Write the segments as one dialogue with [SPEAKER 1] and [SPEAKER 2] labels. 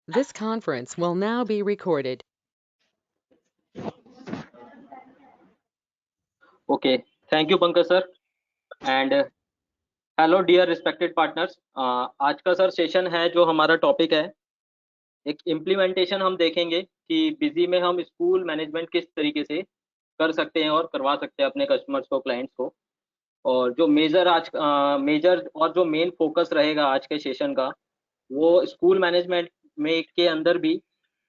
[SPEAKER 1] This conference will now be recorded.
[SPEAKER 2] Okay, thank you Pankaj sir and hello dear respected partners. आज का sir session है जो हमारा topic है एक इम्प्लीमेंटेशन। हम देखेंगे कि बिजी में हम स्कूल मैनेजमेंट किस तरीके से कर सकते हैं और करवा सकते हैं अपने कस्टमर्स को, क्लाइंट्स को। और जो मेजर और जो मेन फोकस रहेगा आज के सेशन का, वो स्कूल मैनेजमेंट में के अंदर भी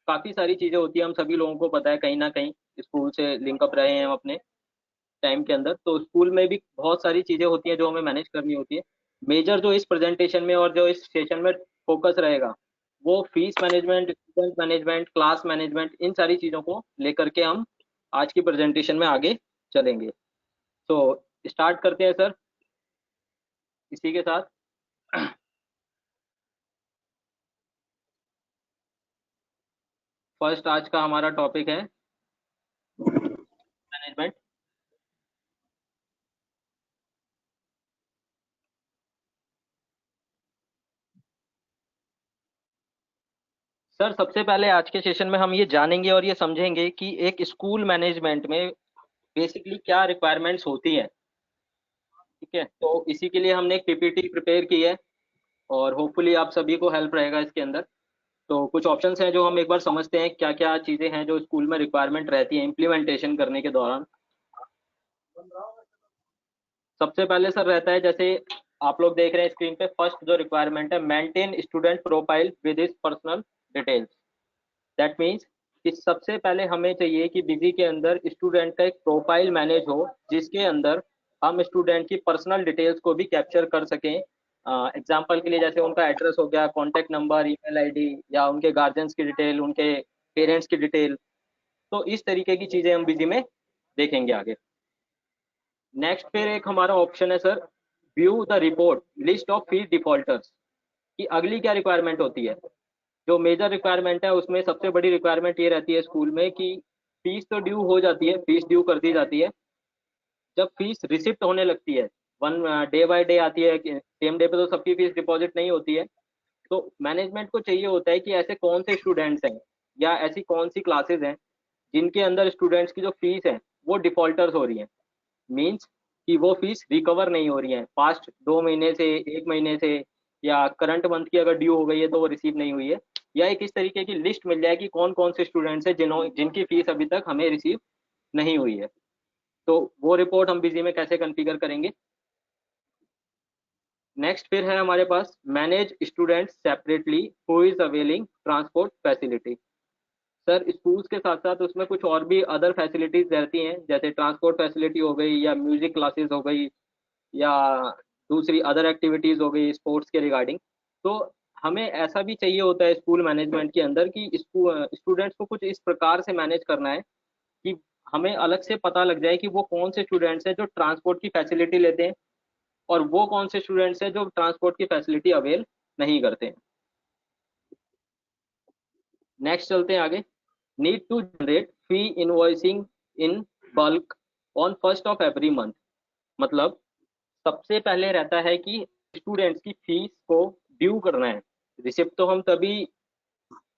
[SPEAKER 2] काफ़ी सारी चीज़ें होती है। हम सभी लोगों को पता है, कहीं ना कहीं स्कूल से लिंकअप रहे हैं हम अपने टाइम के अंदर, तो स्कूल में भी बहुत सारी चीजें होती हैं जो हमें मैनेज करनी होती है। मेजर जो इस प्रेजेंटेशन में और जो इस सेशन में फोकस रहेगा, वो fees management, student management, class management, इन सारी चीजों को लेकर के हम आज की प्रेजेंटेशन में आगे चलेंगे। तो स्टार्ट करते हैं सर इसी के साथ। फर्स्ट आज का हमारा टॉपिक है मैनेजमेंट। सर सबसे पहले आज के सेशन में हम ये जानेंगे और ये समझेंगे कि एक स्कूल मैनेजमेंट में बेसिकली क्या रिक्वायरमेंट्स होती हैं। ठीक है, तो इसी के लिए हमने एक पीपीटी प्रिपेयर की है और होपफुली आप सभी को हेल्प रहेगा इसके अंदर। तो कुछ ऑप्शंस हैं जो हम एक बार समझते हैं, क्या क्या चीज़ें हैं जो स्कूल में रिक्वायरमेंट रहती है इम्प्लीमेंटेशन करने के दौरान। सबसे पहले सर रहता है, जैसे आप लोग देख रहे हैं स्क्रीन पे, फर्स्ट जो रिक्वायरमेंट है, maintain student profile with his personal details. That means कि सबसे पहले हमें चाहिए कि बिजी के अंदर स्टूडेंट का एक प्रोफाइल मैनेज हो, जिसके अंदर हम स्टूडेंट की पर्सनल डिटेल्स को भी कैप्चर कर सकें। एग्जाम्पल के लिए जैसे उनका एड्रेस हो गया, कॉन्टैक्ट नंबर, ईमेल आईडी, या उनके गार्जियंस की डिटेल, उनके पेरेंट्स की डिटेल। तो इस तरीके की चीज़ें हम बिजी में देखेंगे आगे। नेक्स्ट फिर एक हमारा ऑप्शन है sir, view the report list of fees defaulters. की अगली क्या रिक्वायरमेंट होती है, जो मेजर रिक्वायरमेंट है उसमें सबसे बड़ी रिक्वायरमेंट ये रहती है स्कूल में कि फीस तो ड्यू हो जाती है, फीस ड्यू कर दी जाती है। जब फीस रिसिप्ट होने लगती है, वन डे बाय डे आती है, सेम डे पे तो सबकी फीस डिपॉजिट नहीं होती है। तो मैनेजमेंट को चाहिए होता है कि ऐसे कौन से स्टूडेंट्स हैं या ऐसी कौन सी क्लासेस हैं जिनके अंदर स्टूडेंट्स की जो फीस है वो डिफॉल्टर्स हो रही है। मीन्स कि वो फीस रिकवर नहीं हो रही है, पास्ट 2 महीने से, 1 महीने से, या करंट मंथ की अगर ड्यू हो गई है तो वो रिसीव नहीं हुई है। या एक इस तरीके की लिस्ट मिल जाए कि कौन कौन से स्टूडेंट्स हैं जिनकी फीस अभी तक हमें रिसीव नहीं हुई है। तो वो रिपोर्ट हम बिजी में कैसे कॉन्फ़िगर करेंगे। नेक्स्ट फिर है हमारे पास, manage students separately who is availing transport facility. Sir schools के साथ साथ उसमें कुछ और भी अदर फैसिलिटीज रहती हैं, जैसे ट्रांसपोर्ट फैसिलिटी हो गई, या म्यूजिक क्लासेस हो गई, या दूसरी अदर एक्टिविटीज हो गई स्पोर्ट्स के रिगार्डिंग। तो हमें ऐसा भी चाहिए होता है स्कूल मैनेजमेंट के अंदर कि स्टूडेंट्स को कुछ इस प्रकार से मैनेज करना है कि हमें अलग से पता लग जाए कि वो कौन से स्टूडेंट्स हैं जो ट्रांसपोर्ट की फैसिलिटी लेते हैं और वो कौन से स्टूडेंट्स हैं जो ट्रांसपोर्ट की फैसिलिटी अवेल नहीं करते हैं। नेक्स्ट चलते हैं आगे। Need to generate fee invoicing in bulk on first of every month. मतलब सबसे पहले रहता है कि स्टूडेंट्स की फीस को ड्यू करना है। रिसिप्ट तो हम तभी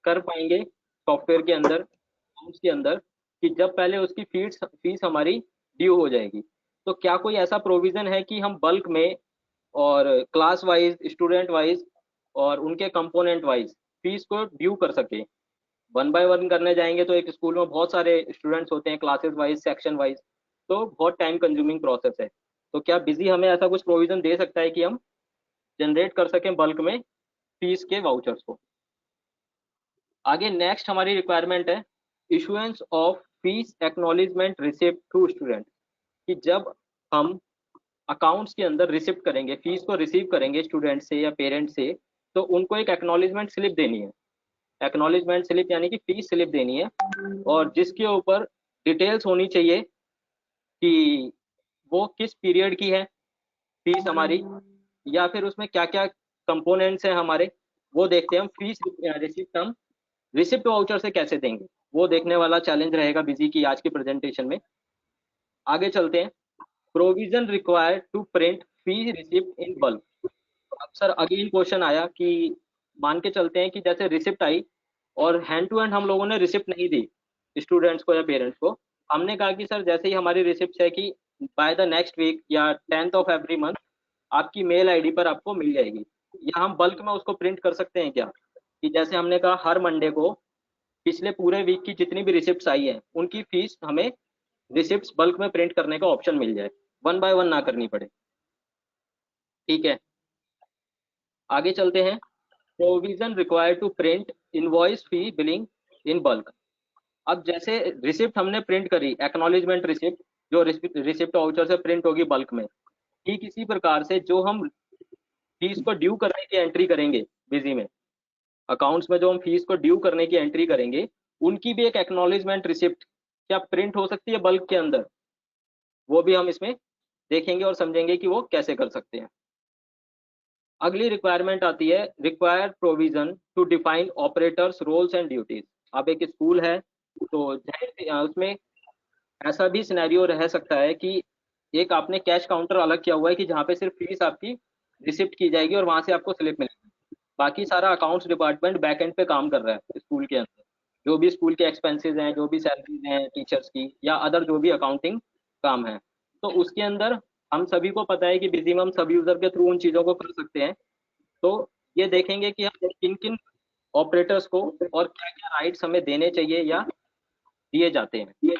[SPEAKER 2] कर पाएंगे सॉफ्टवेयर के अंदर, अकाउंट्स के अंदर, कि जब पहले उसकी फीस फीस हमारी ड्यू हो जाएगी। तो क्या कोई ऐसा प्रोविजन है कि हम बल्क में और क्लास वाइज, स्टूडेंट वाइज और उनके कंपोनेंट वाइज फीस को ड्यू कर सके। वन बाय वन करने जाएंगे तो एक स्कूल में बहुत सारे स्टूडेंट्स होते हैं, क्लासेस वाइज, सेक्शन वाइज, तो बहुत टाइम कंज्यूमिंग प्रोसेस है। तो क्या बिजी हमें ऐसा कुछ प्रोविजन दे सकता है कि हम जनरेट कर सकें बल्क में फीस के वाउचर्स को। आगे नेक्स्ट हमारी रिक्वायरमेंट है, issuance of fees acknowledgement receipt to student. कि जब हम अकाउंट्स के अंदर रिसिप्ट करेंगे, फीस को रिसीव करेंगे स्टूडेंट से या पेरेंट से, तो उनको एक एक्नॉलेजमेंट स्लिप देनी है। एक्नॉलेजमेंट स्लिप यानी कि फीस स्लिप देनी है, और जिसके ऊपर डिटेल्स होनी चाहिए कि वो किस पीरियड की है फीस हमारी, या फिर उसमें क्या क्या कंपोनेंट्स हैं हमारे, वो देखते हैं हम। फीस रिसिप्ट हम रिसिप्ट वाउचर से कैसे देंगे, वो देखने वाला चैलेंज रहेगा बिजी की आज की प्रेजेंटेशन में। आगे चलते हैं। Provision required to print fee receipt in bulk. अब सर अगेन क्वेश्चन आया कि मान के चलते हैं कि जैसे रिसिप्ट आई, और हैंड टू हैंड हम लोगों ने रिसिप्ट नहीं दी स्टूडेंट्स को या पेरेंट्स को। हमने कहा कि सर जैसे ही हमारी रिसिप्ट है कि बाय द नेक्स्ट वीक या 10th ऑफ एवरी मंथ आपकी मेल आईडी पर आपको मिल जाएगी। या हम बल्क में उसको प्रिंट कर सकते हैं क्या, कि जैसे हमने कहा हर मंडे को पिछले पूरे वीक की जितनी भी रिसिप्ट्स आई हैं उनकी फीस हमें रिसिप्ट्स बल्क में प्रिंट करने का ऑप्शन मिल जाए, वन बाय वन ना करनी पड़े। ठीक है, आगे चलते हैं। Provision required to print invoice fee billing in bulk. अब जैसे रिसिप्ट हमने प्रिंट करी, एक्नॉलेजमेंट रिसिप्ट जो रिसिप्ट वाउचर से प्रिंट होगी बल्क में, ठीक इसी प्रकार से जो हम फीस को ड्यू करने की एंट्री करेंगे बिजी में, अकाउंट्स में जो हम फीस को ड्यू करने की एंट्री करेंगे उनकी भी एक एक्नॉलेजमेंट रिसिप्ट क्या प्रिंट हो सकती है बल्क के अंदर, वो भी हम इसमें देखेंगे और समझेंगे कि वो कैसे कर सकते हैं। अगली रिक्वायरमेंट आती है required provision to define operators roles and duties. अब एक स्कूल है तो उसमें ऐसा भी सिनेरियो रह सकता है कि एक आपने कैश काउंटर अलग किया हुआ है कि जहाँ पे सिर्फ फीस आपकी रिसिप्ट की जाएगी और वहां से आपको स्लिप मिलेगी, बाकी सारा अकाउंट्स डिपार्टमेंट बैक एंड पे काम कर रहा है स्कूल के अंदर। जो भी स्कूल के एक्सपेंसेस हैं, जो भी सैलरीज हैं टीचर्स की या अदर जो भी अकाउंटिंग काम है, तो उसके अंदर हम सभी को पता है कि बिजी में हम सब यूजर के थ्रू उन चीज़ों को कर सकते हैं। तो ये देखेंगे कि हम किन किन ऑपरेटर्स को और क्या क्या राइट्स हमें देने चाहिए या दिए जाते हैं।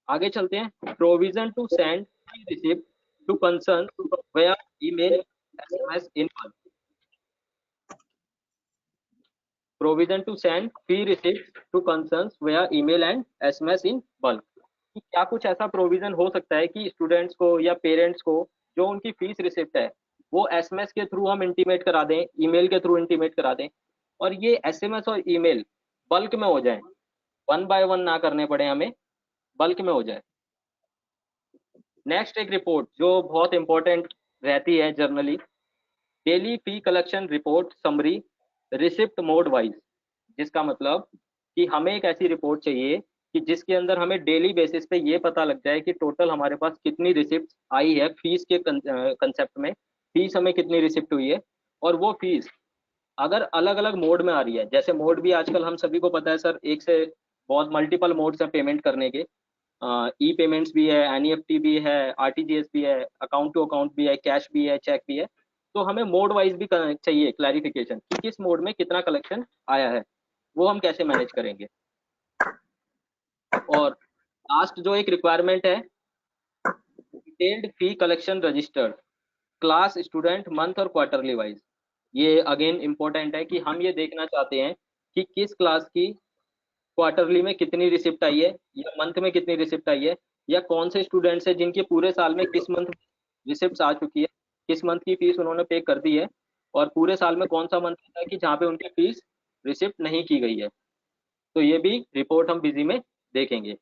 [SPEAKER 2] आगे चलते हैं। Provision to send receipt to concern via email SMS in bulk. Provision to send fee receipt to concern via email and SMS in bulk. क्या कुछ ऐसा प्रोविजन हो सकता है कि स्टूडेंट्स को या पेरेंट्स को जो उनकी फीस रिसिप्ट है वो एसएमएस के थ्रू हम इंटीमेट करा दें, ईमेल के थ्रू इंटीमेट करा दें, और ये एसएमएस और ईमेल बल्क में हो जाए, वन बाय वन ना करने पड़े हमें, बल्क में हो जाए। नेक्स्ट एक रिपोर्ट जो बहुत इंपॉर्टेंट रहती है जनरली, डेली फी collection report summary receipt mode wise. जिसका मतलब कि हमें एक ऐसी रिपोर्ट चाहिए कि जिसके अंदर हमें डेली बेसिस पे ये पता लग जाए कि टोटल हमारे पास कितनी रिसिप्ट आई है फीस के कंसेप्ट में, फीस हमें कितनी रिसिप्ट हुई है, और वो फीस अगर अलग अलग मोड में आ रही है, जैसे मोड भी आजकल हम सभी को पता है सर, एक से बहुत मल्टीपल मोड्स हैं पेमेंट करने के, ई पेमेंट्स भी है, एनईएफटी भी है, आरटीजीएस भी है, अकाउंट टू अकाउंट भी है, कैश भी है, चेक भी है। तो हमें मोड वाइज भी चाहिए क्लैरिफिकेशन कि किस मोड में कितना कलेक्शन आया है, वो हम कैसे मैनेज करेंगे। और लास्ट जो एक रिक्वायरमेंट है, डिटेल्ड फी collection registered class student month और क्वार्टरली वाइज। ये अगेन इंपॉर्टेंट है कि हम ये देखना चाहते हैं कि किस क्लास की क्वार्टरली में कितनी रिसिप्ट आई है या मंथ में कितनी रिसिप्ट आई है, या कौन से स्टूडेंट्स हैं जिनके पूरे साल में किस मंथ रिसिप्ट आ चुकी है, किस मंथ की फीस उन्होंने पे कर दी है, और पूरे साल में कौन सा मंथ है कि जहाँ पे उनकी फीस रिसिप्ट नहीं की गई है। तो ये भी रिपोर्ट हम बिजी में देखेंगे।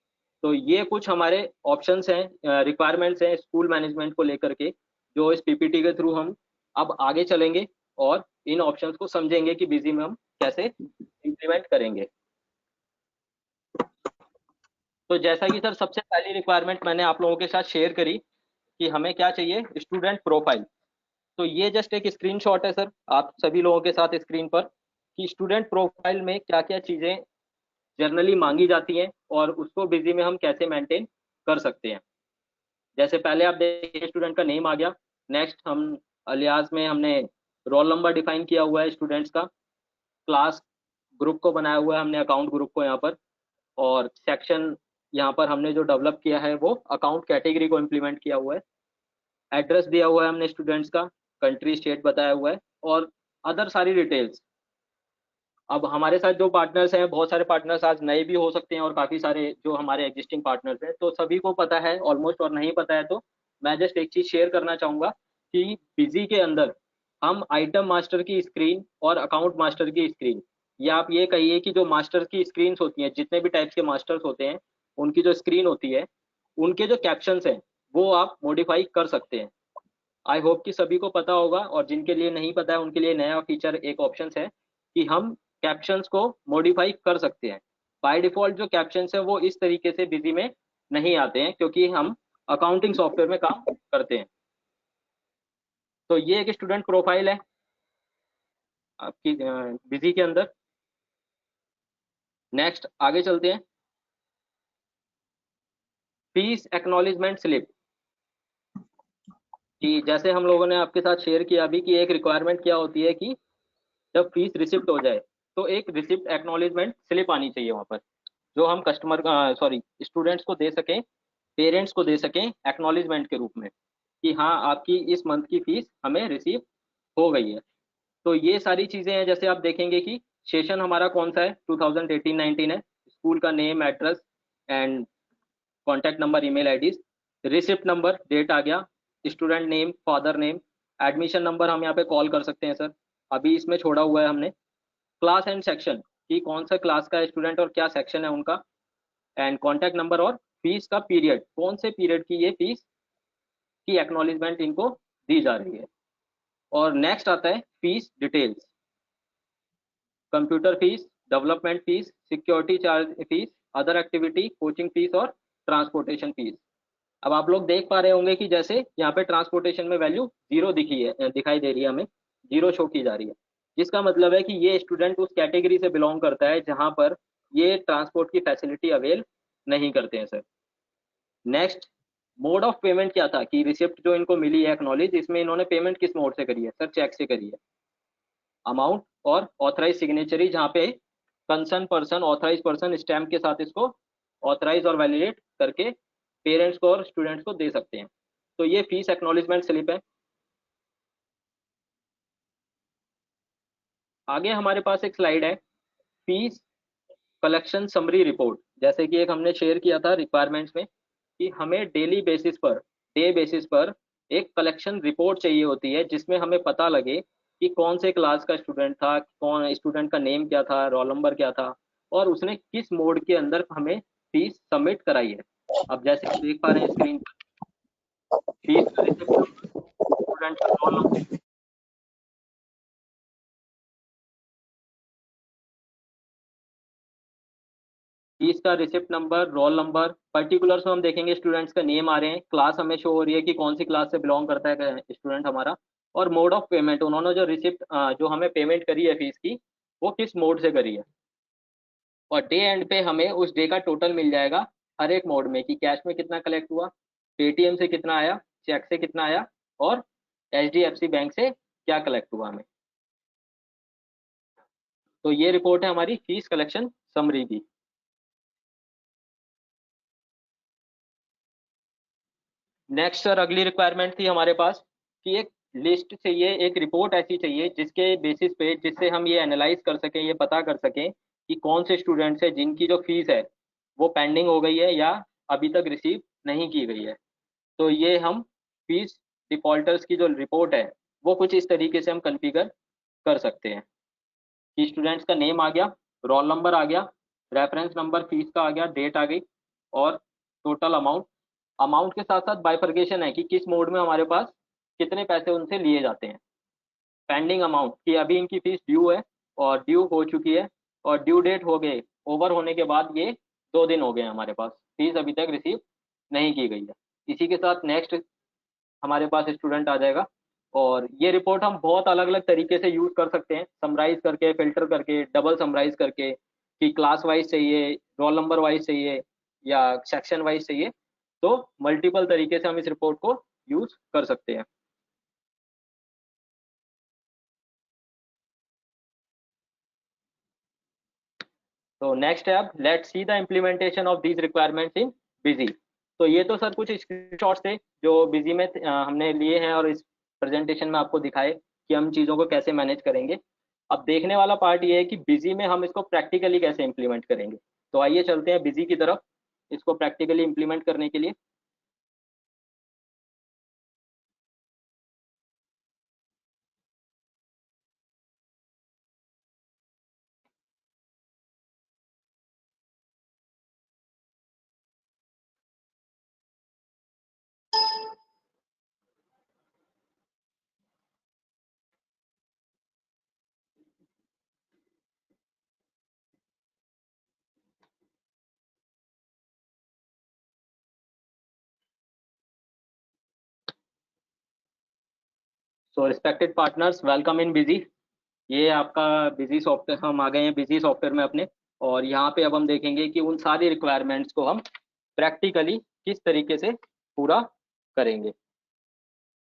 [SPEAKER 2] तो ये कुछ हमारे ऑप्शंस हैं, रिक्वायरमेंट्स हैं स्कूल मैनेजमेंट को लेकर के, जो इस पीपीटी के थ्रू हम अब आगे चलेंगे और इन ऑप्शंस को समझेंगे कि बिजी में हम कैसे इम्प्लीमेंट करेंगे। तो जैसा कि सर सबसे पहली रिक्वायरमेंट मैंने आप लोगों के साथ शेयर करी कि हमें क्या चाहिए, स्टूडेंट प्रोफाइल। तो ये जस्ट एक स्क्रीनशॉट है सर आप सभी लोगों के साथ स्क्रीन पर, कि स्टूडेंट प्रोफाइल में क्या क्या चीजें जनरली मांगी जाती हैं और उसको बिजी में हम कैसे मेंटेन कर सकते हैं। जैसे पहले आप देखिए स्टूडेंट का नेम आ गया, नेक्स्ट हम अलियास में हमने रोल नंबर डिफाइन किया हुआ है स्टूडेंट्स का, क्लास ग्रुप को बनाया हुआ है हमने अकाउंट ग्रुप को यहाँ पर, और सेक्शन यहाँ पर हमने जो डेवलप किया है वो अकाउंट कैटेगरी को इम्प्लीमेंट किया हुआ है, एड्रेस दिया हुआ है हमने स्टूडेंट्स का, कंट्री स्टेट बताया हुआ है, और अदर सारी डिटेल्स। अब हमारे साथ जो पार्टनर्स हैं, बहुत सारे पार्टनर्स आज नए भी हो सकते हैं और काफ़ी सारे जो हमारे एग्जिस्टिंग पार्टनर्स हैं, तो सभी को पता है ऑलमोस्ट, और नहीं पता है तो मैं जस्ट एक चीज़ शेयर करना चाहूँगा कि बिजी के अंदर हम आइटम मास्टर की स्क्रीन और अकाउंट मास्टर की स्क्रीन, या आप ये कहिए कि जो मास्टर की स्क्रीन होती हैं, जितने भी टाइप्स के मास्टर्स होते हैं उनकी जो स्क्रीन होती है, उनके जो कैप्शंस हैं वो आप मॉडिफाई कर सकते हैं। आई होप कि सभी को पता होगा, और जिनके लिए नहीं पता है उनके लिए नया फीचर एक ऑप्शन है कि हम कैप्शंस को मॉडिफाई कर सकते हैं। बाय डिफॉल्ट जो कैप्शंस है वो इस तरीके से बिजी में नहीं आते हैं क्योंकि हम अकाउंटिंग सॉफ्टवेयर में काम करते हैं। तो ये एक स्टूडेंट प्रोफाइल है। आपकी बिजी के अंदर। नेक्स्ट आगे चलते हैं। फीस एक्नॉलेजमेंट स्लिप, कि जैसे हम लोगों ने आपके साथ शेयर किया अभी कि एक रिक्वायरमेंट क्या होती है कि जब फीस रिसिप्ट हो जाए तो एक रिसिप्ट एक्नॉलेजमेंट स्लिप आनी चाहिए वहां पर, जो हम कस्टमर सॉरी स्टूडेंट्स को दे सकें, पेरेंट्स को दे सकें एक्नॉलेजमेंट के रूप में कि हाँ आपकी इस मंथ की फीस हमें रिसीव हो गई है। तो ये सारी चीजें हैं, जैसे आप देखेंगे कि सेशन हमारा कौन सा है, 2018-19 है। स्कूल का name, address and contact number, email ID, receipt number, date आ गया, student name, father name, admission number हम यहाँ पे कॉल कर सकते हैं सर, अभी इसमें छोड़ा हुआ है हमने। क्लास एंड सेक्शन, कि कौन सा क्लास का स्टूडेंट और क्या सेक्शन है उनका, एंड कॉन्टैक्ट नंबर, और फीस का पीरियड, कौन से पीरियड की ये फीस की एक्नॉलेजमेंट इनको दी जा रही है। और नेक्स्ट आता है fees details, computer fees, development fees, security charge fees, other activity, coaching fees और ट्रांसपोर्टेशन फीस। अब आप लोग देख पा रहे होंगे कि जैसे यहाँ पे ट्रांसपोर्टेशन में वैल्यू जीरो दिखाई दे रही है, हमें जीरो शो की जा रही है, जिसका मतलब है कि ये स्टूडेंट उस कैटेगरी से बिलोंग करता है जहां पर ये ट्रांसपोर्ट की फैसिलिटी अवेल नहीं करते हैं sir. Next, mode of payment क्या था, कि रिसिप्ट जो इनको मिली है एक्नॉलेज, इसमें इन्होंने पेमेंट किस मोड से करी है सर, चेक से करी है। अमाउंट और ऑथराइज सिग्नेचरी, जहाँ पे concern person, authorise person stamp के साथ इसको ऑथराइज और वैलिडेट करके पेरेंट्स को और स्टूडेंट्स को दे सकते हैं। तो ये फीस एक्नॉलेजमेंट स्लिप है। आगे हमारे पास एक स्लाइड है, फीस कलेक्शन समरी रिपोर्ट। जैसे कि एक हमने शेयर किया था रिक्वायरमेंट्स में कि हमें डे बेसिस पर एक कलेक्शन रिपोर्ट चाहिए होती है, जिसमें हमें पता लगे कि कौन से क्लास का स्टूडेंट था, कौन स्टूडेंट का नेम क्या था, रोल नंबर क्या था, और उसने किस मोड के अंदर हमें फीस सबमिट कराई है। अब जैसे आप देख पा रहे हैं स्क्रीन पर, फीस का रिसिप्ट नंबर, स्टूडेंट का रोल नंबर, फीस का receipt number, roll number, particulars में हम देखेंगे स्टूडेंट्स का नेम आ रहे हैं, क्लास हमें शो हो रही है कि कौन सी क्लास से बिलोंग करता है स्टूडेंट हमारा, और मोड ऑफ पेमेंट, उन्होंने जो रिसिप्ट जो हमें पेमेंट करी है फीस की, वो किस मोड से करी है। और डे एंड पे हमें उस डे का टोटल मिल जाएगा हर एक मोड में, कि कैश में कितना कलेक्ट हुआ, पेटीएम से कितना आया, चेक से कितना आया, और एचडीएफसी बैंक से क्या कलेक्ट हुआ हमें। तो ये रिपोर्ट है हमारी फीस कलेक्शन समरी की। नेक्स्ट सर, अगली रिक्वायरमेंट थी हमारे पास कि एक लिस्ट चाहिए, एक रिपोर्ट ऐसी चाहिए जिसके बेसिस पे, जिससे हम ये एनालाइज कर सकें, ये पता कर सकें कि कौन से स्टूडेंट्स हैं जिनकी जो फीस है वो पेंडिंग हो गई है या अभी तक रिसीव नहीं की गई है। तो ये हम फीस डिफॉल्टर्स की जो रिपोर्ट है वो कुछ इस तरीके से हम कॉन्फ़िगर कर सकते हैं कि स्टूडेंट्स का नेम आ गया, रोल नंबर आ गया, रेफरेंस नंबर फीस का आ गया, डेट आ गई, और टोटल अमाउंट। अमाउंट के साथ साथ बाइफर्केशन है कि किस मोड में हमारे पास कितने पैसे उनसे लिए जाते हैं। पेंडिंग अमाउंट, कि अभी इनकी फीस ड्यू है और ड्यू हो चुकी है, और ड्यू डेट हो गए, ओवर होने के बाद ये 2 दिन हो गए हमारे पास, फीस अभी तक रिसीव नहीं की गई है। इसी के साथ नेक्स्ट हमारे पास स्टूडेंट आ जाएगा। और ये रिपोर्ट हम बहुत अलग अलग तरीके से यूज कर सकते हैं, समराइज करके, फिल्टर करके, डबल समराइज करके, कि क्लास वाइज चाहिए, रोल नंबर वाइज चाहिए, या सेक्शन वाइज चाहिए। तो मल्टीपल तरीके से हम इस रिपोर्ट को यूज कर सकते हैं। तो नेक्स्ट है, अब let's see the implementation of these requirements in busy. तो ये तो सर कुछ स्क्रीनशॉट्स थे जो बिजी में हमने लिए हैं और इस प्रेजेंटेशन में आपको दिखाए कि हम चीज़ों को कैसे मैनेज करेंगे। अब देखने वाला पार्ट ये है कि बिजी में हम इसको प्रैक्टिकली कैसे इम्प्लीमेंट करेंगे। तो आइए चलते हैं बिजी की तरफ, इसको प्रैक्टिकली इम्प्लीमेंट करने के लिए। So respected partners, welcome in Busy. ये आपका बिजी सॉफ्टवेयर, हम आ गए हैं बिजी सॉफ्टवेयर में अपने। और यहाँ पे अब हम देखेंगे कि उन सारी रिक्वायरमेंट्स को हम प्रैक्टिकली किस तरीके से पूरा करेंगे।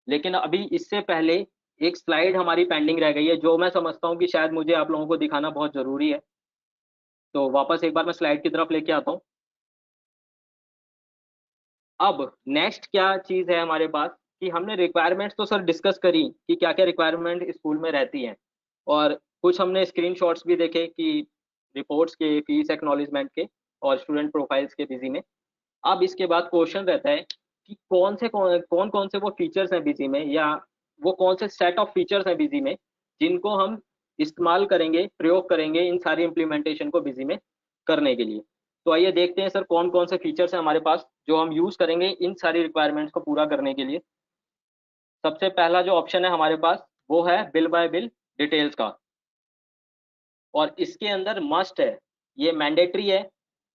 [SPEAKER 2] लेकिन अभी इससे पहले एक स्लाइड हमारी पेंडिंग रह गई है, जो मैं समझता हूँ कि शायद मुझे आप लोगों को दिखाना बहुत जरूरी है। तो वापस एक बार मैं स्लाइड की तरफ लेके आता हूँ। अब नेक्स्ट क्या चीज है हमारे पास, कि हमने रिक्वायरमेंट्स तो सर डिस्कस करी कि क्या क्या रिक्वायरमेंट स्कूल में रहती हैं, और कुछ हमने स्क्रीनशॉट्स भी देखे कि रिपोर्ट्स के, फीस एक्नॉलेजमेंट के, और स्टूडेंट प्रोफाइल्स के बिजी में। अब इसके बाद क्वेश्चन रहता है कि कौन कौन से वो फीचर्स हैं बिजी में, या वो कौन से सेट ऑफ फीचर्स हैं बिजी में जिनको हम इस्तेमाल करेंगे, प्रयोग करेंगे इन सारी इम्प्लीमेंटेशन को बिजी में करने के लिए। तो आइए देखते हैं सर कौन कौन से फीचर्स हैं हमारे पास जो हम यूज करेंगे इन सारी रिक्वायरमेंट्स को पूरा करने के लिए। सबसे पहला जो ऑप्शन है हमारे पास वो है बिल बाय बिल डिटेल्स का, और इसके अंदर मस्ट है, ये मैंडेटरी है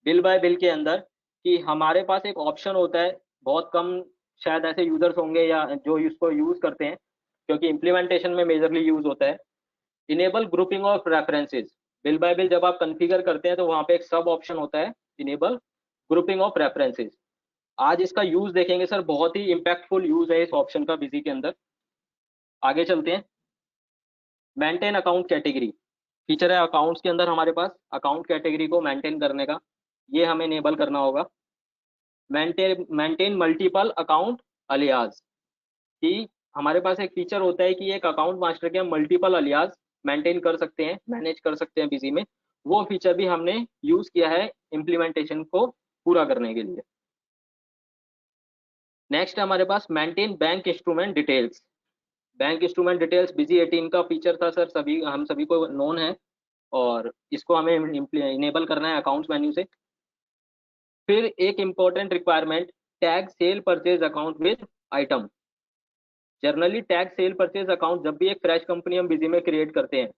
[SPEAKER 2] बिल बाय बिल के अंदर, कि हमारे पास एक ऑप्शन होता है। बहुत कम शायद ऐसे यूजर्स होंगे या जो इसको यूज करते हैं, क्योंकि इम्प्लीमेंटेशन में मेजरली यूज होता है। Enable grouping of references, bill by bill जब आप कॉन्फ़िगर करते हैं तो वहां पे एक सब ऑप्शन होता है, इनेबल ग्रुपिंग ऑफ रेफरेंसेस। आज इसका यूज देखेंगे सर, बहुत ही इंपैक्टफुल यूज है इस ऑप्शन का बिजी के अंदर। आगे चलते हैं। मेंटेन अकाउंट कैटेगरी फीचर है अकाउंट्स के अंदर हमारे पास, अकाउंट कैटेगरी को मेंटेन करने का, ये हमें इनेबल करना होगा। मेंटेन मल्टीपल अकाउंट अलियास, कि हमारे पास एक फीचर होता है कि एक अकाउंट मास्टर के हम मल्टीपल अलियास मेंटेन कर सकते हैं, मैनेज कर सकते हैं बिजी में। वो फीचर भी हमने यूज किया है इम्प्लीमेंटेशन को पूरा करने के लिए। नेक्स्ट है हमारे पास maintain bank instrument details. Bank instrument details Busy 18 का फीचर था सर, सभी हम सभी को नोन है, और इसको हमें इनेबल करना है अकाउंट्स मेन्यू से। फिर एक important requirement, tag sale purchase account with item. Generally tag sale purchase account जब भी एक फ्रेश कंपनी हम बिजी में क्रिएट करते हैं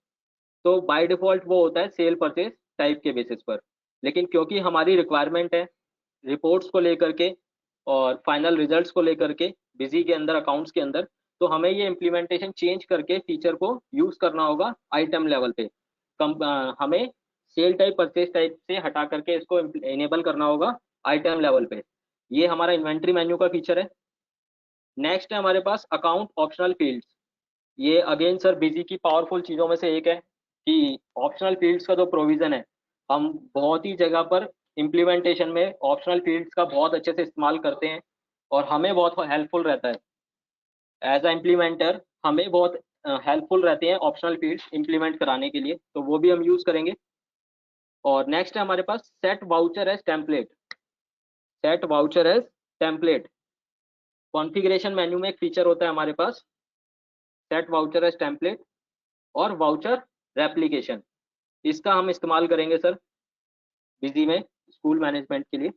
[SPEAKER 2] तो बाय डिफॉल्ट वो होता है सेल परचेज टाइप के बेसिस पर। लेकिन क्योंकि हमारी रिक्वायरमेंट है रिपोर्ट्स को लेकर के और फाइनल रिजल्ट्स को लेकर के बिजी के अंदर, अकाउंट्स के अंदर, तो हमें ये इम्प्लीमेंटेशन चेंज करके फीचर को यूज करना होगा आइटम लेवल पे। हमें सेल टाइप परचेज टाइप से हटा करके इसको इनेबल करना होगा आइटम लेवल पे। ये हमारा इन्वेंट्री मेन्यू का फीचर है। नेक्स्ट है हमारे पास अकाउंट ऑप्शनल फील्ड्स। ये अगेन सर बिजी की पावरफुल चीजों में से एक है, कि ऑप्शनल फील्ड्स का जो प्रोविजन है, हम बहुत ही जगह पर इम्प्लीमेंटेशन में ऑप्शनल फील्ड्स का बहुत अच्छे से इस्तेमाल करते हैं, और हमें बहुत हेल्पफुल रहता है एज अ इम्प्लीमेंटर, हमें बहुत हेल्पफुल रहते हैं ऑप्शनल फील्ड्स इम्प्लीमेंट कराने के लिए, तो वो भी हम यूज करेंगे। और नेक्स्ट है हमारे पास set voucher as template. Set voucher as template configuration menu में एक फीचर होता है हमारे पास, सेट वाउचर एज टेम्पलेट और वाउचर रेप्लिकेशन। इसका हम इस्तेमाल करेंगे सर बिजी में स्कूल मैनेजमेंट के लिए।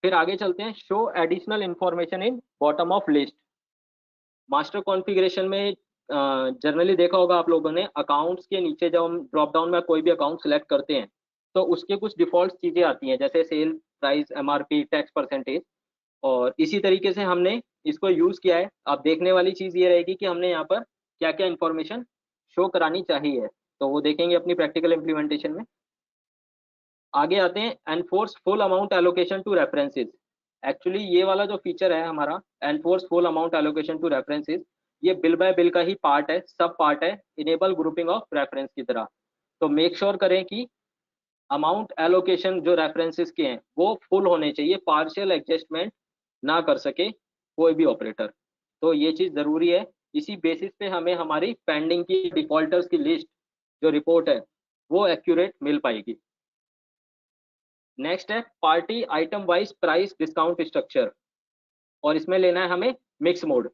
[SPEAKER 2] फिर आगे चलते हैं, show additional information in bottom of list. Master configuration में जनरली देखा होगा आप लोगों ने, अकाउंट्स के नीचे जब हम ड्रॉप डाउन में कोई भी अकाउंट सेलेक्ट करते हैं तो उसके कुछ डिफॉल्ट चीजें आती हैं, जैसे sale price, MRP, tax percentage. और इसी तरीके से हमने इसको यूज किया है। अब देखने वाली चीज ये रहेगी कि हमने यहाँ पर क्या क्या इंफॉर्मेशन शो करानी चाहिए, तो वो देखेंगे अपनी प्रैक्टिकल इम्प्लीमेंटेशन में। आगे आते हैं, enforce full amount allocation to references. Actually ये वाला जो फीचर है हमारा, enforce full amount allocation to references, ये बिल बाय बिल का ही पार्ट है, सब पार्ट है, इनेबल ग्रुपिंग ऑफ रेफरेंस की तरह। तो मेक श्योर करें कि अमाउंट एलोकेशन जो रेफरेंसेस के हैं वो फुल होने चाहिए, पार्शियल एडजस्टमेंट ना कर सके कोई भी ऑपरेटर। तो ये चीज जरूरी है, इसी बेसिस पे हमें हमारी पेंडिंग की डिफॉल्टर्स की लिस्ट जो रिपोर्ट है वो एक्यूरेट मिल पाएगी। नेक्स्ट है party item wise price discount structure, और इसमें लेना है हमें मिक्स मोड,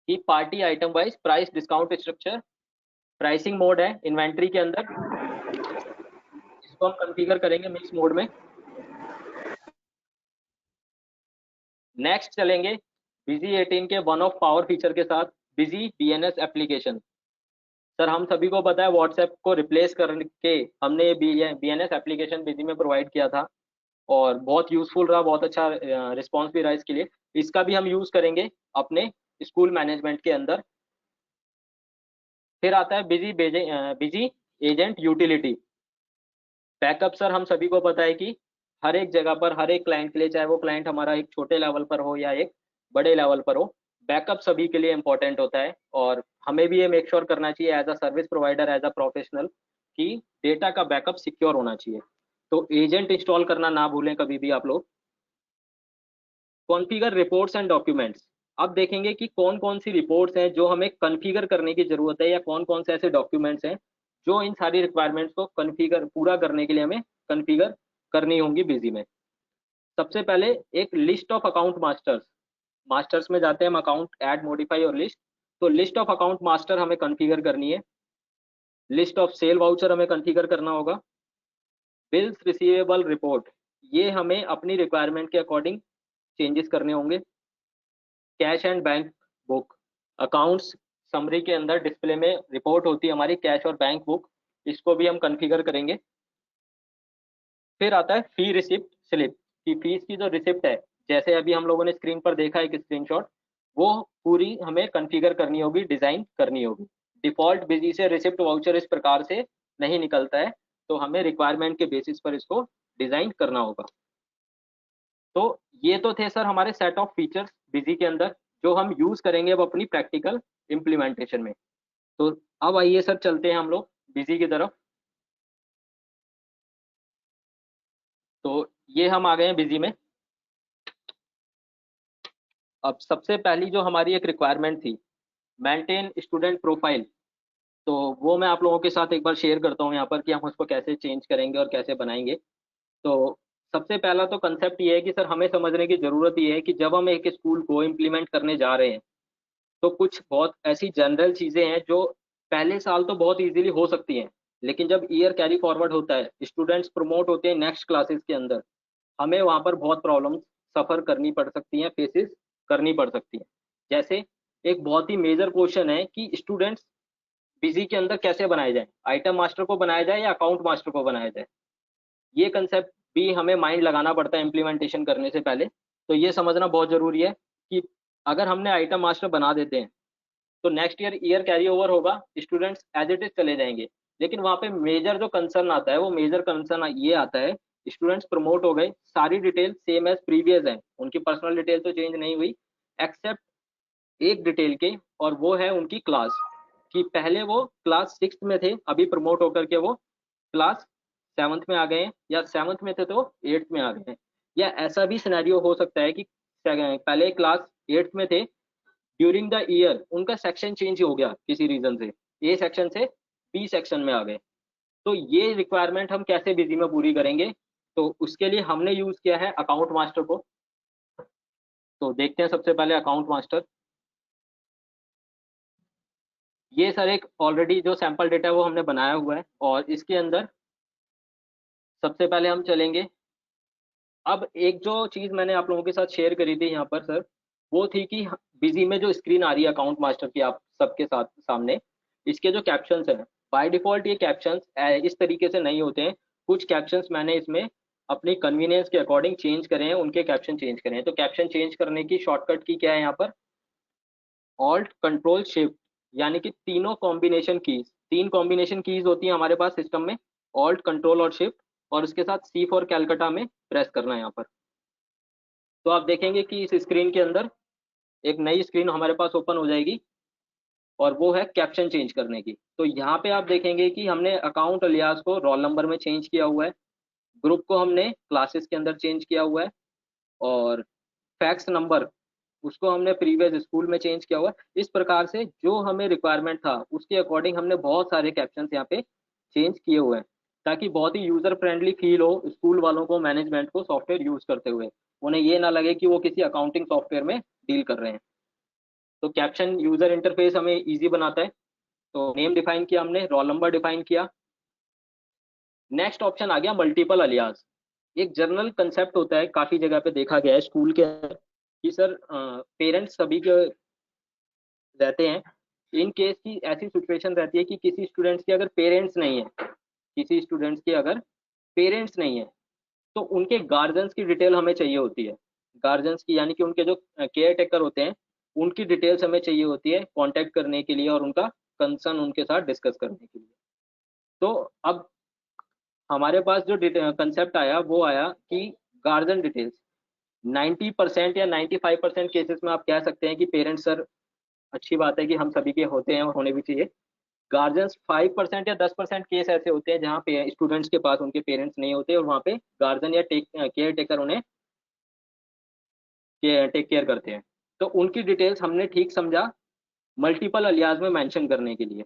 [SPEAKER 2] कि party item wise price discount structure pricing mode है इन्वेंट्री के अंदर, इसको हम कॉन्फ़िगर करेंगे मिक्स मोड में। नेक्स्ट चलेंगे बिजी 18 के वन ऑफ पावर फीचर के साथ, बिजी बीएनएस एप्लीकेशन। सर हम सभी को पता है व्हाट्सएप को रिप्लेस करके हमने बीएनएस एप्लीकेशन बिजी में प्रोवाइड किया था, और बहुत यूजफुल रहा, बहुत अच्छा रिस्पॉन्स भी रहा इसके लिए। इसका भी हम यूज करेंगे अपने स्कूल मैनेजमेंट के अंदर। फिर आता है busy agent utility. Backup sir हम सभी को पता है कि हर एक जगह पर हर एक क्लाइंट के लिए, चाहे वो क्लाइंट हमारा एक छोटे लेवल पर हो या एक बड़े लेवल पर हो, बैकअप सभी के लिए इंपॉर्टेंट होता है। और हमें भी ये मेक श्योर करना चाहिए as a service provider, as a professional, कि डेटा का बैकअप सिक्योर होना चाहिए। तो एजेंट इंस्टॉल करना ना भूलें कभी भी आप लोग। Configure reports and documents. अब देखेंगे कि कौन कौन सी रिपोर्ट्स हैं जो हमें कॉन्फ़िगर करने की जरूरत है, या कौन कौन से ऐसे डॉक्यूमेंट्स हैं जो इन सारी रिक्वायरमेंट्स को कॉन्फ़िगर पूरा करने के लिए हमें कॉन्फ़िगर करनी होंगी बिजी में। सबसे पहले एक list of account masters. Masters में जाते हैं हम, अकाउंट ऐड मॉडिफाई और लिस्ट। तो लिस्ट ऑफ अकाउंट मास्टर हमें कॉन्फ़िगर करनी है। लिस्ट ऑफ सेल वाउचर हमें कॉन्फ़िगर करना होगा। बिल्स रिसीवेबल रिपोर्ट, ये हमें अपनी रिक्वायरमेंट के अकॉर्डिंग चेंजेस करने होंगे। Cash and bank book, accounts summary के अंदर डिस्प्ले में रिपोर्ट होती है हमारी कैश और बैंक बुक, इसको भी हम कॉन्फ़िगर करेंगे। फिर आता है फी रिसिप्ट स्लिप, की फीस की जो रिसिप्ट है, जैसे अभी हम लोगों ने स्क्रीन पर देखा एक स्क्रीनशॉट, वो पूरी हमें कॉन्फ़िगर करनी होगी, डिजाइन करनी होगी। डिफॉल्ट बिजी से रिसिप्ट वाउचर इस प्रकार से नहीं निकलता है, तो हमें रिक्वायरमेंट के बेसिस पर इसको डिजाइन करना होगा। तो ये तो थे सर हमारे सेट ऑफ फीचर्स बिजी के अंदर, जो हम यूज करेंगे अब अपनी प्रैक्टिकल इम्प्लीमेंटेशन में। तो अब आइए सर चलते हैं हम लोग बिजी की तरफ। तो ये हम आ गए हैं बिजी में। अब सबसे पहली जो हमारी एक रिक्वायरमेंट थी, मेंटेन स्टूडेंट प्रोफाइल, तो वो मैं आप लोगों के साथ एक बार शेयर करता हूँ यहाँ पर कि हम उसको कैसे चेंज करेंगे और कैसे बनाएंगे। तो सबसे पहला तो कंसेप्ट ये है कि सर हमें समझने की जरूरत ये है कि जब हम एक स्कूल को इम्प्लीमेंट करने जा रहे हैं, तो कुछ बहुत ऐसी जनरल चीजें हैं जो पहले साल तो बहुत इजीली हो सकती हैं, लेकिन जब ईयर कैरी फॉरवर्ड होता है, स्टूडेंट्स प्रमोट होते हैं नेक्स्ट क्लासेस के अंदर, हमें वहां पर बहुत प्रॉब्लम्स सफर करनी पड़ सकती हैं, फेसेस करनी पड़ सकती हैं। जैसे एक बहुत ही मेजर क्वेश्चन है कि स्टूडेंट्स बिजी के अंदर कैसे बनाए जाए, आइटम मास्टर को बनाया जाए या अकाउंट मास्टर को बनाया जाए। ये कंसेप्ट भी हमें माइंड लगाना पड़ता है इम्प्लीमेंटेशन करने से पहले। तो ये समझना बहुत जरूरी है कि अगर हमने आइटम मास्टर बना देते हैं, तो next year year carry over होगा, स्टूडेंट्स एज इट इज चले जाएंगे। लेकिन वहाँ पे मेजर जो कंसर्न आता है, वो मेजर कंसर्न ये आता है, स्टूडेंट्स प्रमोट हो गए, सारी डिटेल सेम एज प्रीवियस है, उनकी पर्सनल डिटेल तो चेंज नहीं हुई, एक्सेप्ट एक डिटेल के, और वो है उनकी क्लास। कि पहले वो क्लास 6 में थे, अभी प्रमोट होकर के वो क्लास 7th में आ गए हैं, या 7th में थे तो 8th में आ गए हैं। या ऐसा भी सिनेरियो हो सकता है कि पहले क्लास 8th में थे, ड्यूरिंग द ईयर उनका सेक्शन चेंज हो गया किसी रीजन से, ए सेक्शन से बी सेक्शन में आ गए। तो ये रिक्वायरमेंट हम कैसे बिजी में पूरी करेंगे, तो उसके लिए हमने यूज किया है अकाउंट मास्टर को। तो देखते हैं सबसे पहले अकाउंट मास्टर। ये सर एक ऑलरेडी जो सैंपल डेटा है वो हमने बनाया हुआ है, और इसके अंदर सबसे पहले हम चलेंगे। अब एक जो चीज मैंने आप लोगों के साथ शेयर करी थी यहाँ पर सर, वो थी कि बिजी में जो स्क्रीन आ रही है अकाउंट मास्टर की आप सबके साथ सामने, इसके जो कैप्शंस हैं, बाय डिफॉल्ट ये कैप्शंस इस तरीके से नहीं होते हैं। कुछ कैप्शंस मैंने इसमें अपनी कन्वीनियंस के अकॉर्डिंग चेंज करे हैं, उनके कैप्शन चेंज करे हैं। तो कैप्शन चेंज करने की शॉर्टकट की क्या है यहाँ पर, ऑल्ट कंट्रोल शिफ्ट, यानी कि तीनों कॉम्बिनेशन कीज, तीन कॉम्बिनेशन कीज होती है हमारे पास सिस्टम में, ऑल्ट कंट्रोल और शिफ्ट, और उसके साथ सी फॉर कैलकाटा में प्रेस करना है यहाँ पर। तो आप देखेंगे कि इस स्क्रीन के अंदर एक नई स्क्रीन हमारे पास ओपन हो जाएगी, और वो है कैप्शन चेंज करने की। तो यहाँ पे आप देखेंगे कि हमने अकाउंट अलियास को रोल नंबर में चेंज किया हुआ है, ग्रुप को हमने क्लासेस के अंदर चेंज किया हुआ है, और फैक्स नंबर उसको हमने प्रीवियस स्कूल में चेंज किया हुआ है। इस प्रकार से जो हमें रिक्वायरमेंट था उसके अकॉर्डिंग हमने बहुत सारे कैप्शन यहाँ पे चेंज किए हुए हैं, ताकि बहुत ही यूजर फ्रेंडली फील हो स्कूल वालों को, मैनेजमेंट को सॉफ्टवेयर यूज करते हुए, उन्हें ये ना लगे कि वो किसी अकाउंटिंग सॉफ्टवेयर में डील कर रहे हैं। तो कैप्शन यूजर इंटरफेस हमें इजी बनाता है। तो नेम डिफाइन किया हमने, रोल नंबर डिफाइन किया। नेक्स्ट ऑप्शन आ गया मल्टीपल अलियास। एक जनरल कंसेप्ट होता है, काफी जगह पे देखा गया है स्कूल के अंदर, कि सर पेरेंट्स सभी के रहते हैं। इन केस की ऐसी सिचुएशन रहती है कि किसी स्टूडेंट्स के अगर पेरेंट्स नहीं है, किसी स्टूडेंट्स के अगर पेरेंट्स नहीं है, तो उनके गार्जियंस की डिटेल हमें चाहिए होती है। गार्जियंस की यानी कि उनके जो केयर टेकर होते हैं, उनकी डिटेल्स हमें चाहिए होती है कांटेक्ट करने के लिए और उनका कंसर्न उनके साथ डिस्कस करने के लिए। तो अब हमारे पास जो कंसेप्ट आया वो आया कि गार्जियन डिटेल्स 90% या 95% केसेस में आप कह सकते हैं कि पेरेंट्स सर, अच्छी बात है कि हम सभी के होते हैं और होने भी चाहिए। गार्जियंस 5% या 10% केस ऐसे होते हैं जहाँ पे स्टूडेंट्स के पास उनके पेरेंट्स नहीं होते और वहाँ पे गार्जियन या केयर टेकर उन्हें टेक केयर करते हैं। तो उनकी डिटेल्स हमने ठीक समझा मल्टीपल अलियास में मेंशन करने के लिए।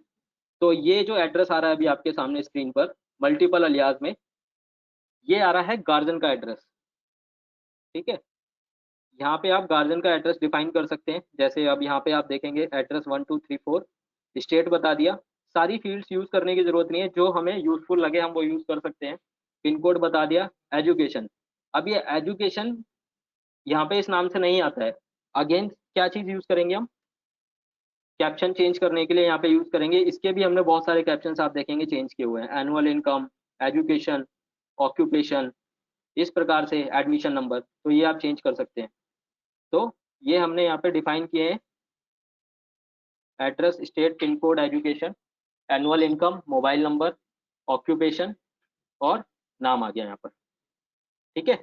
[SPEAKER 2] तो ये जो एड्रेस आ रहा है अभी आपके सामने स्क्रीन पर मल्टीपल अलियास में, ये आ रहा है गार्जियन का एड्रेस। ठीक है, यहाँ पे आप गार्जियन का एड्रेस डिफाइन कर सकते हैं। जैसे अब यहाँ पे आप देखेंगे एड्रेस 1234, स्टेट बता दिया। सारी फील्ड्स यूज करने की जरूरत नहीं है, जो हमें यूजफुल लगे हम वो यूज कर सकते हैं। पिन कोड बता दिया, एजुकेशन। अब ये एजुकेशन यहाँ पे इस नाम से नहीं आता है। अगेन क्या चीज यूज करेंगे हम, कैप्शन चेंज करने के लिए यहाँ पे यूज करेंगे। इसके भी हमने बहुत सारे कैप्शन आप देखेंगे चेंज किए हुए हैं। एनुअल इनकम, एजुकेशन, ऑक्यूपेशन, इस प्रकार से एडमिशन नंबर, तो ये आप चेंज कर सकते हैं। तो ये हमने यहाँ पे डिफाइन किए हैं, address, state, pin code, education, annual income, mobile number, occupation और नाम आ गया यहाँ पर। ठीक है,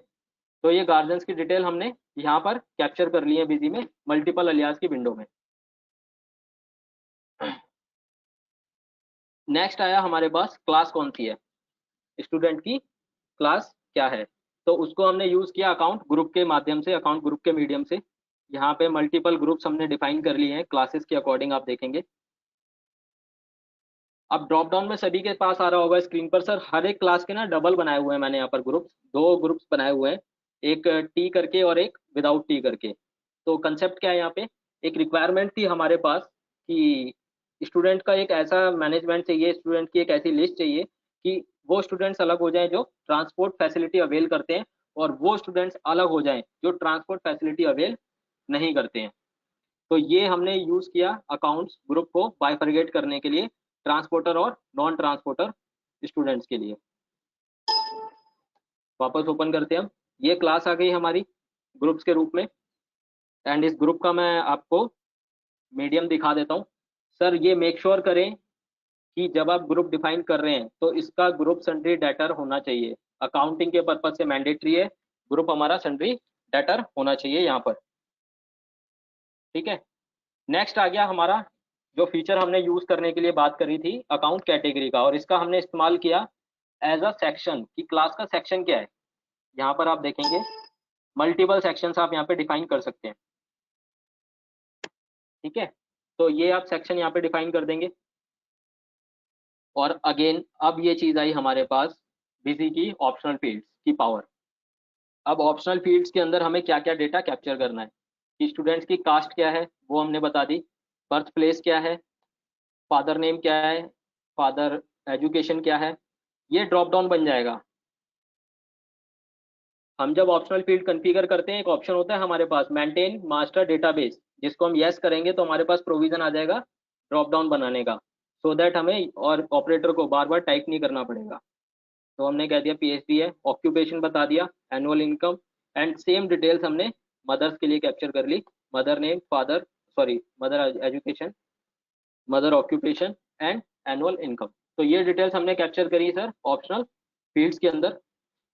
[SPEAKER 2] तो ये गार्जियंस की डिटेल हमने यहाँ पर कैप्चर कर ली है बिजी में मल्टीपल अलियास की विंडो में। नेक्स्ट आया हमारे पास क्लास कौन सी है, स्टूडेंट की क्लास क्या है। तो उसको हमने यूज किया अकाउंट ग्रुप के माध्यम से, अकाउंट ग्रुप के मीडियम से। यहाँ पे मल्टीपल ग्रुप्स हमने डिफाइन कर लिए हैं क्लासेस के अकॉर्डिंग, आप देखेंगे। अब ड्रॉप डाउन में सभी के पास आ रहा होगा स्क्रीन पर, सर हर एक क्लास के ना डबल बनाए हुए हैं मैंने यहाँ पर ग्रुप्स, दो ग्रुप्स बनाए हुए हैं, एक टी करके और एक विदाउट टी करके। तो कंसेप्ट क्या है यहाँ पे, एक रिक्वायरमेंट थी हमारे पास कि स्टूडेंट का एक ऐसा मैनेजमेंट चाहिए, स्टूडेंट की एक ऐसी लिस्ट चाहिए कि वो स्टूडेंट्स अलग हो जाएं जो ट्रांसपोर्ट फैसिलिटी अवेल करते हैं, और वो स्टूडेंट्स अलग हो जाएं जो ट्रांसपोर्ट फैसिलिटी अवेल नहीं करते हैं। तो ये हमने यूज किया अकाउंट्स ग्रुप को बाइफरगेट करने के लिए, ट्रांसपोर्टर और नॉन ट्रांसपोर्टर स्टूडेंट्स के लिए। वापस ओपन करते हैं हम, ये क्लास आ गई हमारी ग्रुप्स के रूप में। एंड इस ग्रुप का मैं आपको मीडियम दिखा देता हूँ। सर ये मेक श्योर करें कि जब आप ग्रुप डिफाइन कर रहे हैं तो इसका ग्रुप सन्ड्री डेटर होना चाहिए। अकाउंटिंग के पर्पज से मैंडेटरी है, ग्रुप हमारा सन्ड्री डेटर होना चाहिए यहाँ पर। ठीक है, नेक्स्ट आ गया हमारा जो फीचर हमने यूज करने के लिए बात करी थी अकाउंट कैटेगरी का, और इसका हमने इस्तेमाल किया एज अ सेक्शन कि क्लास का सेक्शन क्या है। यहाँ पर आप देखेंगे मल्टीपल सेक्शंस आप यहाँ पे डिफाइन कर सकते हैं। ठीक है, तो ये आप सेक्शन यहाँ पे डिफाइन कर देंगे। और अगेन अब ये चीज आई हमारे पास बिजी की ऑप्शनल फील्ड्स की पावर। अब ऑप्शनल फील्ड्स के अंदर हमें क्या क्या डेटा कैप्चर करना है कि स्टूडेंट्स की कास्ट क्या है वो हमने बता दी, बर्थ प्लेस क्या है, फादर नेम क्या है, फादर एजुकेशन क्या है, ये ड्रॉप डाउन बन जाएगा। हम जब ऑप्शनल फील्ड कॉन्फ़िगर करते हैं एक ऑप्शन होता है हमारे पास मेंटेन मास्टर डेटाबेस, जिसको हम यस करेंगे तो हमारे पास प्रोविजन आ जाएगा ड्रॉप डाउन बनाने का, सो दैट हमें और ऑपरेटर को बार बार टाइप नहीं करना पड़ेगा। तो हमने कह दिया पीएचडी है, ऑक्यूपेशन बता दिया, annual income, and same details हमने मदर्स के लिए कैप्चर कर ली, mother name, father sorry mother education, mother occupation and annual income. तो ये डिटेल्स हमने कैप्चर करी सर ऑप्शनल फील्ड्स के अंदर।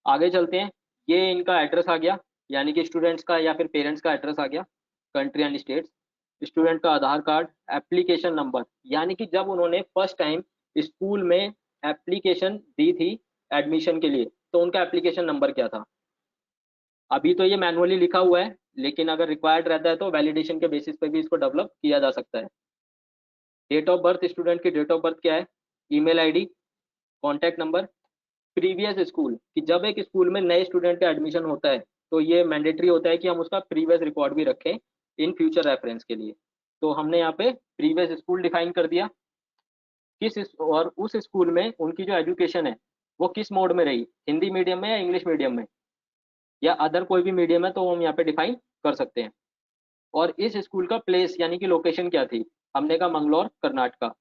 [SPEAKER 2] आगे चलते हैं, ये इनका एड्रेस आ गया, यानी कि स्टूडेंट्स का या फिर पेरेंट्स का एड्रेस आ गया, कंट्री एंड स्टेट्स, स्टूडेंट का आधार कार्ड, एप्लीकेशन नंबर, यानी कि जब उन्होंने फर्स्ट टाइम स्कूल में एप्लीकेशन दी थी एडमिशन के लिए तो उनका एप्लीकेशन नंबर क्या था। अभी तो ये मैनुअली लिखा हुआ है, लेकिन अगर रिक्वायर्ड रहता है तो वैलिडेशन के बेसिस पे भी इसको डेवलप किया जा सकता है। डेट ऑफ बर्थ, स्टूडेंट की डेट ऑफ बर्थ क्या है, email ID, contact number, previous school कि जब एक स्कूल में नए स्टूडेंट का एडमिशन होता है तो ये मैंडेटरी होता है कि हम उसका प्रीवियस रिकॉर्ड भी रखें इन फ्यूचर रेफरेंस के लिए। तो हमने यहाँ पे प्रीवियस स्कूल डिफाइन कर दिया, और उस स्कूल में उनकी जो एजुकेशन है वो किस मोड में रही, हिंदी मीडियम में या इंग्लिश मीडियम में या अदर कोई भी मीडियम है तो हम यहाँ पे डिफाइन कर सकते हैं। और इस स्कूल का प्लेस यानी कि लोकेशन क्या थी, हमने कहा मंगलौर कर्नाटका।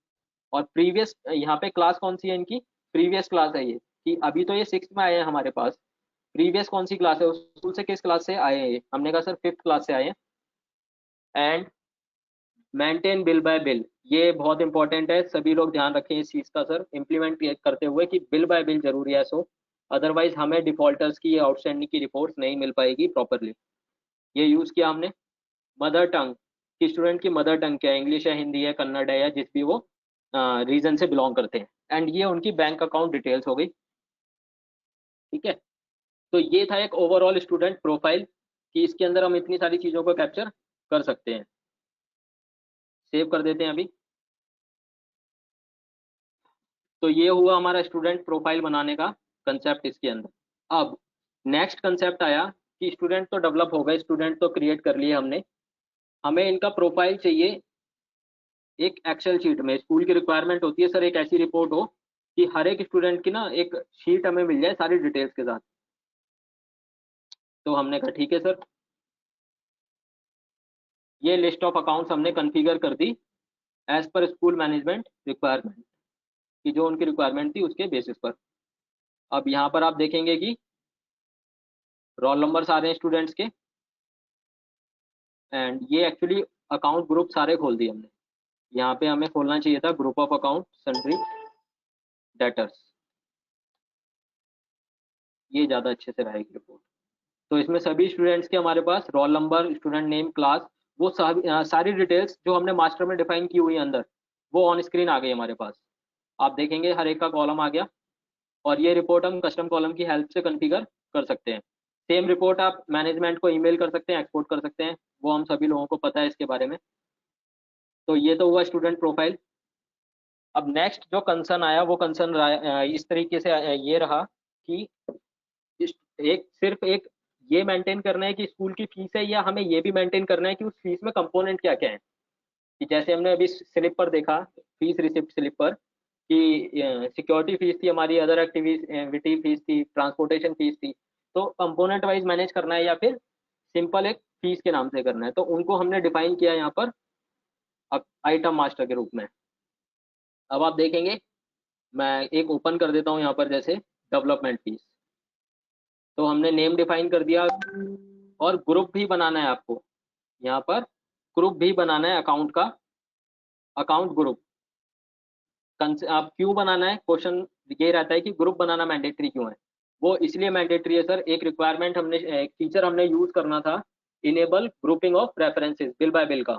[SPEAKER 2] और प्रीवियस यहाँ पे क्लास कौन सी है इनकी, प्रीवियस क्लास है ये, कि अभी तो ये 6th में आए हैं हमारे पास, प्रीवियस कौन सी क्लास है उस स्कूल से किस क्लास से आए हैं ये, हमने कहा सर 5th क्लास से आए हैं। And maintain bill by bill, ये बहुत इंपॉर्टेंट है, सभी लोग ध्यान रखें इस चीज का सर, इम्प्लीमेंट करते हुए कि बिल बाय बिल जरूरी है सो, अदरवाइज हमें डिफॉल्टर्स की आउटस्टैंडिंग की रिपोर्ट्स नहीं मिल पाएगी प्रॉपरली। ये यूज किया हमने। मदर टंग, कि स्टूडेंट की मदर टंग क्या है, इंग्लिश है, हिंदी है, कन्नड़ है, या जिस भी वो रीजन से बिलोंग करते हैं। एंड ये उनकी बैंक अकाउंट डिटेल्स हो गई। ठीक है, तो ये था एक ओवरऑल स्टूडेंट प्रोफाइल, कि इसके अंदर हम इतनी सारी चीजों को कैप्चर कर सकते हैं। सेव कर देते हैं अभी। तो ये हुआ हमारा स्टूडेंट प्रोफाइल बनाने का कंसेप्ट इसके अंदर। अब नेक्स्ट कंसेप्ट आया कि स्टूडेंट तो डेवलप हो गए, स्टूडेंट तो क्रिएट कर लिए हमने, हमें इनका प्रोफाइल चाहिए एक एक्सेल शीट में। स्कूल की रिक्वायरमेंट होती है सर एक ऐसी रिपोर्ट हो कि हर एक स्टूडेंट की ना एक शीट हमें मिल जाए सारी डिटेल्स के साथ। तो हमने कहा ठीक है सर, ये लिस्ट ऑफ अकाउंट्स हमने कॉन्फ़िगर कर दी as per school management requirement, कि जो उनकी रिक्वायरमेंट थी उसके बेसिस पर। अब यहाँ पर आप देखेंगे कि रोल नंबर आ रहे हैं स्टूडेंट्स के, एंड ये एक्चुअली अकाउंट ग्रुप सारे खोल दिए हमने। यहाँ पे हमें खोलना चाहिए था group of account sundry debtors, ये ज़्यादा अच्छे से रहेगी रिपोर्ट। तो इसमें सभी स्टूडेंट्स के हमारे पास roll number, student name, class, वो सारी डिटेल्स जो हमने मास्टर में डिफाइन की हुई है अंदर, वो ऑन स्क्रीन आ गई हमारे पास। आप देखेंगे हर एक का कॉलम आ गया, और ये रिपोर्ट हम कस्टम कॉलम की हेल्प से कॉन्फ़िगर कर सकते हैं। सेम रिपोर्ट आप मैनेजमेंट को ईमेल कर सकते हैं, एक्सपोर्ट कर सकते हैं, वो हम सभी लोगों को पता है इसके बारे में। तो ये तो हुआ स्टूडेंट प्रोफाइल। अब नेक्स्ट जो कंसर्न आया वो कंसर्न इस तरीके से ये रहा कि एक सिर्फ एक ये मेंटेन करना है कि स्कूल की फीस है, या हमें ये भी मेंटेन करना है कि उस फीस में कंपोनेंट क्या क्या है। कि जैसे हमने अभी स्लिप पर देखा, फीस रिसिप्ट स्लिप पर, कि सिक्योरिटी फीस थी हमारी, अदर एक्टिविटी फीस थी, ट्रांसपोर्टेशन फीस थी। तो कंपोनेंट वाइज मैनेज करना है या फिर सिंपल एक फीस के नाम से करना है, तो उनको हमने डिफाइन किया यहाँ पर अब आइटम मास्टर के रूप में। अब आप देखेंगे, मैं एक ओपन कर देता हूँ यहाँ पर, जैसे डेवलपमेंट फीस, तो हमने नेम डिफाइन कर दिया, और ग्रुप भी बनाना है आपको यहाँ पर, ग्रुप भी बनाना है अकाउंट का, अकाउंट ग्रुप। आप क्यों बनाना है, क्वेश्चन ये रहता है कि ग्रुप बनाना मैंडेटरी क्यों है। वो इसलिए मैंडेटरी है सर, एक रिक्वायरमेंट हमने एक फीचर हमने यूज करना था, enable grouping of references bill by bill का।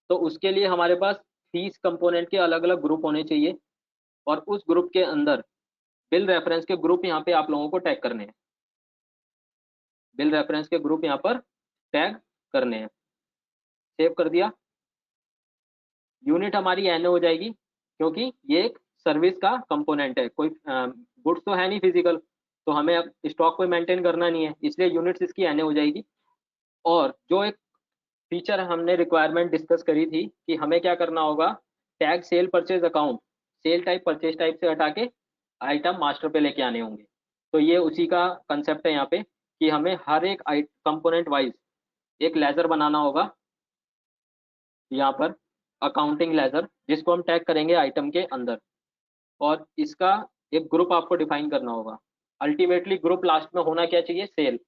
[SPEAKER 2] तो उसके लिए हमारे पास फीस कंपोनेंट के अलग अलग ग्रुप होने चाहिए, और उस ग्रुप के अंदर बिल रेफरेंस के ग्रुप यहाँ पे आप लोगों को टैग करने हैं, बिल रेफरेंस के ग्रुप यहाँ पर टैग करने हैं। सेव कर दिया। यूनिट हमारी एन हो जाएगी, क्योंकि ये एक सर्विस का कंपोनेंट है, कोई गुड्स तो है नहीं फिजिकल, तो हमें अब स्टॉक को मेंटेन करना नहीं है, इसलिए यूनिट्स इसकी एन हो जाएगी। और जो एक फीचर हमने रिक्वायरमेंट डिस्कस करी थी कि हमें क्या करना होगा, tag sale purchase account, sale type purchase type से हटा के आइटम मास्टर पे लेके आने होंगे। तो ये उसी का कंसेप्ट है यहाँ पे, कि हमें हर एक कंपोनेंट वाइज एक लेजर बनाना होगा यहाँ पर, अकाउंटिंग लेजर, जिसको हम टैग करेंगे आइटम के अंदर, और इसका एक ग्रुप आपको डिफाइन करना होगा। अल्टीमेटली ग्रुप लास्ट में होना क्या चाहिए, सेल।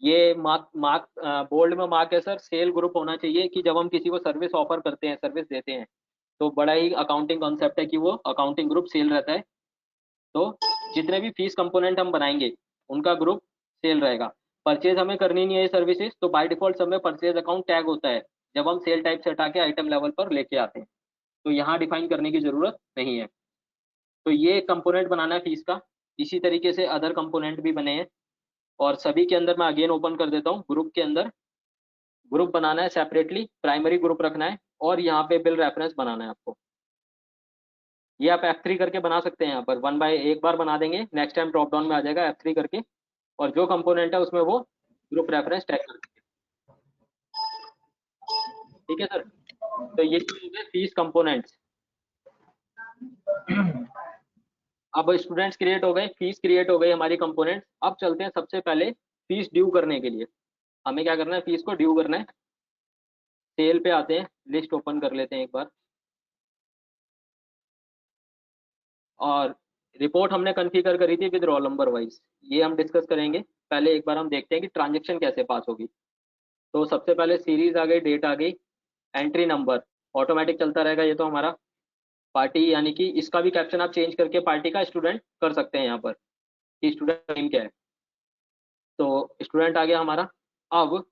[SPEAKER 2] ये मार्क मार्क बोल्ड में मार्क है सर, सेल ग्रुप होना चाहिए, कि जब हम किसी को सर्विस ऑफर करते हैं, सर्विस देते हैं, तो बड़ा ही अकाउंटिंग कॉन्सेप्ट है कि वो अकाउंटिंग ग्रुप सेल रहता है। तो जितने भी फीस कंपोनेंट हम बनाएंगे उनका ग्रुप सेल रहेगा। परचेज हमें करनी नहीं है सर्विसेज, तो बाय डिफॉल्ट सब में परचेज अकाउंट टैग होता है जब हम सेल टाइप से हटा के आइटम लेवल पर लेके आते हैं, तो यहाँ डिफाइन करने की जरूरत नहीं है। तो ये कंपोनेंट बनाना है फीस का। इसी तरीके से अदर कंपोनेंट भी बने हैं, और सभी के अंदर मैं अगेन ओपन कर देता हूँ, ग्रुप के अंदर ग्रुप बनाना है सेपरेटली, प्राइमरी ग्रुप रखना है, और यहाँ पे बिल रेफरेंस बनाना है आपको। ये आप F3 करके बना सकते हैं, यहाँ पर वन बाय एक बार बना देंगे, नेक्स्ट टाइम ड्रॉप डाउन में आ जाएगा F3 करके, और जो कंपोनेंट है उसमें वो ग्रुप रेफरेंस टैग कर देंगे। ठीक है सर, तो ये हो गए फीस कंपोनेंट्स। अब स्टूडेंट्स क्रिएट हो गए, फीस क्रिएट हो गई हमारी कंपोनेंट्स। अब चलते हैं सबसे पहले फीस ड्यू करने के लिए, हमें क्या करना है, फीस को ड्यू करना है। सेल पे आते हैं, लिस्ट ओपन कर लेते हैं एक बार, और रिपोर्ट हमने कॉन्फ़िगर करी थी विद रोल नंबर वाइज, ये हम डिस्कस करेंगे। पहले एक बार हम देखते हैं कि ट्रांजेक्शन कैसे पास होगी। तो सबसे पहले सीरीज आ गई, डेट आ गई, एंट्री नंबर ऑटोमेटिक चलता रहेगा, ये तो हमारा पार्टी, यानी कि इसका भी कैप्शन आप चेंज करके पार्टी का स्टूडेंट कर सकते हैं यहाँ पर कि स्टूडेंट नेम क्या है। तो स्टूडेंट आ गया हमारा। अब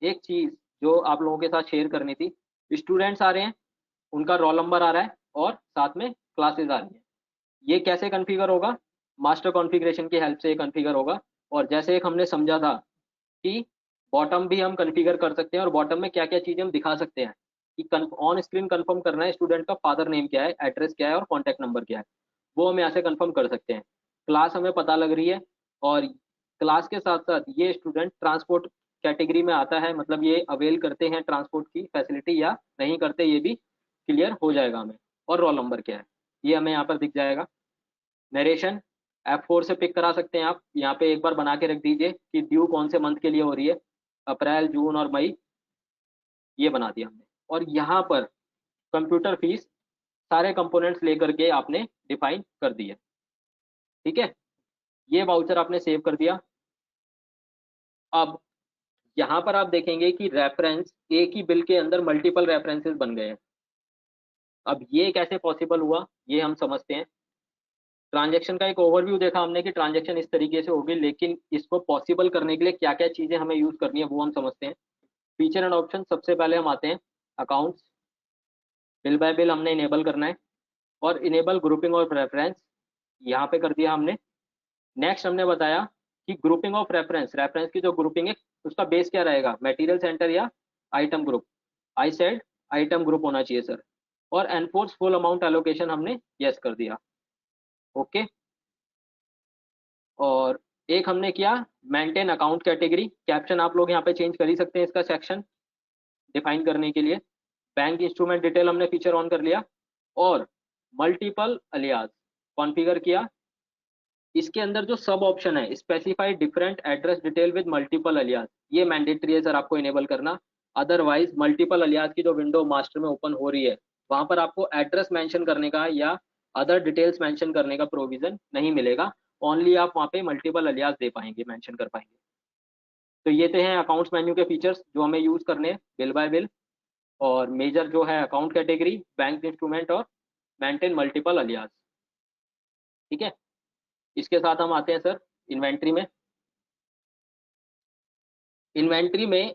[SPEAKER 2] एक चीज जो आप लोगों के साथ शेयर करनी थी, स्टूडेंट्स आ रहे हैं, उनका रोल नंबर आ रहा है और साथ में क्लासेस आ रही है। ये कैसे कॉन्फ़िगर होगा? मास्टर कॉन्फ़िगरेशन की हेल्प से ये कॉन्फ़िगर होगा। और जैसे एक हमने समझा था कि बॉटम भी हम कॉन्फ़िगर कर सकते हैं, और बॉटम में क्या क्या चीजें हम दिखा सकते हैं कि ऑन स्क्रीन कंफर्म करना है स्टूडेंट का फादर नेम क्या है, एड्रेस क्या है और कॉन्टैक्ट नंबर क्या है, वो हम यहाँ से कंफर्म कर सकते हैं। क्लास हमें पता लग रही है, और क्लास के साथ साथ ये स्टूडेंट ट्रांसपोर्ट कैटेगरी में आता है, मतलब ये अवेल करते हैं ट्रांसपोर्ट की फैसिलिटी या नहीं करते, ये भी क्लियर हो जाएगा हमें। और रोल नंबर क्या है ये हमें यहाँ पर दिख जाएगा। नरेशन F4 से पिक करा सकते हैं आप, यहाँ पे एक बार बना के रख दीजिए कि ड्यू कौन से मंथ के लिए हो रही है, अप्रैल जून और मई, ये बना दिया हमने। और यहाँ पर कंप्यूटर फीस सारे कंपोनेंट्स लेकर के आपने डिफाइन कर दिए। ठीक है, ये वाउचर आपने सेव कर दिया। अब यहाँ पर आप देखेंगे कि रेफरेंस, एक ही बिल के अंदर मल्टीपल रेफरेंसेस बन गए हैं। अब ये कैसे पॉसिबल हुआ ये हम समझते हैं। ट्रांजैक्शन का एक ओवरव्यू देखा हमने कि ट्रांजैक्शन इस तरीके से होगी, लेकिन इसको पॉसिबल करने के लिए क्या क्या चीजें हमें यूज करनी है वो हम समझते हैं। फीचर एंड ऑप्शन, सबसे पहले हम आते हैं अकाउंट्स, बिल बाय बिल हमने इनेबल करना है, और इनेबल ग्रुपिंग ऑफ रेफरेंस यहाँ पे कर दिया हमने। नेक्स्ट हमने बताया कि ग्रुपिंग ऑफ रेफरेंस, रेफरेंस की जो ग्रुपिंग है उसका बेस क्या रहेगा, मटेरियल सेंटर या item group. I said item group होना चाहिए सर। और एनफोर्स फुल अमाउंट एलोकेशन हमने यस कर दिया। ओके। और एक हमने किया मेंटेन अकाउंट कैटेगरी, कैप्शन आप लोग यहाँ पे चेंज कर ही सकते हैं इसका सेक्शन डिफाइन करने के लिए। बैंक इंस्ट्रूमेंट डिटेल हमने फीचर ऑन कर लिया, और मल्टीपल अलियास कॉन्फ़िगर किया। इसके अंदर जो सब ऑप्शन है specify different address detail with multiple alias, ये मैंडेटरी है सर आपको इनेबल करना। अदरवाइज मल्टीपल अलियास की जो विंडो मास्टर में ओपन हो रही है वहां पर आपको एड्रेस मेंशन करने का या अदर डिटेल्स मेंशन करने का प्रोविजन नहीं मिलेगा। ओनली आप वहां पे मल्टीपल अलियास दे पाएंगे, मेंशन कर पाएंगे। तो ये तो हैं अकाउंट्स मेन्यू के फीचर्स जो हमें यूज करने हैं बिल बाय बिल। और मेजर जो है अकाउंट कैटेगरी, बैंक इंस्ट्रूमेंट और मेंटेन मल्टीपल अलियास। ठीक है, इसके साथ हम आते हैं सर इन्वेंट्री में। इन्वेंट्री में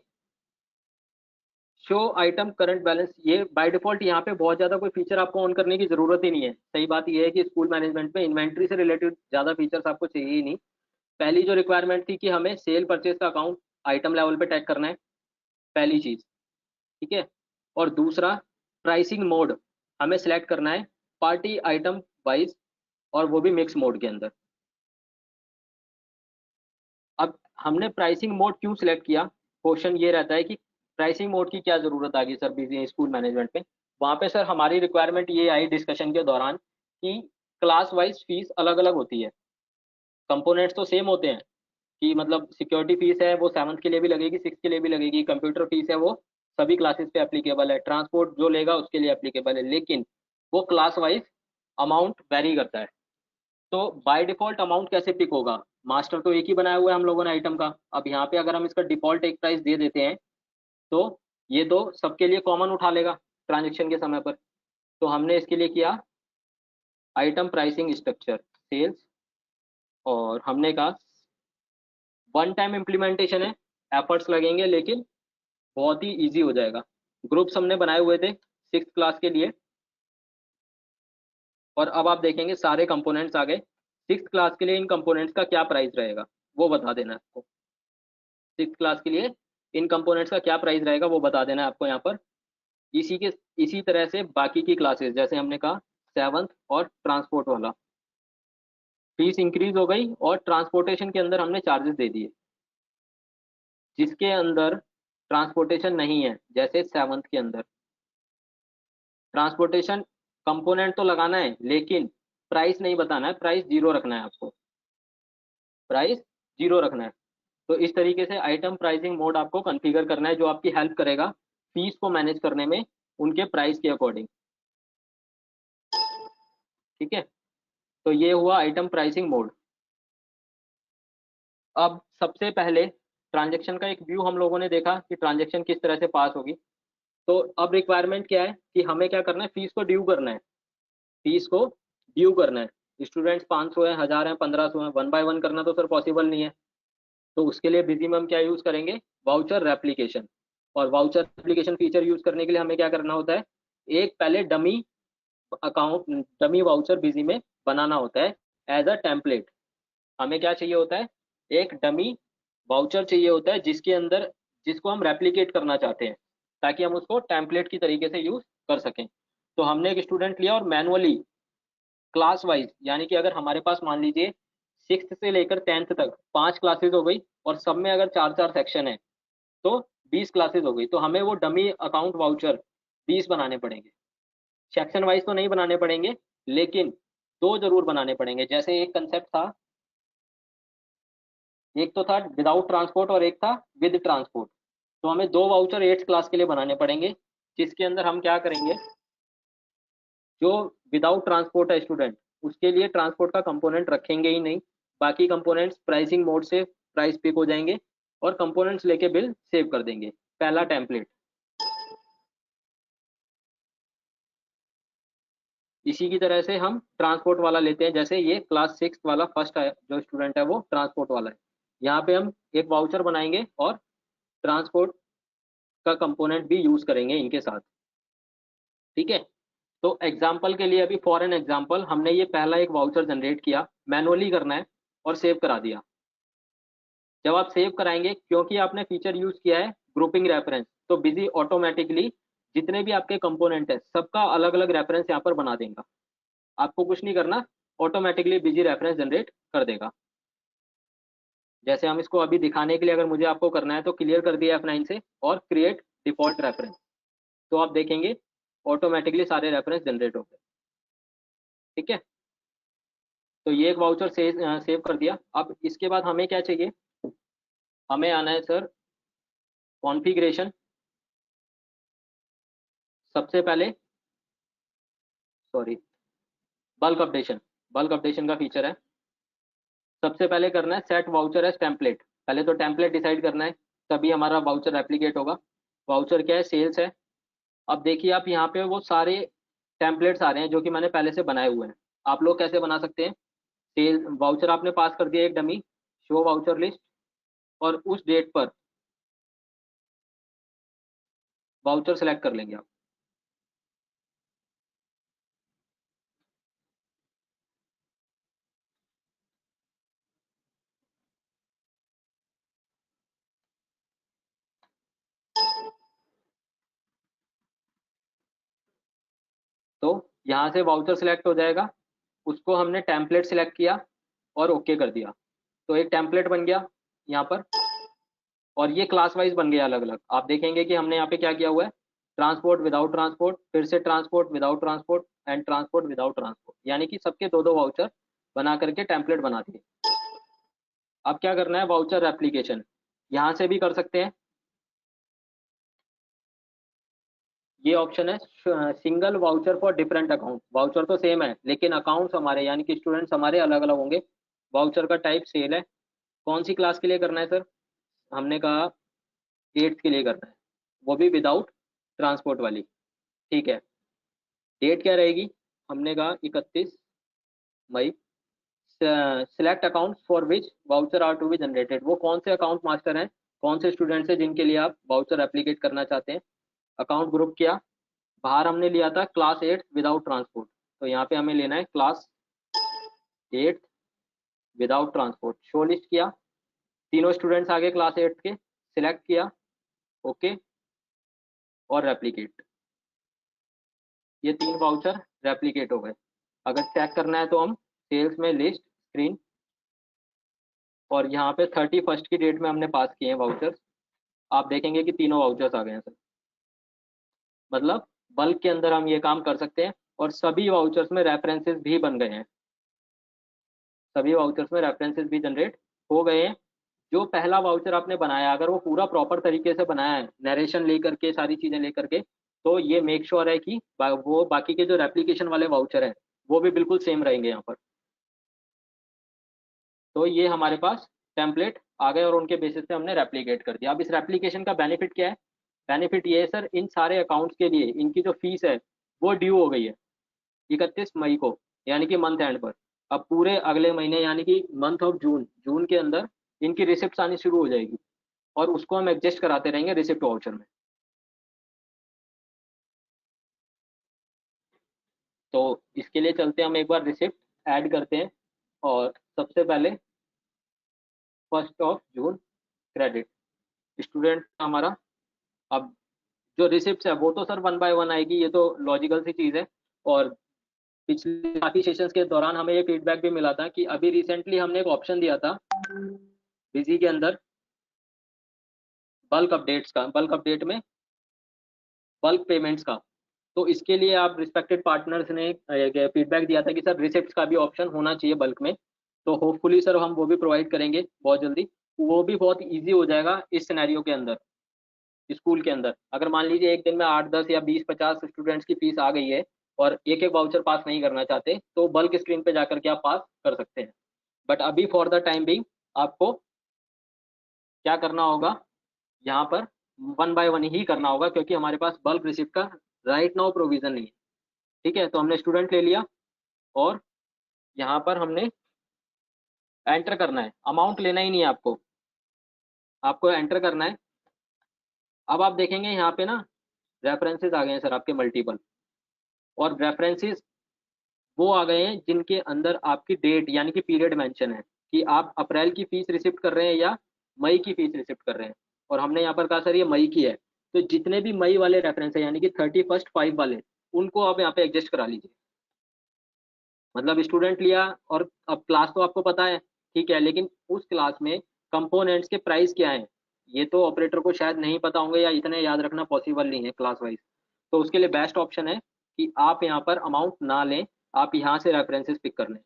[SPEAKER 2] शो आइटम करंट बैलेंस, ये बाय डिफॉल्ट यहाँ पे बहुत ज्यादा कोई फीचर आपको ऑन करने की जरूरत ही नहीं है। सही बात ये है कि स्कूल मैनेजमेंट में इन्वेंट्री से रिलेटेड ज्यादा फीचर्स आपको चाहिए ही नहीं। पहली जो रिक्वायरमेंट थी कि हमें सेल परचेज का अकाउंट आइटम लेवल पे टैग करना है, पहली चीज। ठीक है, और दूसरा प्राइसिंग मोड हमें सेलेक्ट करना है पार्टी आइटम वाइज, और वो भी मिक्स मोड के अंदर। अब हमने प्राइसिंग मोड क्यों सिलेक्ट किया, क्वेश्चन ये रहता है कि प्राइसिंग मोड की क्या जरूरत आ गई सर बिजनेस स्कूल मैनेजमेंट में। वहां पे सर हमारी रिक्वायरमेंट ये आई डिस्कशन के दौरान कि क्लास वाइज फीस अलग अलग होती है, कंपोनेंट्स तो सेम होते हैं कि मतलब सिक्योरिटी फीस है वो 7th के लिए भी लगेगी, 6th के लिए भी लगेगी, कंप्यूटर फीस है वो सभी क्लासेस पे एप्लीकेबल है, ट्रांसपोर्ट जो लेगा उसके लिए एप्लीकेबल है, लेकिन वो क्लास वाइज अमाउंट वेरी करता है। तो बाय डिफॉल्ट अमाउंट कैसे पिक होगा, मास्टर तो एक ही बनाया हुआ है हम लोगों ने आइटम का। अब यहाँ पे अगर हम इसका डिफॉल्ट एक प्राइस दे देते हैं तो ये तो सबके लिए कॉमन उठा लेगा ट्रांजेक्शन के समय पर। तो हमने इसके लिए किया आइटम प्राइसिंग स्ट्रक्चर सेल्स, और हमने कहा वन टाइम इम्प्लीमेंटेशन है, एफर्ट्स लगेंगे लेकिन बहुत ही इजी हो जाएगा। ग्रुप्स हमने बनाए हुए थे 6th क्लास के लिए, और अब आप देखेंगे सारे कंपोनेंट्स आ गए। 6th क्लास के लिए इन कंपोनेंट्स का क्या प्राइस रहेगा वो बता देना है आपको। 6th क्लास के लिए इन कंपोनेंट्स का क्या प्राइस रहेगा वो बता देना है आपको यहाँ पर। इसी तरह से बाकी की क्लासेस जैसे हमने कहा 7th और ट्रांसपोर्ट वाला, फीस इंक्रीज हो गई और ट्रांसपोर्टेशन के अंदर हमने चार्जेस दे दिए। जिसके अंदर ट्रांसपोर्टेशन नहीं है जैसे 7th के अंदर ट्रांसपोर्टेशन कंपोनेंट तो लगाना है लेकिन प्राइस नहीं बताना है, प्राइस जीरो रखना है आपको, प्राइस जीरो रखना है। तो इस तरीके से आइटम प्राइसिंग मोड आपको कॉन्फ़िगर करना है जो आपकी हेल्प करेगा फीस को मैनेज करने में उनके प्राइस के अकॉर्डिंग। ठीक है, तो ये हुआ आइटम प्राइसिंग मोड। अब सबसे पहले ट्रांजैक्शन का एक व्यू हम लोगों ने देखा कि ट्रांजैक्शन किस तरह से पास होगी। तो अब रिक्वायरमेंट क्या है कि हमें क्या करना है, फीस को ड्यू करना है, फीस को ड्यू करना है। स्टूडेंट्स 500 है, 1000 है, 1500 है, 1 बाय 1 करना तो सर पॉसिबल नहीं है। तो उसके लिए बिजी में हम क्या यूज करेंगे, वाउचर रेप्लीकेशन। और वाउचर रेप्लीकेशन फीचर यूज करने के लिए हमें क्या करना होता है, एक पहले dummy account, dummy voucher busy में बनाना होता है एज अ टेम्पलेट। हमें क्या चाहिए होता है, एक डमी वाउचर चाहिए होता है जिसके अंदर, जिसको हम रेप्लिकेट करना चाहते हैं, ताकि हम उसको टेम्पलेट की तरीके से यूज कर सकें। तो हमने एक स्टूडेंट लिया और मैनुअली क्लास वाइज, यानी कि अगर हमारे पास मान लीजिए 6th से लेकर 10th तक 5 क्लासेज हो गई, और सब में अगर 4 4 सेक्शन है तो 20 क्लासेज हो गई, तो हमें वो डमी अकाउंट वाउचर 20 बनाने पड़ेंगे। सेक्शन वाइज तो नहीं बनाने पड़ेंगे, लेकिन दो जरूर बनाने पड़ेंगे। जैसे एक कंसेप्ट था, एक तो था विदाउट ट्रांसपोर्ट और एक था विद ट्रांसपोर्ट। तो हमें दो वाउचर 8th क्लास के लिए बनाने पड़ेंगे, जिसके अंदर हम क्या करेंगे, जो विदाउट ट्रांसपोर्ट है स्टूडेंट, उसके लिए ट्रांसपोर्ट का कंपोनेंट रखेंगे ही नहीं। बाकी कंपोनेंट्स प्राइसिंग मोड से प्राइस पिक हो जाएंगे और कंपोनेंट्स लेके बिल सेव कर देंगे। पहला टेम्पलेट। इसी की तरह से हम ट्रांसपोर्ट वाला लेते हैं, जैसे ये क्लास 6 वाला फर्स्ट है जो स्टूडेंट है वो ट्रांसपोर्ट वाला है। यहाँ पे हम एक वाउचर बनाएंगे और ट्रांसपोर्ट का कंपोनेंट भी यूज करेंगे इनके साथ। ठीक है। तो एग्जाम्पल के लिए, अभी फॉर एन एग्जाम्पल, हमने ये पहला एक वाउचर जनरेट किया, मैनुअली करना है, और सेव करा दिया। जब आप सेव कराएंगे, क्योंकि आपने फीचर यूज किया है ग्रुपिंग रेफरेंस, तो बिजी ऑटोमेटिकली जितने भी आपके कंपोनेंट है सबका अलग अलग रेफरेंस यहाँ पर बना देगा। आपको कुछ नहीं करना, ऑटोमेटिकली बिजी रेफरेंस जनरेट कर देगा। जैसे हम इसको अभी दिखाने के लिए, अगर मुझे आपको करना है तो क्लियर कर दिया F9 से और क्रिएट डिफॉल्ट रेफरेंस, तो आप देखेंगे ऑटोमेटिकली सारे रेफरेंस जनरेट हो गए। ठीक है। तो ये एक वाउचर सेव कर दिया। अब इसके बाद हमें क्या चाहिए, हमें आना है सर कॉन्फ़िगरेशन। सबसे पहले, sorry, bulk updation. Bulk updation का फीचर है। सबसे पहले करना है सेट वाउचर एज टेम्पलेट। पहले तो टेम्पलेट डिसाइड करना है, तभी हमारा वाउचर एप्लीकेट होगा। वाउचर क्या है, सेल्स है। अब देखिए आप यहाँ पे वो सारे टेम्पलेट्स आ रहे हैं जो कि मैंने पहले से बनाए हुए हैं। आप लोग कैसे बना सकते हैं, सेल वाउचर आपने पास कर दिया एक डमी, शो वाउचर लिस्ट, और उस डेट पर वाउचर सेलेक्ट कर लेंगे आप। तो यहाँ से वाउचर सेलेक्ट हो जाएगा, उसको हमने टेम्पलेट सेलेक्ट किया और ओके कर दिया, तो एक टेम्पलेट बन गया यहाँ पर। और ये क्लास वाइज बन गया अलग अलग। आप देखेंगे कि हमने यहाँ पे क्या किया हुआ है, ट्रांसपोर्ट विदाउट ट्रांसपोर्ट, फिर से transport without transport, and transport without transport, यानी कि सबके दो दो वाउचर बना करके टेम्पलेट बना दिए। अब क्या करना है, वाउचर एप्लीकेशन यहाँ से भी कर सकते हैं। ये ऑप्शन है single voucher for different account. Voucher तो सेम है लेकिन अकाउंट्स हमारे, यानी कि स्टूडेंट्स हमारे अलग अलग होंगे। वाउचर का टाइप सेल है। कौन सी क्लास के लिए करना है सर, हमने कहा 8th के लिए करना है, वो भी विदाउट ट्रांसपोर्ट वाली। ठीक है। डेट क्या रहेगी, हमने कहा 31 मई। Select account for which voucher are to be generated. वो कौन से अकाउंट मास्टर हैं, कौन से स्टूडेंट्स हैं जिनके लिए आप वाउचर एप्लीकेट करना चाहते हैं। अकाउंट ग्रुप किया, बाहर हमने लिया था क्लास 8 विदाउट ट्रांसपोर्ट, तो यहाँ पे हमें लेना है class 8 without transport. Show list किया, तीनों स्टूडेंट्स आ गए क्लास 8 के, सिलेक्ट किया, ओके, और रेप्लीकेट। ये 3 वाउचर रेप्लीकेट हो गए। अगर चेक करना है तो हम सेल्स में लिस्ट स्क्रीन, और यहाँ पे 31st की डेट में हमने पास किए हैं वाउचर्स। आप देखेंगे कि तीनों वाउचर्स आ गए हैं सर। मतलब बल्क के अंदर हम ये काम कर सकते हैं, और सभी वाउचर्स में रेफरेंसेस भी बन गए हैं। सभी वाउचर्स में रेफरेंसेस भी जनरेट हो गए हैं। जो पहला वाउचर आपने बनाया, अगर वो पूरा प्रॉपर तरीके से बनाया है, नरेशन लेकर के, सारी चीजें लेकर के, तो ये मेक श्योर है कि वो बाकी के जो रेप्लीकेशन वाले वाउचर हैं वो भी बिल्कुल सेम रहेंगे यहाँ पर। तो ये हमारे पास टेम्पलेट आ गए और उनके बेसिस पे हमने रेप्लीकेट कर दिया। अब इस रेप्लीकेशन का बेनिफिट क्या है, बेनिफिट ये है सर, इन सारे अकाउंट्स के लिए इनकी जो फीस है वो ड्यू हो गई है 31 मई को, यानी कि मंथ एंड पर। अब पूरे अगले महीने यानी कि मंथ ऑफ जून, जून के अंदर इनकी रिसिप्ट आनी शुरू हो जाएगी और उसको हम एडजस्ट कराते रहेंगे रिसिप्ट वाउचर में। तो इसके लिए चलते हैं, हम एक बार रिसिप्ट ऐड करते हैं। और सबसे पहले 1 जून क्रेडिट स्टूडेंट हमारा। अब जो रिसिप्ट है वो तो सर 1 बाय 1 आएगी, ये तो लॉजिकल सी चीज़ है। और पिछले काफी सेशंस के दौरान हमें ये फीडबैक भी मिला था कि अभी रिसेंटली हमने एक ऑप्शन दिया था बिजी के अंदर, बल्क अपडेट्स का, बल्क अपडेट में बल्क पेमेंट्स का। तो इसके लिए आप रिस्पेक्टेड पार्टनर्स ने फीडबैक दिया था कि सर रिसिप्ट्स का भी ऑप्शन होना चाहिए बल्क में। तो होपफुली सर हम वो भी प्रोवाइड करेंगे बहुत जल्दी। वो भी बहुत इजी हो जाएगा इस सिनेरियो के अंदर। स्कूल के अंदर अगर मान लीजिए एक दिन में 8, 10 या 20, 50 स्टूडेंट्स की फीस आ गई है और एक एक वाउचर पास नहीं करना चाहते, तो बल्क स्क्रीन पे जाकर के आप पास कर सकते हैं। बट अभी फॉर द टाइम बिंग आपको क्या करना होगा, यहाँ पर 1 बाय 1 ही करना होगा, क्योंकि हमारे पास बल्क रिसिप्ट का राइट नाउ प्रोविजन नहीं है। ठीक है, तो हमने स्टूडेंट ले लिया और यहाँ पर हमने एंटर करना है, अमाउंट लेना ही नहीं है आपको, आपको एंटर करना है। अब आप देखेंगे यहाँ पे ना रेफरेंसेस आ गए हैं सर आपके मल्टीपल, और रेफरेंसेस वो आ गए हैं जिनके अंदर आपकी डेट यानी कि पीरियड मेंशन है कि आप अप्रैल की फीस रिसिप्ट कर रहे हैं या मई की फीस रिसिप्ट कर रहे हैं। और हमने यहाँ पर कहा सर ये मई की है, तो जितने भी मई वाले रेफरेंस है यानी कि 31/5 वाले, उनको आप यहाँ पे एडजस्ट करा लीजिए। मतलब स्टूडेंट लिया और अब क्लास तो आपको पता है, ठीक है, लेकिन उस क्लास में कंपोनेंट्स के प्राइस क्या है ये तो ऑपरेटर को शायद नहीं पता होंगे या इतने याद रखना पॉसिबल नहीं है क्लास वाइज। तो उसके लिए बेस्ट ऑप्शन है कि आप यहाँ पर अमाउंट ना लें, आप यहाँ से रेफरेंसेस पिक कर लें,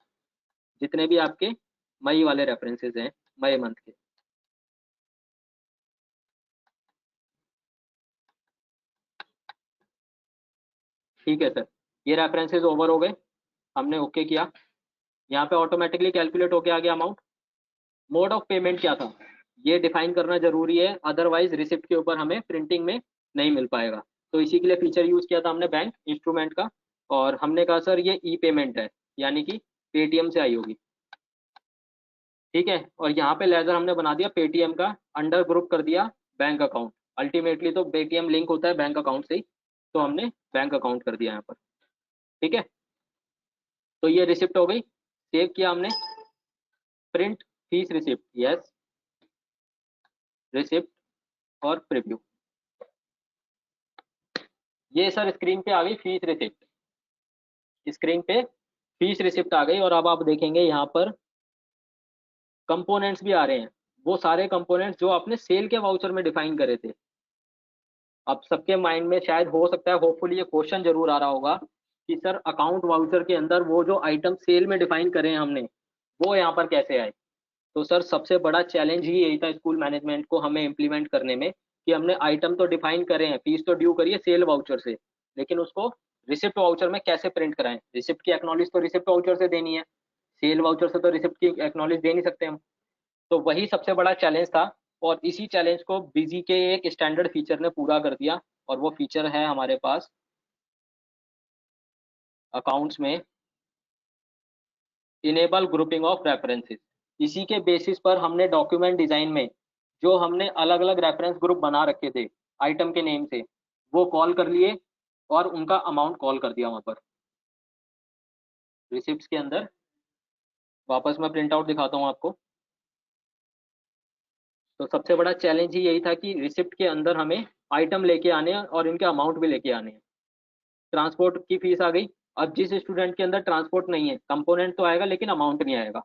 [SPEAKER 2] जितने भी आपके मई वाले रेफरेंसेस हैं मई मंथ के। ठीक है सर, ये रेफरेंसेस ओवर हो गए, हमने ओके किया। यहाँ पे ऑटोमेटिकली कैलकुलेट होके आ गया अमाउंट। मोड ऑफ पेमेंट क्या था ये डिफाइन करना जरूरी है, अदरवाइज रिसिप्ट के ऊपर हमें प्रिंटिंग में नहीं मिल पाएगा। तो इसी के लिए फीचर यूज किया था हमने बैंक इंस्ट्रूमेंट का, और हमने कहा सर ये ई पेमेंट है यानी कि पेटीएम से आई होगी। ठीक है, और यहाँ पे लेजर हमने बना दिया पेटीएम का, अंडर ग्रुप कर दिया बैंक अकाउंट। अल्टीमेटली तो पेटीएम लिंक होता है बैंक अकाउंट से ही, तो हमने बैंक अकाउंट कर दिया यहाँ पर। ठीक है, तो ये रिसिप्ट हो गई, सेव किया हमने। Print fees receipt, yes, receipt और प्रीव्यू। ये सर स्क्रीन पे आ गई फीस रिसिप्ट, स्क्रीन पे फीस रिसिप्ट आ गई। और अब आप देखेंगे यहाँ पर कंपोनेंट्स भी आ रहे हैं, वो सारे कंपोनेंट्स जो आपने सेल के वाउचर में डिफाइन करे थे। अब सबके माइंड में शायद हो सकता है, होपफुली ये क्वेश्चन जरूर आ रहा होगा कि सर अकाउंट वाउचर के अंदर वो जो आइटम सेल में डिफाइन करे हैं हमने, वो यहाँ पर कैसे आए। तो सर सबसे बड़ा चैलेंज ही यही था स्कूल मैनेजमेंट को हमें इम्प्लीमेंट करने में, कि हमने आइटम तो डिफाइन करे हैं, फीस तो ड्यू करिए सेल वाउचर से, लेकिन उसको रिसिप्ट वाउचर में कैसे प्रिंट कराएं। रिसिप्ट की एक्नॉलेज तो रिसिप्ट वाउचर से देनी है, सेल वाउचर से तो रिसिप्ट की एक्नॉलेज दे नहीं सकते हम। तो वही सबसे बड़ा चैलेंज था, और इसी चैलेंज को बिजी के एक स्टैंडर्ड फीचर ने पूरा कर दिया। और वो फीचर है हमारे पास अकाउंट्स में इनेबल ग्रुपिंग ऑफ रेफरेंसेस। इसी के बेसिस पर हमने डॉक्यूमेंट डिजाइन में जो हमने अलग अलग रेफरेंस ग्रुप बना रखे थे आइटम के नेम से, वो कॉल कर लिए और उनका अमाउंट कॉल कर दिया वहां पर रिसिप्ट्स के अंदर। वापस मैं प्रिंट आउट दिखाता हूँ आपको। तो सबसे बड़ा चैलेंज ही यही था कि रिसिप्ट के अंदर हमें आइटम लेके आने हैं और इनके अमाउंट भी लेके आने हैं। ट्रांसपोर्ट की फीस आ गई। अब जिस स्टूडेंट के अंदर ट्रांसपोर्ट नहीं है, कंपोनेंट तो आएगा लेकिन अमाउंट नहीं आएगा।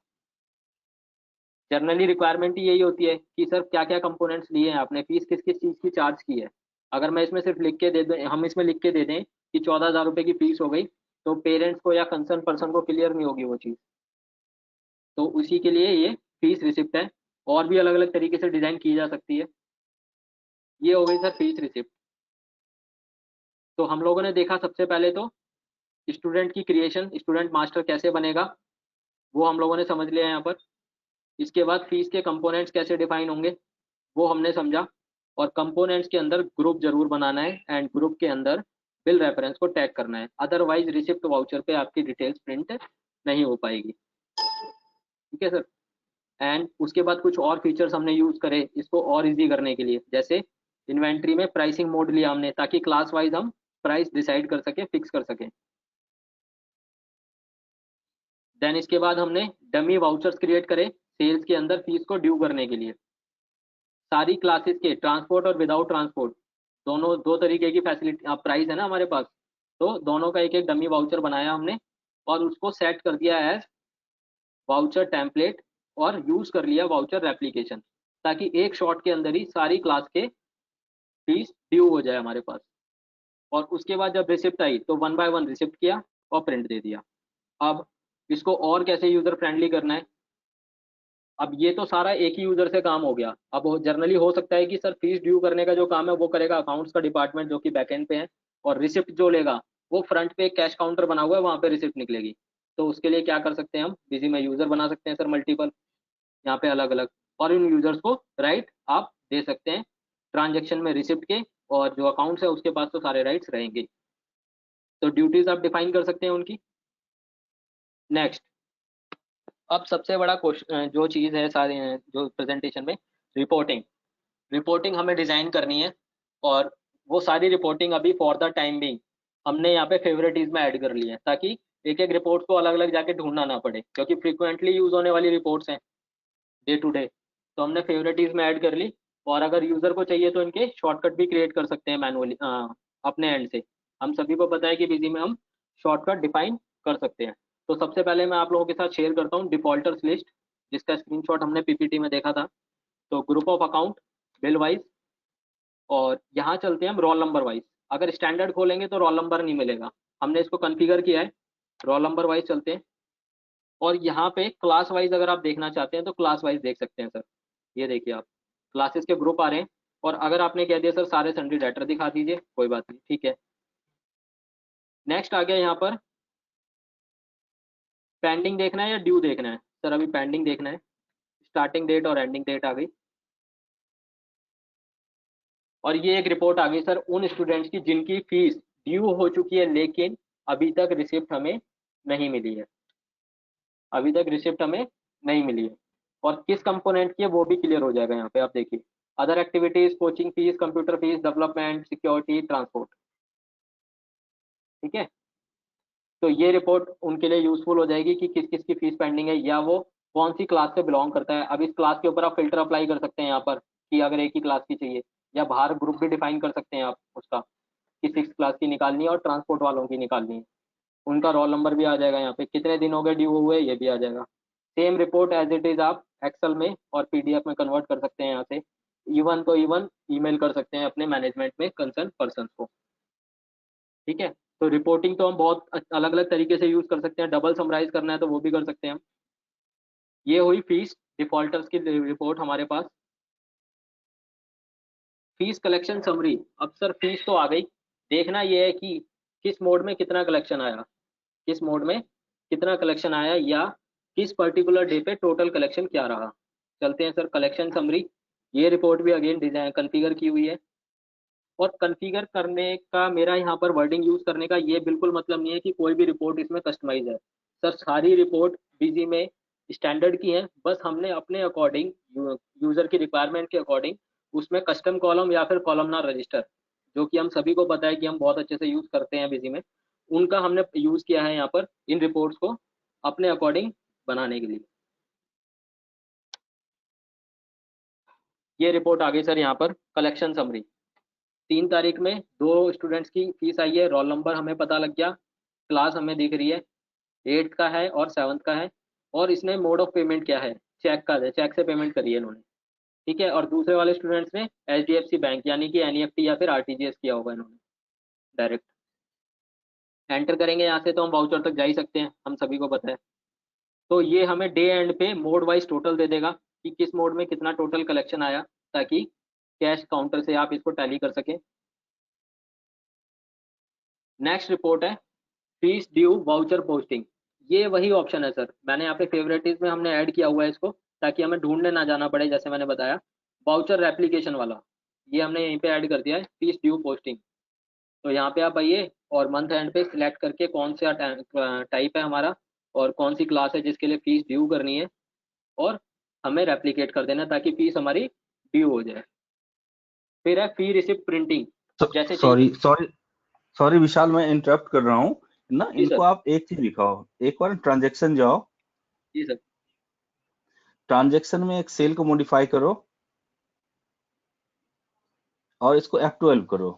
[SPEAKER 2] जनरली रिक्वायरमेंट ही यही होती है कि सर क्या क्या कंपोनेंट्स लिए हैं आपने, फीस किस किस चीज़ की चार्ज की है। अगर मैं इसमें सिर्फ लिख के दे दें, हम इसमें लिख के दे दें कि 14,000 रुपये की फीस हो गई, तो पेरेंट्स को या कंसर्न पर्सन को क्लियर नहीं होगी वो चीज़। तो उसी के लिए ये फीस रिसिप्ट है, और भी अलग अलग तरीके से डिजाइन की जा सकती है। ये हो गई सर फीस रिसिप्ट। तो हम लोगों ने देखा सबसे पहले तो स्टूडेंट की क्रिएशन, स्टूडेंट मास्टर कैसे बनेगा वो हम लोगों ने समझ लिया यहाँ पर। इसके बाद फीस के कंपोनेंट्स कैसे डिफाइन होंगे वो हमने समझा। और कंपोनेंट्स के अंदर ग्रुप जरूर बनाना है एंड ग्रुप के अंदर बिल रेफरेंस को टैग करना है, अदरवाइज रिसिप्ट वाउचर पे आपकी डिटेल्स प्रिंट नहीं हो पाएगी। ठीक है सर। एंड उसके बाद कुछ और फीचर्स हमने यूज करे इसको और इजी करने के लिए, जैसे इन्वेंट्री में प्राइसिंग मोड लिया हमने ताकि क्लास वाइज हम प्राइस डिसाइड कर सके, फिक्स कर सके। देन इसके बाद हमने डमी वाउचर्स क्रिएट करे सेल्स के अंदर फीस को ड्यू करने के लिए। सारी क्लासेस के ट्रांसपोर्ट और विदाउट ट्रांसपोर्ट दोनों दो तरीके की फैसिलिटी प्राइस है ना हमारे पास, तो दोनों का एक एक डमी वाउचर बनाया हमने और उसको सेट कर दिया एज वाउचर टेम्पलेट और यूज कर लिया वाउचर रेप्लीकेशन, ताकि एक शॉट के अंदर ही सारी क्लास के फीस ड्यू हो जाए हमारे पास। और उसके बाद जब रिसिप्ट आई तो 1 बाय 1 रिसिप्ट किया और प्रिंट दे दिया। अब इसको और कैसे यूजर फ्रेंडली करना है, अब ये तो सारा एक ही यूजर से काम हो गया। अब जनरली हो सकता है कि सर फीस ड्यू करने का जो काम है वो करेगा अकाउंट्स का डिपार्टमेंट जो कि बैकएंड पे है, और रिसिप्ट जो लेगा वो फ्रंट पे कैश काउंटर बना हुआ है वहां पे रिसिप्ट निकलेगी। तो उसके लिए क्या कर सकते हैं, हम बिजी में यूजर बना सकते हैं सर मल्टीपल, यहाँ पे अलग अलग, और इन यूजर्स को राइट आप दे सकते हैं ट्रांजेक्शन में रिसिप्ट के, और जो अकाउंट्स है उसके पास तो सारे राइट्स रहेंगे। तो ड्यूटीज आप डिफाइन कर सकते हैं उनकी। नेक्स्ट, अब सबसे बड़ा क्वेश्चन जो चीज़ है सारे जो प्रेजेंटेशन में, रिपोर्टिंग। रिपोर्टिंग हमें डिज़ाइन करनी है, और वो सारी रिपोर्टिंग अभी फॉर द टाइम बिंग हमने यहाँ पे फेवरेटीज में ऐड कर ली है, ताकि एक एक रिपोर्ट को अलग अलग जाके ढूंढना ना पड़े, क्योंकि फ्रीक्वेंटली यूज होने वाली रिपोर्ट्स हैं डे टू डे। तो हमने फेवरेटीज में ऐड कर ली, और अगर यूजर को चाहिए तो इनके शॉर्टकट भी क्रिएट कर सकते हैं मैनुअली अपने एंड से। हम सभी को पता है कि बिजी में हम शॉर्टकट डिफाइन कर सकते हैं। तो सबसे पहले मैं आप लोगों के साथ शेयर करता हूँ डिफॉल्टर्स लिस्ट, जिसका स्क्रीनशॉट हमने पीपीटी में देखा था। तो group of account, bill wise, और यहाँ चलते हैं हम रोल नंबर वाइज। अगर स्टैंडर्ड खोलेंगे तो रोल नंबर नहीं मिलेगा, हमने इसको कॉन्फ़िगर किया है। रोल नंबर वाइज चलते हैं, और यहाँ पे क्लास वाइज अगर आप देखना चाहते हैं तो क्लास वाइज देख सकते हैं सर। ये देखिए आप क्लासेस के ग्रुप आ रहे हैं, और अगर आपने कह दिया सर सारे सन्डे डेटर दिखा दीजिए, कोई बात नहीं, ठीक है। नेक्स्ट आ गया यहाँ पर पेंडिंग देखना है या ड्यू देखना है, सर अभी पेंडिंग देखना है। स्टार्टिंग डेट और एंडिंग डेट आ गई, और ये एक रिपोर्ट आ गई सर उन स्टूडेंट्स की जिनकी फीस ड्यू हो चुकी है लेकिन अभी तक रिसिप्ट हमें नहीं मिली है, अभी तक रिसिप्ट हमें नहीं मिली है। और किस कंपोनेंट की है वो भी क्लियर हो जाएगा यहाँ पे, आप देखिए other activities, coaching fees, computer fees, development, security, transport. ठीक है, तो ये रिपोर्ट उनके लिए यूजफुल हो जाएगी कि किस किस की फीस पेंडिंग है, या वो कौन सी क्लास से बिलोंग करता है। अब इस क्लास के ऊपर आप फिल्टर अप्लाई कर सकते हैं यहाँ पर कि अगर एक ही क्लास की चाहिए, या बाहर ग्रुप भी डिफाइन कर सकते हैं आप उसका कि 6 क्लास की निकालनी है और ट्रांसपोर्ट वालों की निकालनी है। उनका रोल नंबर भी आ जाएगा यहाँ पे, कितने दिन हो गए ड्यू हुए ये भी आ जाएगा। Same report as it is आप एक्सेल में और पीडीएफ में कन्वर्ट कर सकते हैं यहाँ से, इवन तो इवन ईमेल कर सकते हैं अपने मैनेजमेंट में कंसर्न पर्सन को। ठीक है, तो रिपोर्टिंग तो हम बहुत अलग अलग तरीके से यूज कर सकते हैं, डबल समराइज करना है तो वो भी कर सकते हैं हम। ये हुई फीस डिफॉल्टर्स की रिपोर्ट हमारे पास। फीस कलेक्शन समरी, अब सर फीस तो आ गई, देखना ये है कि किस मोड में कितना कलेक्शन आया, किस मोड में कितना कलेक्शन आया, या किस पर्टिकुलर डे पे टोटल कलेक्शन क्या रहा। चलते हैं सर कलेक्शन समरी। ये रिपोर्ट भी अगेन डिजाइन कॉन्फ़िगर की हुई है, और कॉन्फ़िगर करने का मेरा यहाँ पर वर्डिंग यूज करने का ये बिल्कुल मतलब नहीं है कि कोई भी रिपोर्ट इसमें कस्टमाइज है। सर सारी रिपोर्ट बीजी में स्टैंडर्ड की है, बस हमने अपने अकॉर्डिंग यूजर की रिक्वायरमेंट के अकॉर्डिंग उसमें कस्टम कॉलम या फिर कॉलमनार रजिस्टर, जो कि हम सभी को पता है कि हम बहुत अच्छे से यूज करते हैं बिजी में, उनका हमने यूज किया है यहाँ पर इन रिपोर्ट्स को अपने अकॉर्डिंग बनाने के लिए। ये रिपोर्ट आ गई सर यहाँ पर कलेक्शन समरी। 3 तारीख में 2 स्टूडेंट्स की फीस आई है, रोल नंबर हमें पता लग गया, क्लास हमें दिख रही है, 8th का है और 7th का है, और इसने मोड ऑफ पेमेंट क्या है, चेक का है, चेक से पेमेंट करी है इन्होंने। ठीक है, और दूसरे वाले स्टूडेंट्स ने HDFC बैंक यानी कि NEFT या फिर RTGS किया होगा इन्होंने डायरेक्ट। एंटर करेंगे यहाँ से तो हम वाउचर तक जा ही सकते हैं, हम सभी को पता है। तो ये हमें डे एंड पे मोड वाइज टोटल दे देगा कि किस मोड में कितना टोटल कलेक्शन आया, ताकि कैश काउंटर से आप इसको टैली कर सकें। नेक्स्ट रिपोर्ट है फीस ड्यू वाउचर पोस्टिंग। ये वही ऑप्शन है सर, मैंने यहाँ पे फेवरेटिज में हमने ऐड किया हुआ है इसको, ताकि हमें ढूंढने ना जाना पड़े, जैसे मैंने बताया वाउचर रेप्लीकेशन वाला। ये हमने यहीं पे ऐड कर दिया है फीस ड्यू पोस्टिंग। तो यहाँ पे आप आइए और मंथ एंड पे सिलेक्ट करके कौन सा टाइप है हमारा और कौन सी क्लास है जिसके लिए फीस ड्यू करनी है, और हमें रेप्लिकेट कर देना ताकि फीस हमारी ड्यू हो जाए। फिर है फी रिसिप्ट प्रिंटिंग। जैसे चाहिए।
[SPEAKER 3] सॉरी सॉरी सॉरी विशाल, मैं इंटरप्ट कर रहा हूँ ना।
[SPEAKER 2] जी
[SPEAKER 3] इनको
[SPEAKER 2] सर।
[SPEAKER 3] आप एक चीज दिखाओ, एक बार ट्रांजेक्शन जाओ,
[SPEAKER 2] जी सर।
[SPEAKER 3] ट्रांजेक्शन में एक सेल को मॉडिफाई करो और इसको F12 करो।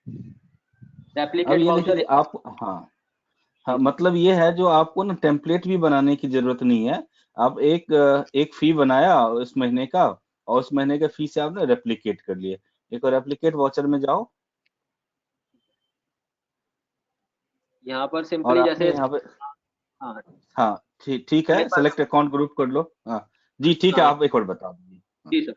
[SPEAKER 3] अब
[SPEAKER 2] रेप्लिकेट
[SPEAKER 3] ये
[SPEAKER 2] वाउचर।
[SPEAKER 3] देखिए आप, हाँ मतलब ये है जो आपको ना टेम्पलेट भी बनाने की जरूरत नहीं है। आप एक फी बनाया इस महीने का, और उस महीने के फी से आपने रेप्लिकेट कर लिए। एक और रेप्लिकेट वाउचर में जाओ
[SPEAKER 2] यहाँ पर
[SPEAKER 3] और
[SPEAKER 2] सिंपली
[SPEAKER 3] आपने
[SPEAKER 2] जैसे।
[SPEAKER 3] यहाँ पे,
[SPEAKER 2] हाँ।
[SPEAKER 3] हाँ ठीक ठीक
[SPEAKER 2] मेरे
[SPEAKER 3] है,
[SPEAKER 2] पास।
[SPEAKER 3] सेलेक्ट अकाउंट ग्रुप कर लो। हाँ जी ठीक है,
[SPEAKER 2] हाँ।
[SPEAKER 3] आप एक और बता दीजिए। हाँ,
[SPEAKER 2] जी सर।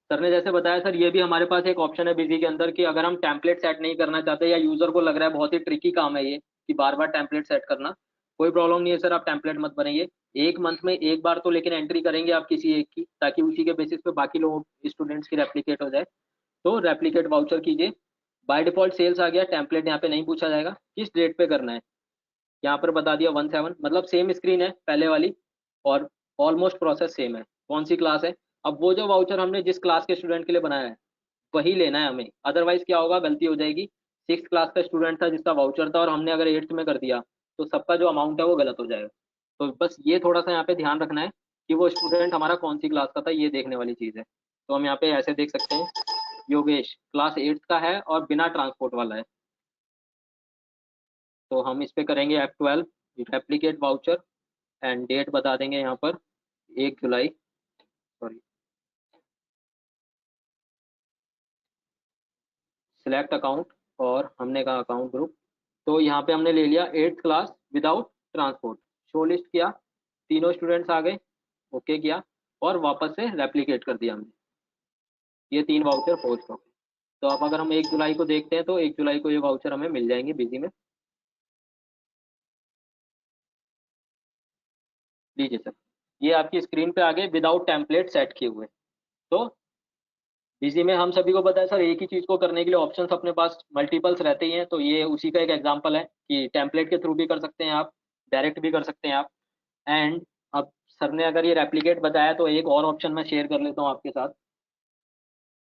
[SPEAKER 2] सर ने जैसे बताया सर, ये भी हमारे पास एक ऑप्शन है बिजी के अंदर कि अगर हम टेम्पलेट सेट नहीं करना चाहते या यूजर को लग रहा है बहुत ही ट्रिकी काम है ये कि बार बार टेम्पलेट सेट करना, कोई प्रॉब्लम नहीं है सर, आप टेम्पलेट मत बनाइए। एक मंथ में एक बार तो लेकिन एंट्री करेंगे आप किसी एक की, ताकि उसी के बेसिस पे बाकी लोगों स्टूडेंट्स की रेप्लिकेट हो जाए। तो रेप्लिकेट वाउचर कीजिए। बाय डिफॉल्ट सेल्स आ गया, टेम्पलेट यहाँ पे नहीं पूछा जाएगा। किस डेट पे करना है यहाँ पर बता दिया 1/7, मतलब सेम स्क्रीन है पहले वाली और ऑलमोस्ट प्रोसेस सेम है। कौन सी क्लास है, अब वो जो वाउचर हमने जिस क्लास के स्टूडेंट के लिए बनाया है वही लेना है हमें, अदरवाइज क्या होगा, गलती हो जाएगी। 6th क्लास का स्टूडेंट था जिसका वाउचर था और हमने अगर 8th में कर दिया तो सबका जो अमाउंट है वो गलत हो जाएगा। तो बस ये थोड़ा सा यहाँ पे ध्यान रखना है कि वो स्टूडेंट हमारा कौन सी क्लास का था, ये देखने वाली चीज़ है। तो हम यहाँ पे ऐसे देख सकते हैं, योगेश क्लास 8th का है और बिना ट्रांसपोर्ट वाला है। तो हम इस पे करेंगे F12 replicate voucher and date बता देंगे यहाँ पर 1 जुलाई, सॉरी, सिलेक्ट अकाउंट और हमने कहा अकाउंट ग्रुप। तो यहाँ पे हमने ले लिया 8th class without transport, show list किया, तीनों स्टूडेंट्स आ गए, ओके किया और वापस से रेप्लिकेट कर दिया हमने। ये 3 वाउचर पोस्ट हो गए। तो अब अगर हम 1 जुलाई को देखते हैं तो 1 जुलाई को ये वाउचर हमें मिल जाएंगे बिजी में। लीजिए सर, ये आपकी स्क्रीन पे आ गए विदाउट टेम्पलेट सेट किए हुए। तो बिजी में हम सभी को पता है सर, एक ही चीज को करने के लिए ऑप्शंस अपने पास मल्टीपल्स रहते ही हैं। तो ये उसी का एक एग्जांपल है कि टेम्पलेट के थ्रू भी कर सकते हैं आप, डायरेक्ट भी कर सकते हैं आप। एंड अब सर ने अगर ये रेप्लिकेट बताया तो एक और ऑप्शन मैं शेयर कर लेता हूँ आपके साथ।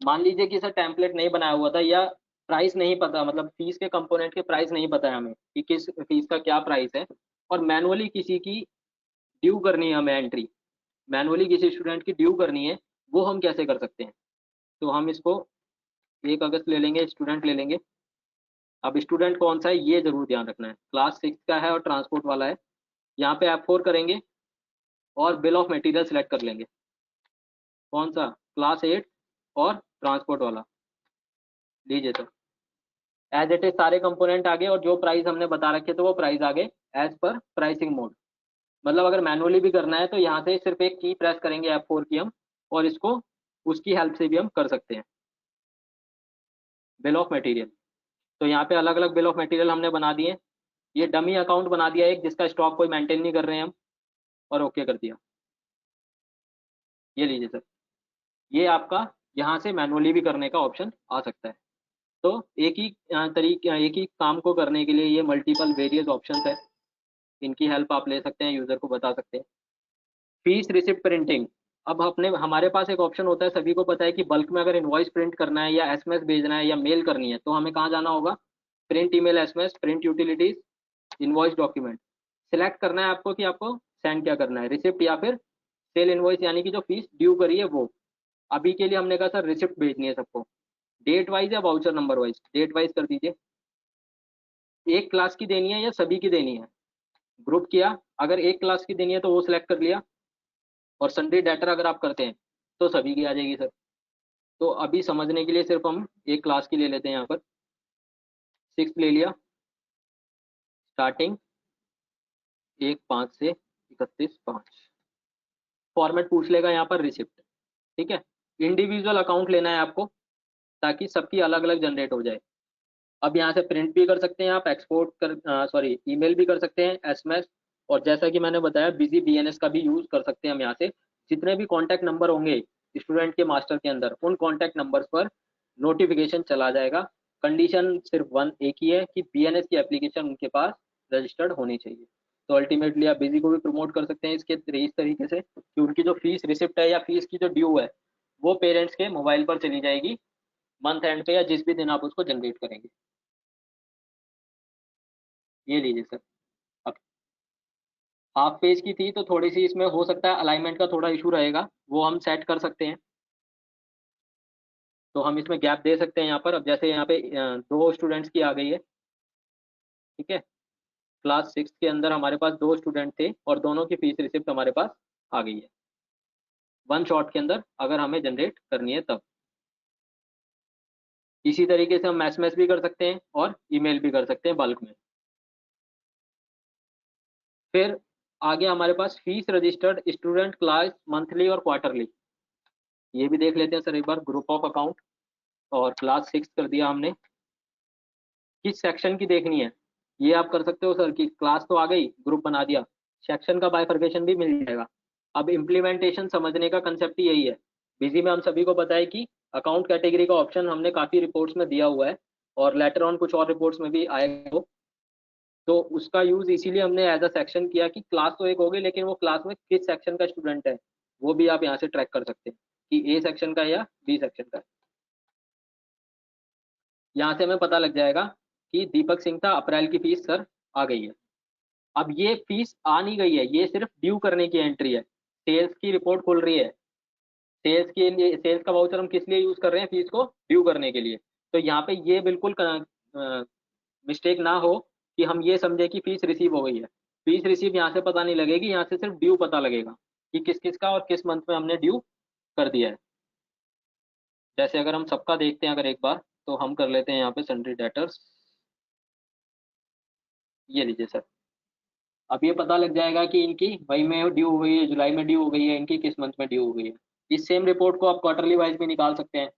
[SPEAKER 2] मान लीजिए कि सर टेम्पलेट नहीं बनाया हुआ था या प्राइस नहीं पता, मतलब फीस के कंपोनेंट के प्राइस नहीं पता है हमें कि किस फीस का क्या प्राइस है, और मैनुअली किसी की ड्यू करनी है हमें एंट्री, मैनुअली किसी स्टूडेंट की ड्यू करनी है, वो हम कैसे कर सकते हैं। तो हम इसको 1 अगस्त ले लेंगे, स्टूडेंट ले लेंगे। अब स्टूडेंट कौन सा है ये जरूर ध्यान रखना है, क्लास 6 का है और ट्रांसपोर्ट वाला है। यहाँ पे F4 करेंगे और बिल ऑफ मटेरियल सेलेक्ट कर लेंगे, कौन सा, क्लास 8 और ट्रांसपोर्ट वाला। लीजिए सर, एज इट इज सारे कंपोनेंट आ गए और जो प्राइस हमने बता रखे थे वो प्राइस आ गए एज पर प्राइसिंग मोड। मतलब अगर मैनुअली भी करना है तो यहाँ से सिर्फ एक की प्रेस करेंगे F4 की हम, और इसको उसकी हेल्प से भी हम कर सकते हैं। बिल ऑफ मटेरियल, तो यहाँ पे अलग अलग बिल ऑफ मटेरियल हमने बना दिए। ये डमी अकाउंट बना दिया एक जिसका स्टॉक कोई मेंटेन नहीं कर रहे हैं हम, और ओके कर दिया। ये लीजिए सर, ये आपका यहाँ से मैनुअली भी करने का ऑप्शन आ सकता है। तो एक ही तरीके, एक ही काम को करने के लिए ये मल्टीपल वेरियस ऑप्शन है, इनकी हेल्प आप ले सकते हैं, यूजर को बता सकते हैं। फीस रिसिप्ट प्रिंटिंग, अब अपने हमारे पास एक ऑप्शन होता है, सभी को पता है कि बल्क में अगर इनवॉइस प्रिंट करना है या एसएमएस भेजना है या मेल करनी है तो हमें कहाँ जाना होगा, print email SMS, print utilities, invoice document. Select करना है आपको कि आपको सेंड क्या करना है, रिसिप्ट या फिर सेल इनवॉइस, यानी कि जो फीस ड्यू करी है वो। अभी के लिए हमने कहा सर रिसिप्ट भेजनी है सबको, डेट वाइज या voucher number wise, date wise कर दीजिए। एक क्लास की देनी है या सभी की देनी है, ग्रुप किया, अगर एक क्लास की देनी है तो वो सिलेक्ट कर लिया, और सन्डे डेटर अगर आप करते हैं तो सभी की आ जाएगी सर। तो अभी समझने के लिए सिर्फ हम एक क्लास की ले लेते हैं, यहाँ पर 6 ले लिया, स्टार्टिंग 1/5 से 31/5। फॉर्मेट पूछ लेगा यहाँ पर रिसिप्ट, ठीक है। इंडिविजुअल अकाउंट लेना है आपको ताकि सबकी अलग अलग जनरेट हो जाए। अब यहाँ से प्रिंट भी कर सकते हैं आप, एक्सपोर्ट कर, सॉरी ईमेल भी कर सकते हैं, एसएमएस, और जैसा कि मैंने बताया बिजी बीएनएस का भी यूज कर सकते हैं हम। यहाँ से जितने भी कॉन्टैक्ट नंबर होंगे स्टूडेंट के मास्टर के अंदर उन कॉन्टैक्ट नंबर्स पर नोटिफिकेशन चला जाएगा। कंडीशन सिर्फ वन एक ही है कि बीएनएस की एप्लीकेशन उनके पास रजिस्टर्ड होनी चाहिए। तो अल्टीमेटली आप बिजी को भी प्रमोट कर सकते हैं इसके इस तरीके से कि उनकी जो फीस रिसिप्ट है या फीस की जो ड्यू है वो पेरेंट्स के मोबाइल पर चली जाएगी मंथ एंड पे या जिस भी दिन आप उसको जनरेट करेंगे। ये लीजिए सर। अब हाफ पेज की थी तो थोड़ी सी इसमें हो सकता है अलाइनमेंट का थोड़ा इशू रहेगा, वो हम सेट कर सकते हैं। तो हम इसमें गैप दे सकते हैं यहाँ पर। अब जैसे यहाँ पे 2 स्टूडेंट्स की आ गई है, ठीक है। क्लास 6 के अंदर हमारे पास 2 स्टूडेंट थे और दोनों की फीस रिसिप्ट हमारे पास आ गई है वन शॉट के अंदर, अगर हमें जनरेट करनी है तब। इसी तरीके से हम एसएमएस भी कर सकते हैं और ईमेल भी कर सकते हैं बल्क में। फिर आगे हमारे पास fees registered student class monthly और क्वार्टरली, ये भी देख लेते हैं सर एक बार। ग्रुप ऑफ अकाउंट और क्लास 6 कर दिया हमने। किस सेक्शन की देखनी है ये आप कर सकते हो सर कि क्लास तो आ गई, ग्रुप बना दिया, सेक्शन का बाइफर्केशन भी मिल जाएगा। अब इम्प्लीमेंटेशन समझने का कंसेप्ट ही यही है। बिजी में हम सभी को पता है कि अकाउंट कैटेगरी का ऑप्शन हमने काफी रिपोर्ट्स में दिया हुआ है और लेटर ऑन कुछ और रिपोर्ट्स में भी आएगा वो। तो उसका यूज इसीलिए हमने एज अ सेक्शन किया कि क्लास तो एक होगी लेकिन वो क्लास में किस सेक्शन का स्टूडेंट है वो भी आप यहाँ से ट्रैक कर सकते हैं कि ए सेक्शन का है या बी सेक्शन का है। यहाँ से हमें पता लग जाएगा कि दीपक सिंह था, अप्रैल की फीस सर आ गई है। अब ये फीस आ नहीं गई है, ये सिर्फ ड्यू करने की एंट्री है। सेल्स की रिपोर्ट खुल रही है, सेल्स के लिए सेल्स का वाउचर हम किस लिए यूज कर रहे हैं, फीस को ड्यू करने के लिए। तो यहाँ पे ये बिल्कुल मिस्टेक ना हो कि हम ये समझे कि फीस रिसीव हो गई है। फीस रिसीव यहाँ से पता नहीं लगेगी, यहाँ से सिर्फ ड्यू पता लगेगा कि किस किस का और किस मंथ में हमने ड्यू कर दिया है। जैसे अगर हम सबका देखते हैं अगर एक बार, तो हम कर लेते हैं यहाँ पे सन्ड्री डेटर्स। ये लीजिए सर। अब ये पता लग जाएगा कि इनकी मई में ड्यू हो गई है, जुलाई में ड्यू हो गई है, इनकी किस मंथ में ड्यू हो गई है। इस सेम रिपोर्ट को आप क्वार्टरली वाइज भी निकाल सकते हैं।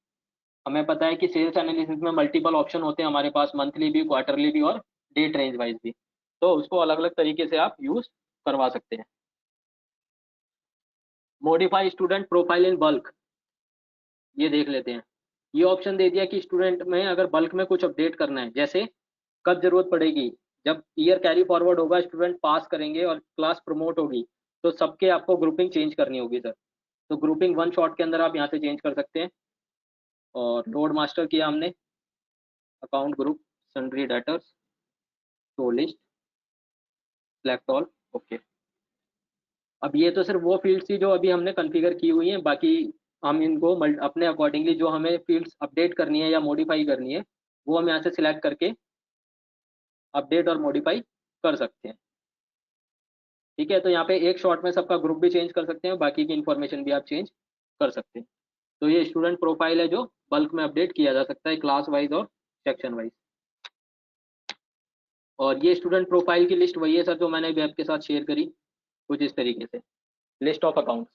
[SPEAKER 2] हमें पता है कि सेल्स एनालिसिस में मल्टीपल ऑप्शन होते हैं हमारे पास, मंथली भी, क्वार्टरली भी और डेट रेंज वाइज भी। तो उसको अलग अलग तरीके से आप यूज करवा सकते हैं। Modify student profile in bulk, ये देख लेते हैं। ये ऑप्शन दे दिया कि स्टूडेंट में अगर बल्क में कुछ अपडेट करना है, जैसे कब जरूरत पड़ेगी, जब ईयर कैरी फॉरवर्ड होगा, स्टूडेंट पास करेंगे और क्लास प्रमोट होगी, तो सबके आपको ग्रुपिंग चेंज करनी होगी सर। तो ग्रुपिंग वन शॉट के अंदर आप यहाँ से चेंज कर सकते हैं। और लोड मास्टर किया हमने, account group sundry debtors show list select all, okay. अब ये तो सिर्फ वो फील्ड्स थी जो अभी हमने कॉन्फ़िगर की हुई हैं, बाकी हम इनको अपने अकॉर्डिंगली जो हमें फील्ड्स अपडेट करनी है या मॉडिफाई करनी है वो हम यहाँ से सिलेक्ट करके अपडेट और मॉडिफाई कर सकते हैं। ठीक है, तो यहाँ पे एक शॉट में सबका ग्रुप भी चेंज कर सकते हैं, बाकी की इन्फॉर्मेशन भी आप चेंज कर सकते हैं। तो ये स्टूडेंट प्रोफाइल है जो बल्क में अपडेट किया जा सकता है क्लास वाइज और सेक्शन वाइज। और ये स्टूडेंट प्रोफाइल की लिस्ट वही है सर जो मैंने अभी आपके साथ शेयर करी, कुछ इस तरीके से, लिस्ट ऑफ अकाउंट्स।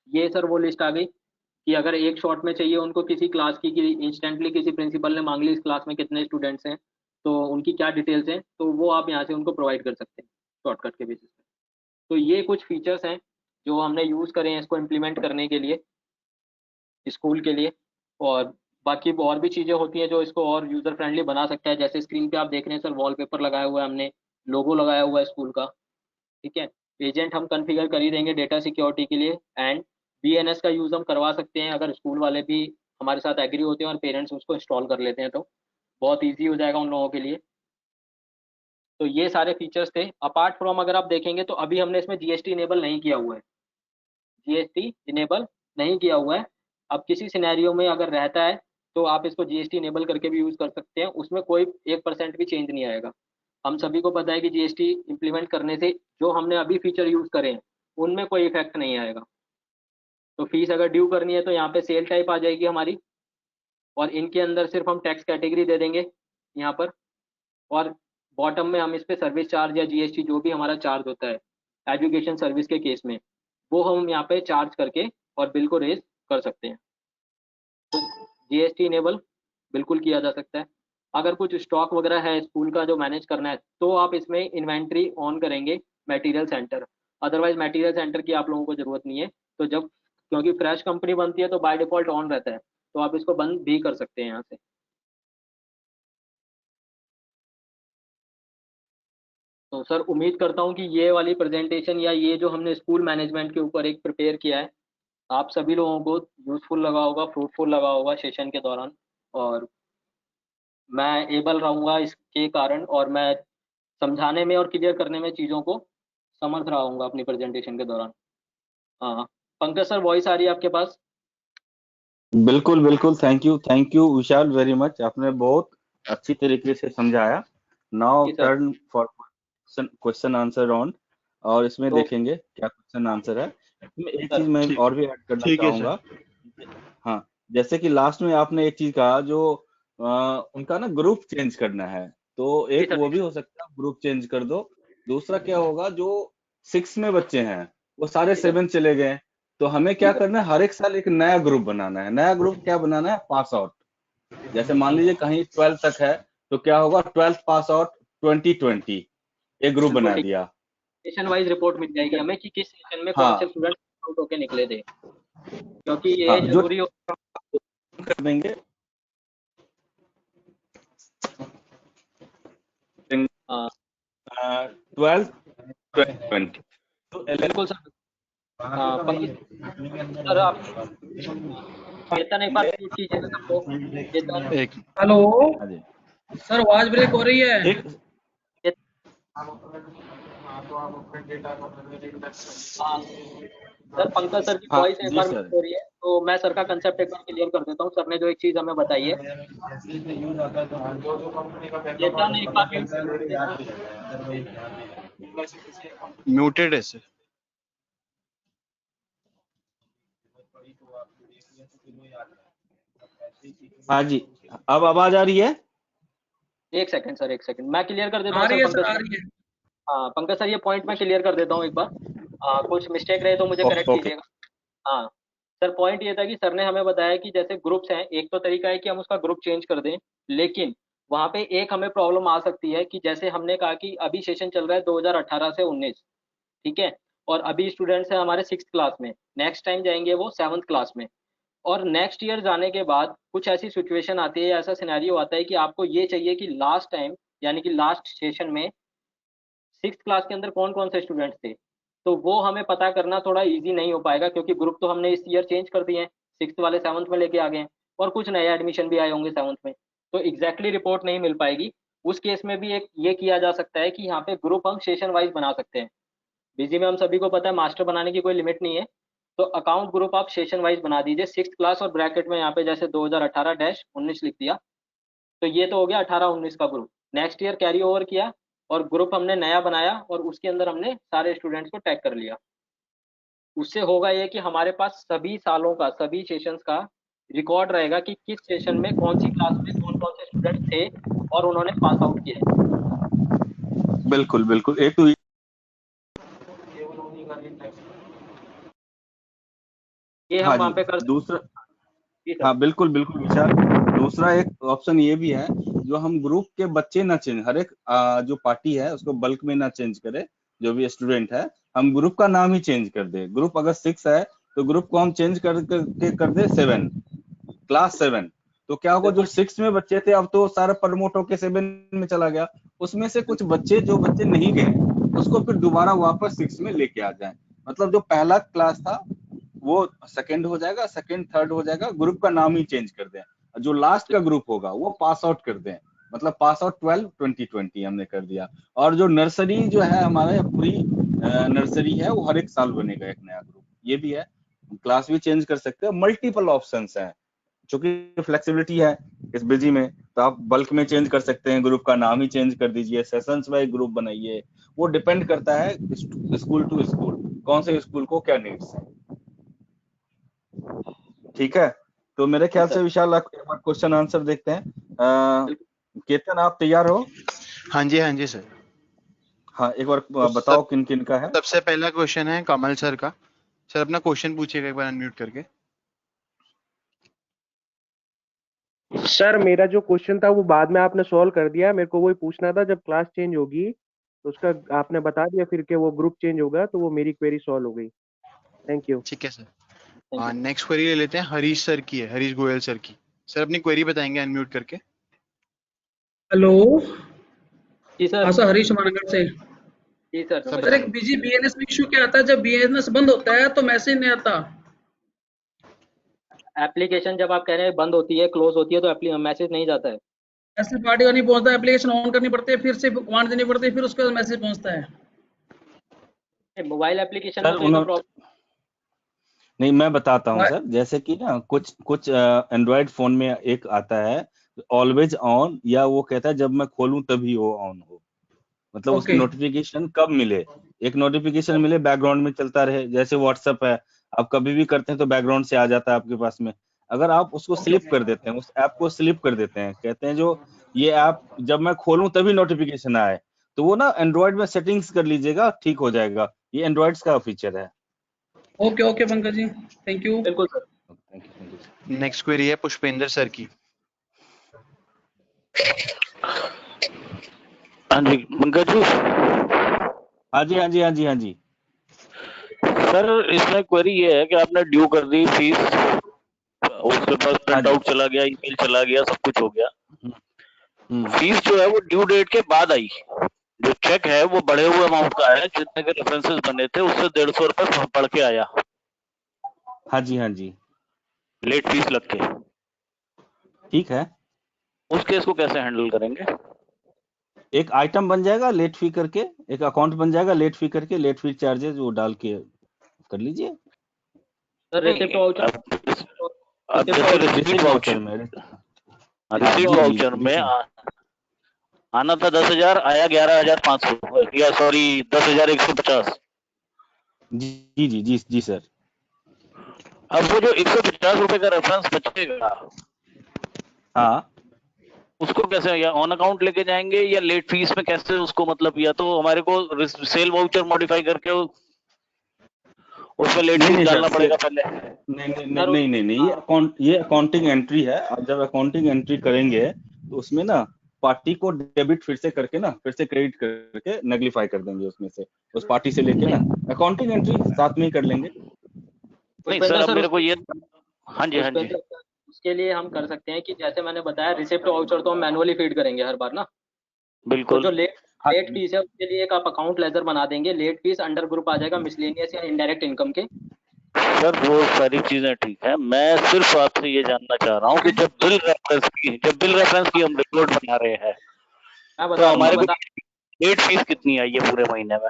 [SPEAKER 2] ये सर वो लिस्ट आ गई कि अगर एक शॉट में चाहिए उनको किसी क्लास की कि इंस्टेंटली किसी प्रिंसिपल ने मांग ली इस क्लास में कितने स्टूडेंट्स हैं तो उनकी क्या डिटेल्स हैं, तो वो आप यहाँ से उनको प्रोवाइड कर सकते हैं शॉर्टकट के बेसिस पे। तो ये कुछ फीचर्स हैं जो हमने यूज़ करे हैं इसको इम्प्लीमेंट करने के लिए स्कूल के लिए। और बाकी और भी चीज़ें होती हैं जो इसको और यूज़र फ्रेंडली बना सकता है। जैसे स्क्रीन पे आप देख रहे हैं सर, वॉलपेपर लगाया हुआ है हमने, लोगो लगाया हुआ है स्कूल का, ठीक है। एजेंट हम कॉन्फ़िगर कर ही देंगे डेटा सिक्योरिटी के लिए। एंड बीएनएस का यूज़ हम करवा सकते हैं अगर स्कूल वाले भी हमारे साथ एग्री होते हैं और पेरेंट्स उसको इंस्टॉल कर लेते हैं तो बहुत ईजी हो जाएगा उन लोगों के लिए। तो ये सारे फीचर्स थे। अपार्ट फ्रॉम अगर आप देखेंगे तो अभी हमने इसमें जीएसटी इनेबल नहीं किया हुआ है, जीएसटी इनेबल नहीं किया हुआ है। अब किसी सिनेरियो में अगर रहता है तो आप इसको जीएसटी इनेबल करके भी यूज़ कर सकते हैं, उसमें कोई 1% भी चेंज नहीं आएगा। हम सभी को पता है कि जीएसटी इंप्लीमेंट करने से जो हमने अभी फीचर यूज़ करे हैं उनमें कोई इफेक्ट नहीं आएगा। तो फीस अगर ड्यू करनी है तो यहाँ पे सेल टाइप आ जाएगी हमारी, और इनके अंदर सिर्फ हम टैक्स कैटेगरी दे देंगे यहाँ पर। और बॉटम में हम इस पे सर्विस चार्ज या जीएसटी जो भी हमारा चार्ज होता है एजुकेशन सर्विस के केस में, वो हम यहाँ पे चार्ज करके और बिल को रेज कर सकते हैं। तो जीएसटी इनेबल बिल्कुल किया जा सकता है। अगर कुछ स्टॉक वगैरह है स्कूल का जो मैनेज करना है, तो आप इसमें इन्वेंट्री ऑन करेंगे material centre. Otherwise material centre की आप लोगों को जरूरत नहीं है। तो जब, क्योंकि फ्रेश कंपनी बनती है तो बाय डिफॉल्ट ऑन रहता है, तो आप इसको बंद भी कर सकते हैं यहाँ से। तो सर उम्मीद करता हूँ कि ये वाली प्रेजेंटेशन या ये जो हमने स्कूल मैनेजमेंट के ऊपर एक प्रिपेयर किया है, आप सभी लोगों को यूजफुल लगा होगा, फ्रूटफुल लगा होगा सेशन के दौरान। और मैं एबल रहूंगा इसके कारण, और मैं समझाने में और क्लियर करने में चीज़ों को समर्थ रहूंगा अपनी प्रेजेंटेशन के दौरान। हाँ, पंकज सर वॉइस आ रही है आपके पास?
[SPEAKER 3] बिल्कुल बिल्कुल, thank you Vishal very much, आपने बहुत अच्छी तरीके से समझाया। नाउ
[SPEAKER 2] जी sir.
[SPEAKER 3] Turn for question answer round, और इसमें
[SPEAKER 2] तो
[SPEAKER 3] देखेंगे क्या क्वेश्चन आंसर है। इसमें एक
[SPEAKER 2] सर,
[SPEAKER 3] चीज मैं
[SPEAKER 4] ठीक
[SPEAKER 3] और भी ऐड करना
[SPEAKER 4] ठीक है सर।
[SPEAKER 3] चाहूंगा। हाँ, जैसे कि लास्ट में आपने एक चीज कहा जो उनका ना ग्रुप चेंज करना है, तो
[SPEAKER 2] जी
[SPEAKER 3] एक
[SPEAKER 2] सर,
[SPEAKER 3] वो
[SPEAKER 2] जी
[SPEAKER 3] भी
[SPEAKER 2] सर।
[SPEAKER 3] हो सकता है ग्रुप चेंज कर दो। दूसरा क्या होगा, जो 6 में बच्चे हैं वो सारे
[SPEAKER 2] जी सर,
[SPEAKER 3] 7 चले गए, तो हमें
[SPEAKER 2] जी
[SPEAKER 3] क्या
[SPEAKER 2] सर।
[SPEAKER 3] करना है, हर एक साल एक नया ग्रुप बनाना है। नया ग्रुप क्या बनाना है, पास आउट। जैसे मान लीजिए कहीं 12 तक है, तो क्या होगा, 12 पास आउट 2020 एक ग्रुप
[SPEAKER 2] बिल्कुल
[SPEAKER 3] बना
[SPEAKER 2] ठीक।
[SPEAKER 3] दिया।
[SPEAKER 2] सेशन वाइज रिपोर्ट मिल जाएगी हमें कि किस सेशन में कौन से
[SPEAKER 3] हाँ
[SPEAKER 2] स्टूडेंट आउट होके निकले थे, क्योंकि ये
[SPEAKER 3] हाँ, जो
[SPEAKER 2] जरूरी हो।
[SPEAKER 3] कर देंगे
[SPEAKER 2] हाँ,
[SPEAKER 3] 12 2020, तो 11
[SPEAKER 2] बिल्कुल सर। पंकज सर, आप वेतन एक बार म्यूट कीजिएगा सबको। वेतन।
[SPEAKER 4] एक
[SPEAKER 5] हेलो
[SPEAKER 3] हाँ जी,
[SPEAKER 5] सर, आवाज ब्रेक हो रही है।
[SPEAKER 3] एक
[SPEAKER 2] हाँ सर, पंकज सर की
[SPEAKER 3] हाँ
[SPEAKER 2] वॉइस एक
[SPEAKER 3] जी
[SPEAKER 2] बार
[SPEAKER 3] सर।
[SPEAKER 2] म्यूट हो रही है, तो मैं सर का कंसेप्ट एक बार क्लियर कर देता हूँ। सर ने जो एक चीज हमें बताई है, वेतन एक बार म्यूट कर दीजिए सर।
[SPEAKER 4] म्यूटेड है सर।
[SPEAKER 3] हाँ जी, अब आवाज आ रही है?
[SPEAKER 2] एक सेकंड सर, एक सेकंड, मैं क्लियर कर देता
[SPEAKER 5] आ
[SPEAKER 2] हूँ सर
[SPEAKER 5] रही है सर,
[SPEAKER 2] पंकज
[SPEAKER 5] आ
[SPEAKER 2] सर।
[SPEAKER 5] रही है।
[SPEAKER 2] हाँ पंकज सर, ये पॉइंट मैं क्लियर कर देता हूँ एक बार। कुछ मिस्टेक रहे तो मुझे करेक्ट
[SPEAKER 3] ओके।
[SPEAKER 2] कीजिएगा। हाँ सर, पॉइंट ये था कि सर ने हमें बताया कि जैसे ग्रुप्स हैं, एक तो तरीका है कि हम उसका ग्रुप चेंज कर दें, लेकिन वहां पे एक हमें प्रॉब्लम आ सकती है कि जैसे हमने कहा कि अभी सेशन चल रहा है 2018 से 19, ठीक है, और अभी स्टूडेंट्स हैं हमारे 6th क्लास में, नेक्स्ट टाइम जाएंगे वो 7th क्लास में। और नेक्स्ट ईयर जाने के बाद कुछ ऐसी सिचुएशन आती है, ऐसा सिनेरियो आता है कि आपको ये चाहिए कि लास्ट टाइम, यानी कि लास्ट सेशन में 6th क्लास के अंदर कौन कौन से स्टूडेंट्स थे। तो वो हमें पता करना थोड़ा इजी नहीं हो पाएगा, क्योंकि ग्रुप तो हमने इस ईयर चेंज कर दिए हैं, 6th वाले 7th में लेके आ गए हैं, और कुछ नए एडमिशन भी आए होंगे 7th में, तो एग्जैक्टली रिपोर्ट नहीं मिल पाएगी। उस केस में भी एक ये किया जा सकता है कि यहाँ पे ग्रुप हम सेशन वाइज बना सकते हैं। बीजी में हम सभी को पता है मास्टर बनाने की कोई लिमिट नहीं है, तो अकाउंट ग्रुप आप सेशन वाइज बना दीजिए 6th क्लास, और ब्रैकेट में यहाँ पे जैसे 2018-19 लिख दिया, तो ये तो हो गया 18-19 का group. Next year carry over किया, और ग्रुप हमने नया बनाया, और उसके अंदर हमने सारे स्टूडेंट्स को टैग कर लिया। उससे होगा ये कि हमारे पास सभी सालों का, सभी सेशंस का रिकॉर्ड रहेगा कि किस सेशन में कौन सी क्लास में कौन कौन से स्टूडेंट थे और उन्होंने पास आउट किया है।
[SPEAKER 3] बिल्कुल बिल्कुल, ए टू।
[SPEAKER 2] ये हम
[SPEAKER 3] हाँ
[SPEAKER 2] वहाँ
[SPEAKER 3] जी,
[SPEAKER 2] पे कर सकते
[SPEAKER 3] दूसरा,
[SPEAKER 2] हैं। जी सर।
[SPEAKER 3] हाँ बिल्कुल बिल्कुल विशाल, दूसरा एक ऑप्शन ये भी है, जो हम ग्रुप के बच्चे ना चेंज, हर एक जो पार्टी है उसको बल्क में ना चेंज करे, जो भी स्टूडेंट है, हम ग्रुप का नाम ही चेंज कर दे। ग्रुप अगर 6 है तो ग्रुप को हम चेंज कर दे 7, क्लास 7। तो क्या होगा, जो
[SPEAKER 2] बिल्कुल।
[SPEAKER 3] 6 में बच्चे थे अब तो सारा प्रमोट होके 7 में चला गया। उसमें से कुछ बच्चे, जो बच्चे नहीं गए, उसको फिर दोबारा वापस 6 में लेके आ जाए। मतलब जो पहला क्लास था वो सेकंड हो जाएगा, सेकंड थर्ड हो जाएगा, ग्रुप का नाम ही चेंज कर दें। जो लास्ट का ग्रुप होगा वो पास आउट कर दें, मतलब पास आउट 12-2020 हमने कर दिया। और जो नर्सरी जो है हमारे, पूरी नर्सरी है, वो हर एक साल बनेगा एक नया ग्रुप। ये भी है, क्लास भी चेंज कर सकते हैं, मल्टीपल ऑप्शंस हैं। चूंकि फ्लेक्सिबिलिटी है इस बिजी में, तो आप बल्क में चेंज कर सकते हैं, ग्रुप का नाम ही चेंज कर दीजिए, सेशंस वाइज ग्रुप बनाइए। वो डिपेंड करता है स्कूल टू स्कूल, कौन से स्कूल को क्या नीड्स है। ठीक है, तो मेरे
[SPEAKER 2] जी
[SPEAKER 3] ख्याल
[SPEAKER 2] सर।
[SPEAKER 3] से विशाल एक बार क्वेश्चन आंसर देखते हैं।
[SPEAKER 2] बिल्कुल।
[SPEAKER 3] केतन, आप तैयार हो?
[SPEAKER 4] हाँ जी सर।
[SPEAKER 3] हाँ, एक बार
[SPEAKER 4] तो
[SPEAKER 3] बताओ किन किन का है।
[SPEAKER 4] सबसे पहला क्वेश्चन है कमल सर का। सर अपना क्वेश्चन पूछिएगा एक बार अनम्यूट करके।
[SPEAKER 6] सर मेरा जो क्वेश्चन था वो बाद में आपने सॉल्व कर दिया, मेरे को वही पूछना था जब क्लास चेंज होगी तो उसका आपने बता दिया फिर के वो ग्रुप चेंज होगा, तो वो मेरी क्वेरी सॉल्व हो गई। Thank you.
[SPEAKER 4] ठीक है sir.
[SPEAKER 2] Thank you.
[SPEAKER 4] Next query ले लेते हैं, हरीश सर की है, हरीश गोयल सर की। सर अपनी क्वेरी बताएंगे अनम्यूट करके।
[SPEAKER 5] हेलो।
[SPEAKER 2] जी सर।
[SPEAKER 5] हाँ सर, हरीश मानगढ़ से।
[SPEAKER 2] जी सर
[SPEAKER 4] सर
[SPEAKER 5] सर
[SPEAKER 2] नमस्ते।
[SPEAKER 5] एक बीजी बीएनएस में इशू क्या आता है, जब बीएनएस बंद होता है तो मैसेज नहीं आता।
[SPEAKER 2] एप्लीकेशन जब आप कह रहे हैं बंद होती है, क्लोज होती है, तो मैसेज नहीं जाता है।
[SPEAKER 5] मैसेज पार्टी का नहीं पहुंचता, एप्लीकेशन ऑन करनी पड़ती है, फिर से कमांड देनी पड़ती है, फिर उसके बाद मैसेज पहुंचता है।
[SPEAKER 2] मोबाइल एप्लीकेशन
[SPEAKER 3] सर
[SPEAKER 2] में तो ये तो प्रॉब्लम।
[SPEAKER 3] नहीं, मैं बताता हूँ सर। जैसे कि ना कुछ कुछ एंड्रॉयड फोन में एक आता है ऑलवेज ऑन, या वो कहता है जब मैं खोलूं तभी वो ऑन हो। मतलब उसकी
[SPEAKER 5] ओके।
[SPEAKER 3] नोटिफिकेशन कब मिले, एक नोटिफिकेशन मिले बैकग्राउंड में चलता रहे। जैसे व्हाट्सएप है, आप कभी भी करते हैं तो बैकग्राउंड से आ जाता है आपके पास में। अगर आप उसको स्लिप कर देते हैं, उस ऐप को स्लिप कर देते हैं, कहते हैं जो ये ऐप जब मैं खोलूं तभी नोटिफिकेशन आए, तो वो ना एंड्रॉयड में सेटिंग्स कर लीजिएगा, ठीक हो जाएगा। ये एंड्रॉयड का फीचर है।
[SPEAKER 5] Okay okay Pankaj ji, thank you.
[SPEAKER 2] बिल्कुल sir.
[SPEAKER 3] Thank you.
[SPEAKER 4] Next query है पुष्पेंद्र सर की।
[SPEAKER 7] हाँ जी पंकज जी।
[SPEAKER 3] हाँ जी, हाँ जी, हाँ जी, हाँ जी।
[SPEAKER 7] सर इसमें क्वेरी ये है कि आपने ड्यू कर दी फीस, उसके पास प्रिंट आउट चला गया, ईमेल चला गया, सब कुछ हो गया। फीस जो है वो ड्यू डेट के बाद आई। जो चेक है वो बढ़े हुए अमाउंट का है, जितने के रेफरेंसेस बने थे उससे 150 रुपए बढ़ के आया।
[SPEAKER 3] हाँ जी, हाँ जी।
[SPEAKER 7] लेट फीस लग के।
[SPEAKER 3] ठीक है,
[SPEAKER 7] उस केस को कैसे हैंडल करेंगे?
[SPEAKER 3] एक आइटम बन जाएगा लेट फी करके, एक अकाउंट बन जाएगा लेट फी करके, लेट फी चार्जेस वो डाल के कर लीजिए।
[SPEAKER 2] Sir receipt voucher.
[SPEAKER 7] अब जैसे रिसीट वाउचर
[SPEAKER 3] में
[SPEAKER 7] रिसीट
[SPEAKER 3] जी,
[SPEAKER 7] वाउचर में आना था 10,000, आया 11,500, या सॉरी 10,150।
[SPEAKER 3] जी जी जी जी सर।
[SPEAKER 7] अब वो जो 150 रुपए का रेफरेंस बचेगा,
[SPEAKER 3] हाँ,
[SPEAKER 7] उसको कैसे, या ऑन अकाउंट लेके जाएंगे या लेट फीस में कैसे उसको, मतलब या तो हमारे को सेल वाउचर मॉडिफाई करके उसमें लेट फीस डालना पड़ेगा पहले।
[SPEAKER 3] नहीं, ये अकाउंटिंग एंट्री है। आप जब अकाउंटिंग एंट्री करेंगे तो उसमें ना पार्टी को डेबिट फिर से करके ना, फिर से क्रेडिट करके नेग्लिफाई कर देंगे उसमें से, उस पार्टी से लेके ना अकाउंटिंग एंट्री साथ में ही कर लेंगे।
[SPEAKER 7] नहीं सर, अब मेरे को ये, हाँ जी हाँ जी,
[SPEAKER 2] उसके लिए हम कर सकते हैं कि जैसे मैंने बताया रिसिप्ट वाउचर तो हम मैनुअली फीड करेंगे हर बार ना।
[SPEAKER 7] बिल्कुल।
[SPEAKER 2] तो जो लेट फीस है उसके लिए एक आप अकाउंट लेजर बना देंगे, लेट फीस अंडर ग्रुप आ जाएगा मिसलेनियस या इनडायरेक्ट इनकम के।
[SPEAKER 7] सर वो सारी चीजें ठीक है, मैं सिर्फ आपसे ये जानना चाह रहा हूँ कि जब बिल रेफरेंस की हम रिपोर्ट बना रहे हैं तो हमारे को लेट फीस कितनी आई है पूरे महीने में?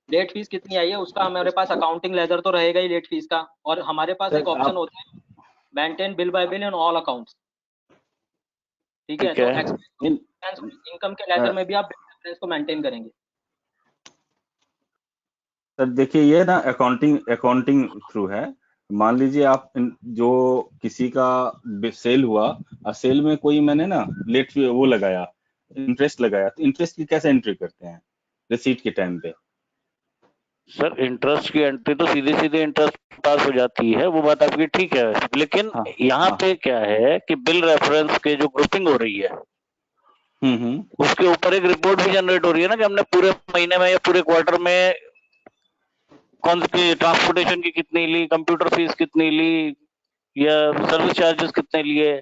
[SPEAKER 2] लेट फीस कितनी आई है उसका हमारे पास अकाउंटिंग लेजर तो रहेगा ही लेट फीस का, और हमारे पास एक ऑप्शन होता है maintain bill by bill in all accounts. ठीक है, तो इनकम के लेजर में भी आप बिल रेफरेंस को मेंटेन करेंगे।
[SPEAKER 3] सर देखिए, ये ना अकाउंटिंग थ्रू है। मान लीजिए आप जो किसी का सेल हुआ और सेल में कोई मैंने ना लेट फी वो लगाया, इंटरेस्ट लगाया, तो इंटरेस्ट की कैसे एंट्री करते हैं रिसीट के टाइम पे?
[SPEAKER 7] सर इंटरेस्ट की एंट्री तो सीधे सीधे इंटरेस्ट पास हो जाती है, वो बात आपकी ठीक है, लेकिन यहाँ पे क्या है कि बिल रेफरेंस के जो ग्रुपिंग हो रही है उसके ऊपर एक रिपोर्ट भी जनरेट हो रही है ना कि हमने पूरे महीने में या पूरे क्वार्टर में कौन सी ट्रांसपोर्टेशन की कितनी ली, कंप्यूटर फीस कितनी ली, या सर्विस चार्जेस कितने लिए।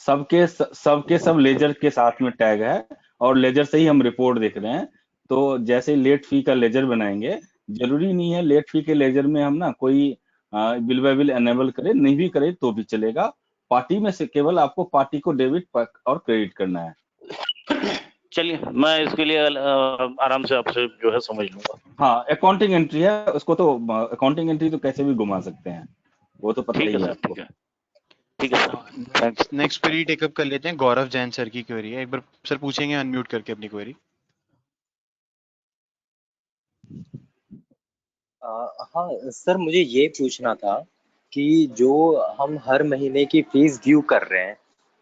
[SPEAKER 3] सबके सब लेजर के साथ में टैग है, और लेजर से ही हम रिपोर्ट देख रहे हैं। तो जैसे लेट फी का लेजर बनाएंगे, जरूरी नहीं है लेट फी के लेजर में हम ना कोई बिल बाय बिल एनेबल करे, नहीं भी करे तो भी चलेगा। पार्टी में से केवल आपको पार्टी को डेबिट और क्रेडिट करना है।
[SPEAKER 7] चलिए मैं इसके लिए आराम से आपसे जो है समझ लूंगा।
[SPEAKER 3] हाँ, अकाउंटिंग एंट्री है, उसको तो अकाउंटिंग एंट्री तो कैसे भी घुमा सकते हैं, वो तो पता ही है आपको।
[SPEAKER 7] ठीक है सर।
[SPEAKER 4] नेक्स्ट क्वेरी टेकअप कर लेते हैं, गौरव जैन सर की क्वेरी है। एक बार सर पूछेंगे अनम्यूट करके अपनी क्वेरी।
[SPEAKER 8] हाँ सर, मुझे ये पूछना था कि जो हम हर महीने की फीस ड्यू कर रहे हैं,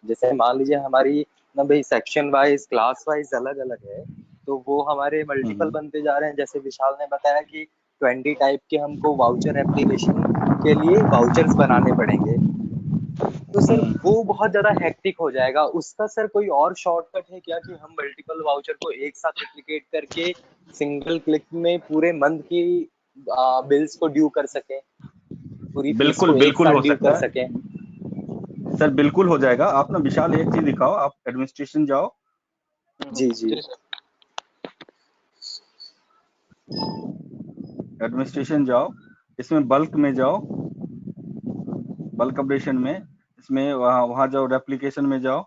[SPEAKER 8] जैसे मान लीजिए हमारी ना भाई सेक्शन वाइज क्लास वाइज अलग अलग है, तो वो हमारे मल्टीपल बनते जा रहे हैं। जैसे विशाल ने बताया कि 20 टाइप के हमको वाउचर एप्लीकेशन के लिए वाउचर्स बनाने पड़ेंगे, तो सर वो बहुत ज्यादा हेक्टिक हो जाएगा। उसका सर कोई और शॉर्टकट है क्या कि हम मल्टीपल वाउचर को एक साथ रेप्लिकेट करके सिंगल क्लिक में पूरे मंथ की बिल्स को ड्यू कर सकें, पूरी फीस
[SPEAKER 3] बिल्कुल
[SPEAKER 8] को एक
[SPEAKER 3] बिल्कुल
[SPEAKER 8] साथ
[SPEAKER 3] हो
[SPEAKER 8] ड्यू
[SPEAKER 3] सकता
[SPEAKER 8] कर
[SPEAKER 3] है
[SPEAKER 8] सकें?
[SPEAKER 3] सर, बिल्कुल हो जाएगा। आप ना विशाल एक चीज दिखाओ, आप एडमिनिस्ट्रेशन जाओ,
[SPEAKER 8] जी जी
[SPEAKER 3] एडमिनिस्ट्रेशन जाओ, इसमें बल्क में जाओ, बल्क अपडेशन में, इसमें वहां जाओ, रेप्लिकेशन में जाओ।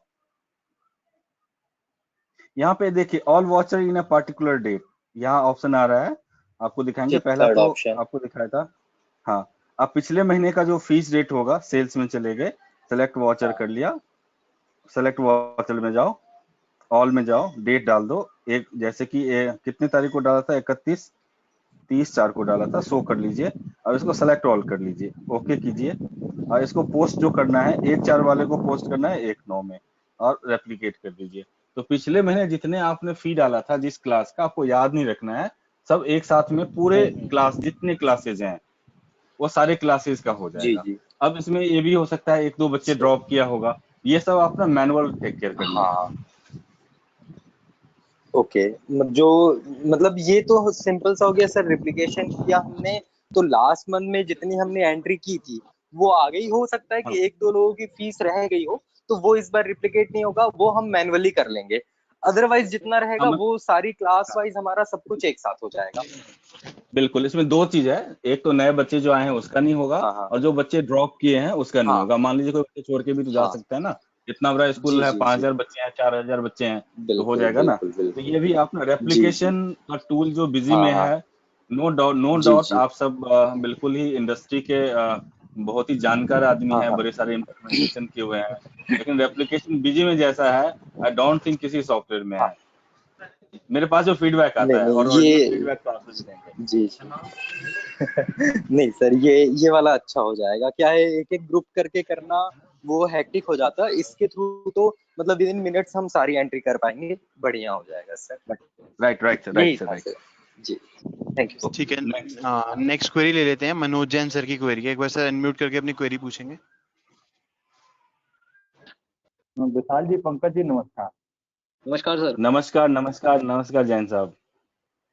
[SPEAKER 3] यहाँ पे देखिए all voucher in a particular date, यहाँ ऑप्शन आ रहा है, आपको दिखाएंगे।
[SPEAKER 8] जी,
[SPEAKER 3] पहला
[SPEAKER 8] थर्ड
[SPEAKER 3] तो
[SPEAKER 8] ऑप्शन।
[SPEAKER 3] आपको दिखाया था, हाँ। आप पिछले महीने का जो फीस रेट होगा, सेल्स में चले गए, सेलेक्ट वाचर कर लिया, सेलेक्ट वाचर में जाओ, ऑल में जाओ, डेट डाल दो। एक जैसे कि कितने तारीख को डाला था, 31, 30/4 को डाला था, 100 कर लीजिए और इसको सेलेक्ट ऑल कर लीजिए, ओके कीजिए। और इसको पोस्ट जो करना है, 1/4 वाले को पोस्ट करना है 1/9 में और रेप्लिकेट कर दीजिए। तो पिछले महीने जितने आपने फी डाला था जिस क्लास का, आपको याद नहीं रखना है, सब एक साथ में पूरे क्लास, जितने क्लासेज हैं वो सारे क्लासेस का हो
[SPEAKER 8] जी
[SPEAKER 3] जाएगा।
[SPEAKER 8] जी
[SPEAKER 3] अब इसमें ये भी हो सकता है 1-2 बच्चे ड्रॉप किया होगा, ये सब अपना मैनुअल टेक केयर कर लीजिए।
[SPEAKER 8] हाँ ओके। जो मतलब ये तो सिंपल सा हो गया सर। रिप्लिकेशन किया हमने तो लास्ट मंथ में जितनी हमने एंट्री की थी वो आ गई। हो सकता है
[SPEAKER 3] हाँ,
[SPEAKER 8] कि एक दो लोगों की फीस रह गई हो तो वो इस बार रिप्लिकेट नहीं होगा, वो हम मैनुअली कर लेंगे। अदरवाइज जितना रहेगा
[SPEAKER 3] हम
[SPEAKER 8] वो सारी क्लास वाइज हमारा सब कुछ एक साथ हो जाएगा।
[SPEAKER 3] बिल्कुल, इसमें 2 चीज है, एक तो नए बच्चे जो आए हैं उसका नहीं होगा,
[SPEAKER 8] हाँ हाँ
[SPEAKER 3] और जो बच्चे ड्रॉप किए हैं उसका नहीं
[SPEAKER 8] हाँ
[SPEAKER 3] होगा। मान लीजिए कोई बच्चे छोड़ के भी तो जा
[SPEAKER 8] हाँ
[SPEAKER 3] सकता है ना, इतना बड़ा
[SPEAKER 8] जी
[SPEAKER 3] स्कूल है,
[SPEAKER 8] जी जी
[SPEAKER 3] 5000 बच्चे हैं, 4000 बच्चे हैं, तो हो
[SPEAKER 8] बिल्कुल
[SPEAKER 3] जाएगा ना।
[SPEAKER 8] बिल्कुल
[SPEAKER 3] तो
[SPEAKER 8] बिल्कुल।
[SPEAKER 3] ये भी आप ना
[SPEAKER 8] जी जी
[SPEAKER 3] रेप्लिकेशन का टूल जो बिजी
[SPEAKER 8] हाँ
[SPEAKER 3] में
[SPEAKER 8] हाँ
[SPEAKER 3] है, नो
[SPEAKER 8] जी
[SPEAKER 3] डाउट
[SPEAKER 8] जी
[SPEAKER 3] आप सब बिल्कुल ही इंडस्ट्री के बहुत ही जानकार आदमी
[SPEAKER 8] हाँ
[SPEAKER 3] हैं,
[SPEAKER 8] हाँ
[SPEAKER 3] बड़े सारे इम्प्लीमेंटेशन किए हुए हैं, लेकिन रेप्लिकेशन बिजी में जैसा है, आई डोंट थिंक किसी सॉफ्टवेयर में
[SPEAKER 8] हाँ
[SPEAKER 3] है। मेरे पास जो फीडबैक
[SPEAKER 8] नहीं
[SPEAKER 3] आता है, और
[SPEAKER 8] नहीं
[SPEAKER 3] ओरिजिनल
[SPEAKER 8] ये
[SPEAKER 3] फीडबैक तो आपको भी देंगे।
[SPEAKER 8] जी जी नहीं सर, ये वाला अच्छा हो जाएगा। क्या है, एक एक ग्रुप करके करना वो हेक्टिक हो जाता है। इसके थ्रू तो मतलब विद इन मिनट्स हम सारी एंट्री कर पाएंगे, बढ़िया हो जाएगा सर।
[SPEAKER 3] राइट राइट
[SPEAKER 8] यही
[SPEAKER 3] राइट
[SPEAKER 8] था
[SPEAKER 3] राइट।
[SPEAKER 8] सर। जी थैंक यू सर।
[SPEAKER 4] ठीक है।
[SPEAKER 3] नेक्स्ट।
[SPEAKER 4] हाँ, नेक्स्ट क्वेरी ले लेते हैं। मनोज जैन सर की क्वेरी है। एक बार सर अनम्यूट करके अपनी क्वेरी पूछेंगे।
[SPEAKER 9] विशाल जी, पंकज जी, नमस्कार।
[SPEAKER 2] नमस्कार सर।
[SPEAKER 3] नमस्कार नमस्कार नमस्कार जैन साहब।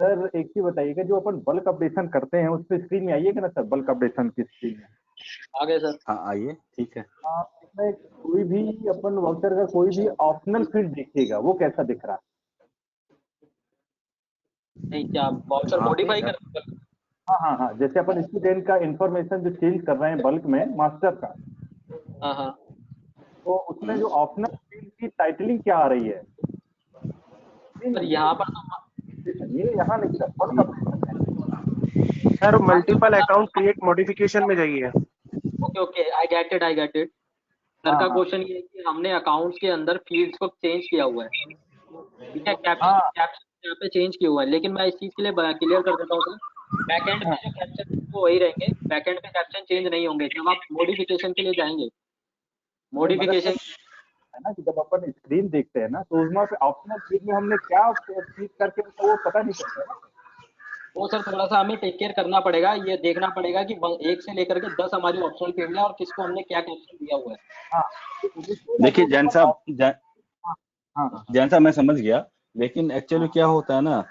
[SPEAKER 9] सर एक चीज बताइएगा, जो अपन बल्क अपडेशन करते हैं उस पे स्क्रीन में आइएगा ना सर, बल्क अपडेशन की स्क्रीन में।
[SPEAKER 2] आ गए सर।
[SPEAKER 3] हाँ आइए, ठीक है।
[SPEAKER 9] आप इसमें कोई भी अपन वाउचर का कोई भी ऑप्शनल फील्ड देखिएगा, वो कैसा दिख रहा है?
[SPEAKER 2] नहीं, क्या वाउचर
[SPEAKER 3] हाँ
[SPEAKER 2] मॉडिफाई
[SPEAKER 3] ठीक है।
[SPEAKER 2] कर?
[SPEAKER 9] हाँ, जैसे अपन स्टूडेंट का इंफॉर्मेशन जो चेंज कर रहे हैं बल्क में मास्टर का,
[SPEAKER 2] हाँ हाँ।
[SPEAKER 9] तो उसमें जो ऑप्शनल फील्ड की टाइटलिंग क्या आ रही है?
[SPEAKER 2] सर यहाँ पर
[SPEAKER 9] ये यहाँ नहीं सर, बल्क अपडेशन में।
[SPEAKER 6] सर
[SPEAKER 2] हाँ तो
[SPEAKER 6] मल्टीपल अकाउंट क्रिएट मॉडिफिकेशन में जाइए।
[SPEAKER 2] Okay okay, I get it I get it. Sir का
[SPEAKER 9] हाँ
[SPEAKER 2] क्वेश्चन ये है कि हमने अकाउंट्स के अंदर फील्ड्स को चेंज किया हुआ है, ठीक है,
[SPEAKER 9] हाँ
[SPEAKER 2] कैप्शन यहाँ पे चेंज किया हुआ है, लेकिन मैं इस चीज के लिए क्लियर कर देता हूँ सर। बैकएंड पे जो कैप्शन वो वही रहेंगे, बैकएंड पे कैप्शन चेंज नहीं होंगे। जब आप मॉडिफिकेशन के लिए जाएंगे,
[SPEAKER 9] नहीं, मेरा
[SPEAKER 2] मॉडिफिकेशन
[SPEAKER 9] है ना कि जब अपन स्क्रीन देखते हैं ना तो उसमें पे ऑप्शनल फील्ड में हमने क्या क्लिक करके तो वो पता नहीं चलता है ना।
[SPEAKER 2] वो सर थोड़ा सा हमें टेक केयर करना पड़ेगा, ये देखना पड़ेगा कि 1 से लेकर के 10 हमारी ऑप्शनल फील्ड है और किसको हमने क्या कैप्शन दिया हुआ है।
[SPEAKER 9] हाँ तो उसको ना
[SPEAKER 3] देखिए
[SPEAKER 9] जब
[SPEAKER 3] जैन
[SPEAKER 9] अपन
[SPEAKER 3] साहब,
[SPEAKER 9] हाँ हाँ
[SPEAKER 3] जैन साहब मैं समझ गया, लेकिन एक्चुअली क्या होता है ना,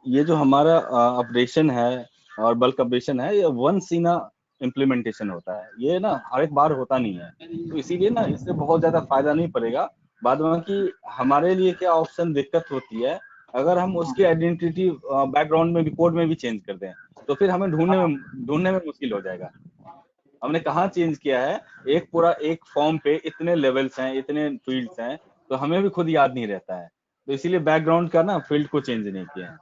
[SPEAKER 3] ये जो हमारा अपडेशन है और बल्क अपडेशन है, ये वन सीना इम्प्लीमेंटेशन होता है, ये ना हर एक बार होता नहीं है, तो इसीलिए ना इससे बहुत ज्यादा फायदा नहीं पड़ेगा। बाद में कि हमारे लिए क्या ऑप्शन दिक्कत होती है, अगर हम उसकी आइडेंटिटी बैकग्राउंड में भी, कोड में भी चेंज कर दें, तो फिर हमें ढूंढने में मुश्किल हो जाएगा। हमने कहाँ चेंज किया है, एक पूरा एक फॉर्म पे इतने लेवल्स हैं, इतने फील्ड्स हैं, तो हमें भी खुद याद नहीं रहता है, तो इसीलिए बैकग्राउंड का ना फील्ड को चेंज नहीं किया है।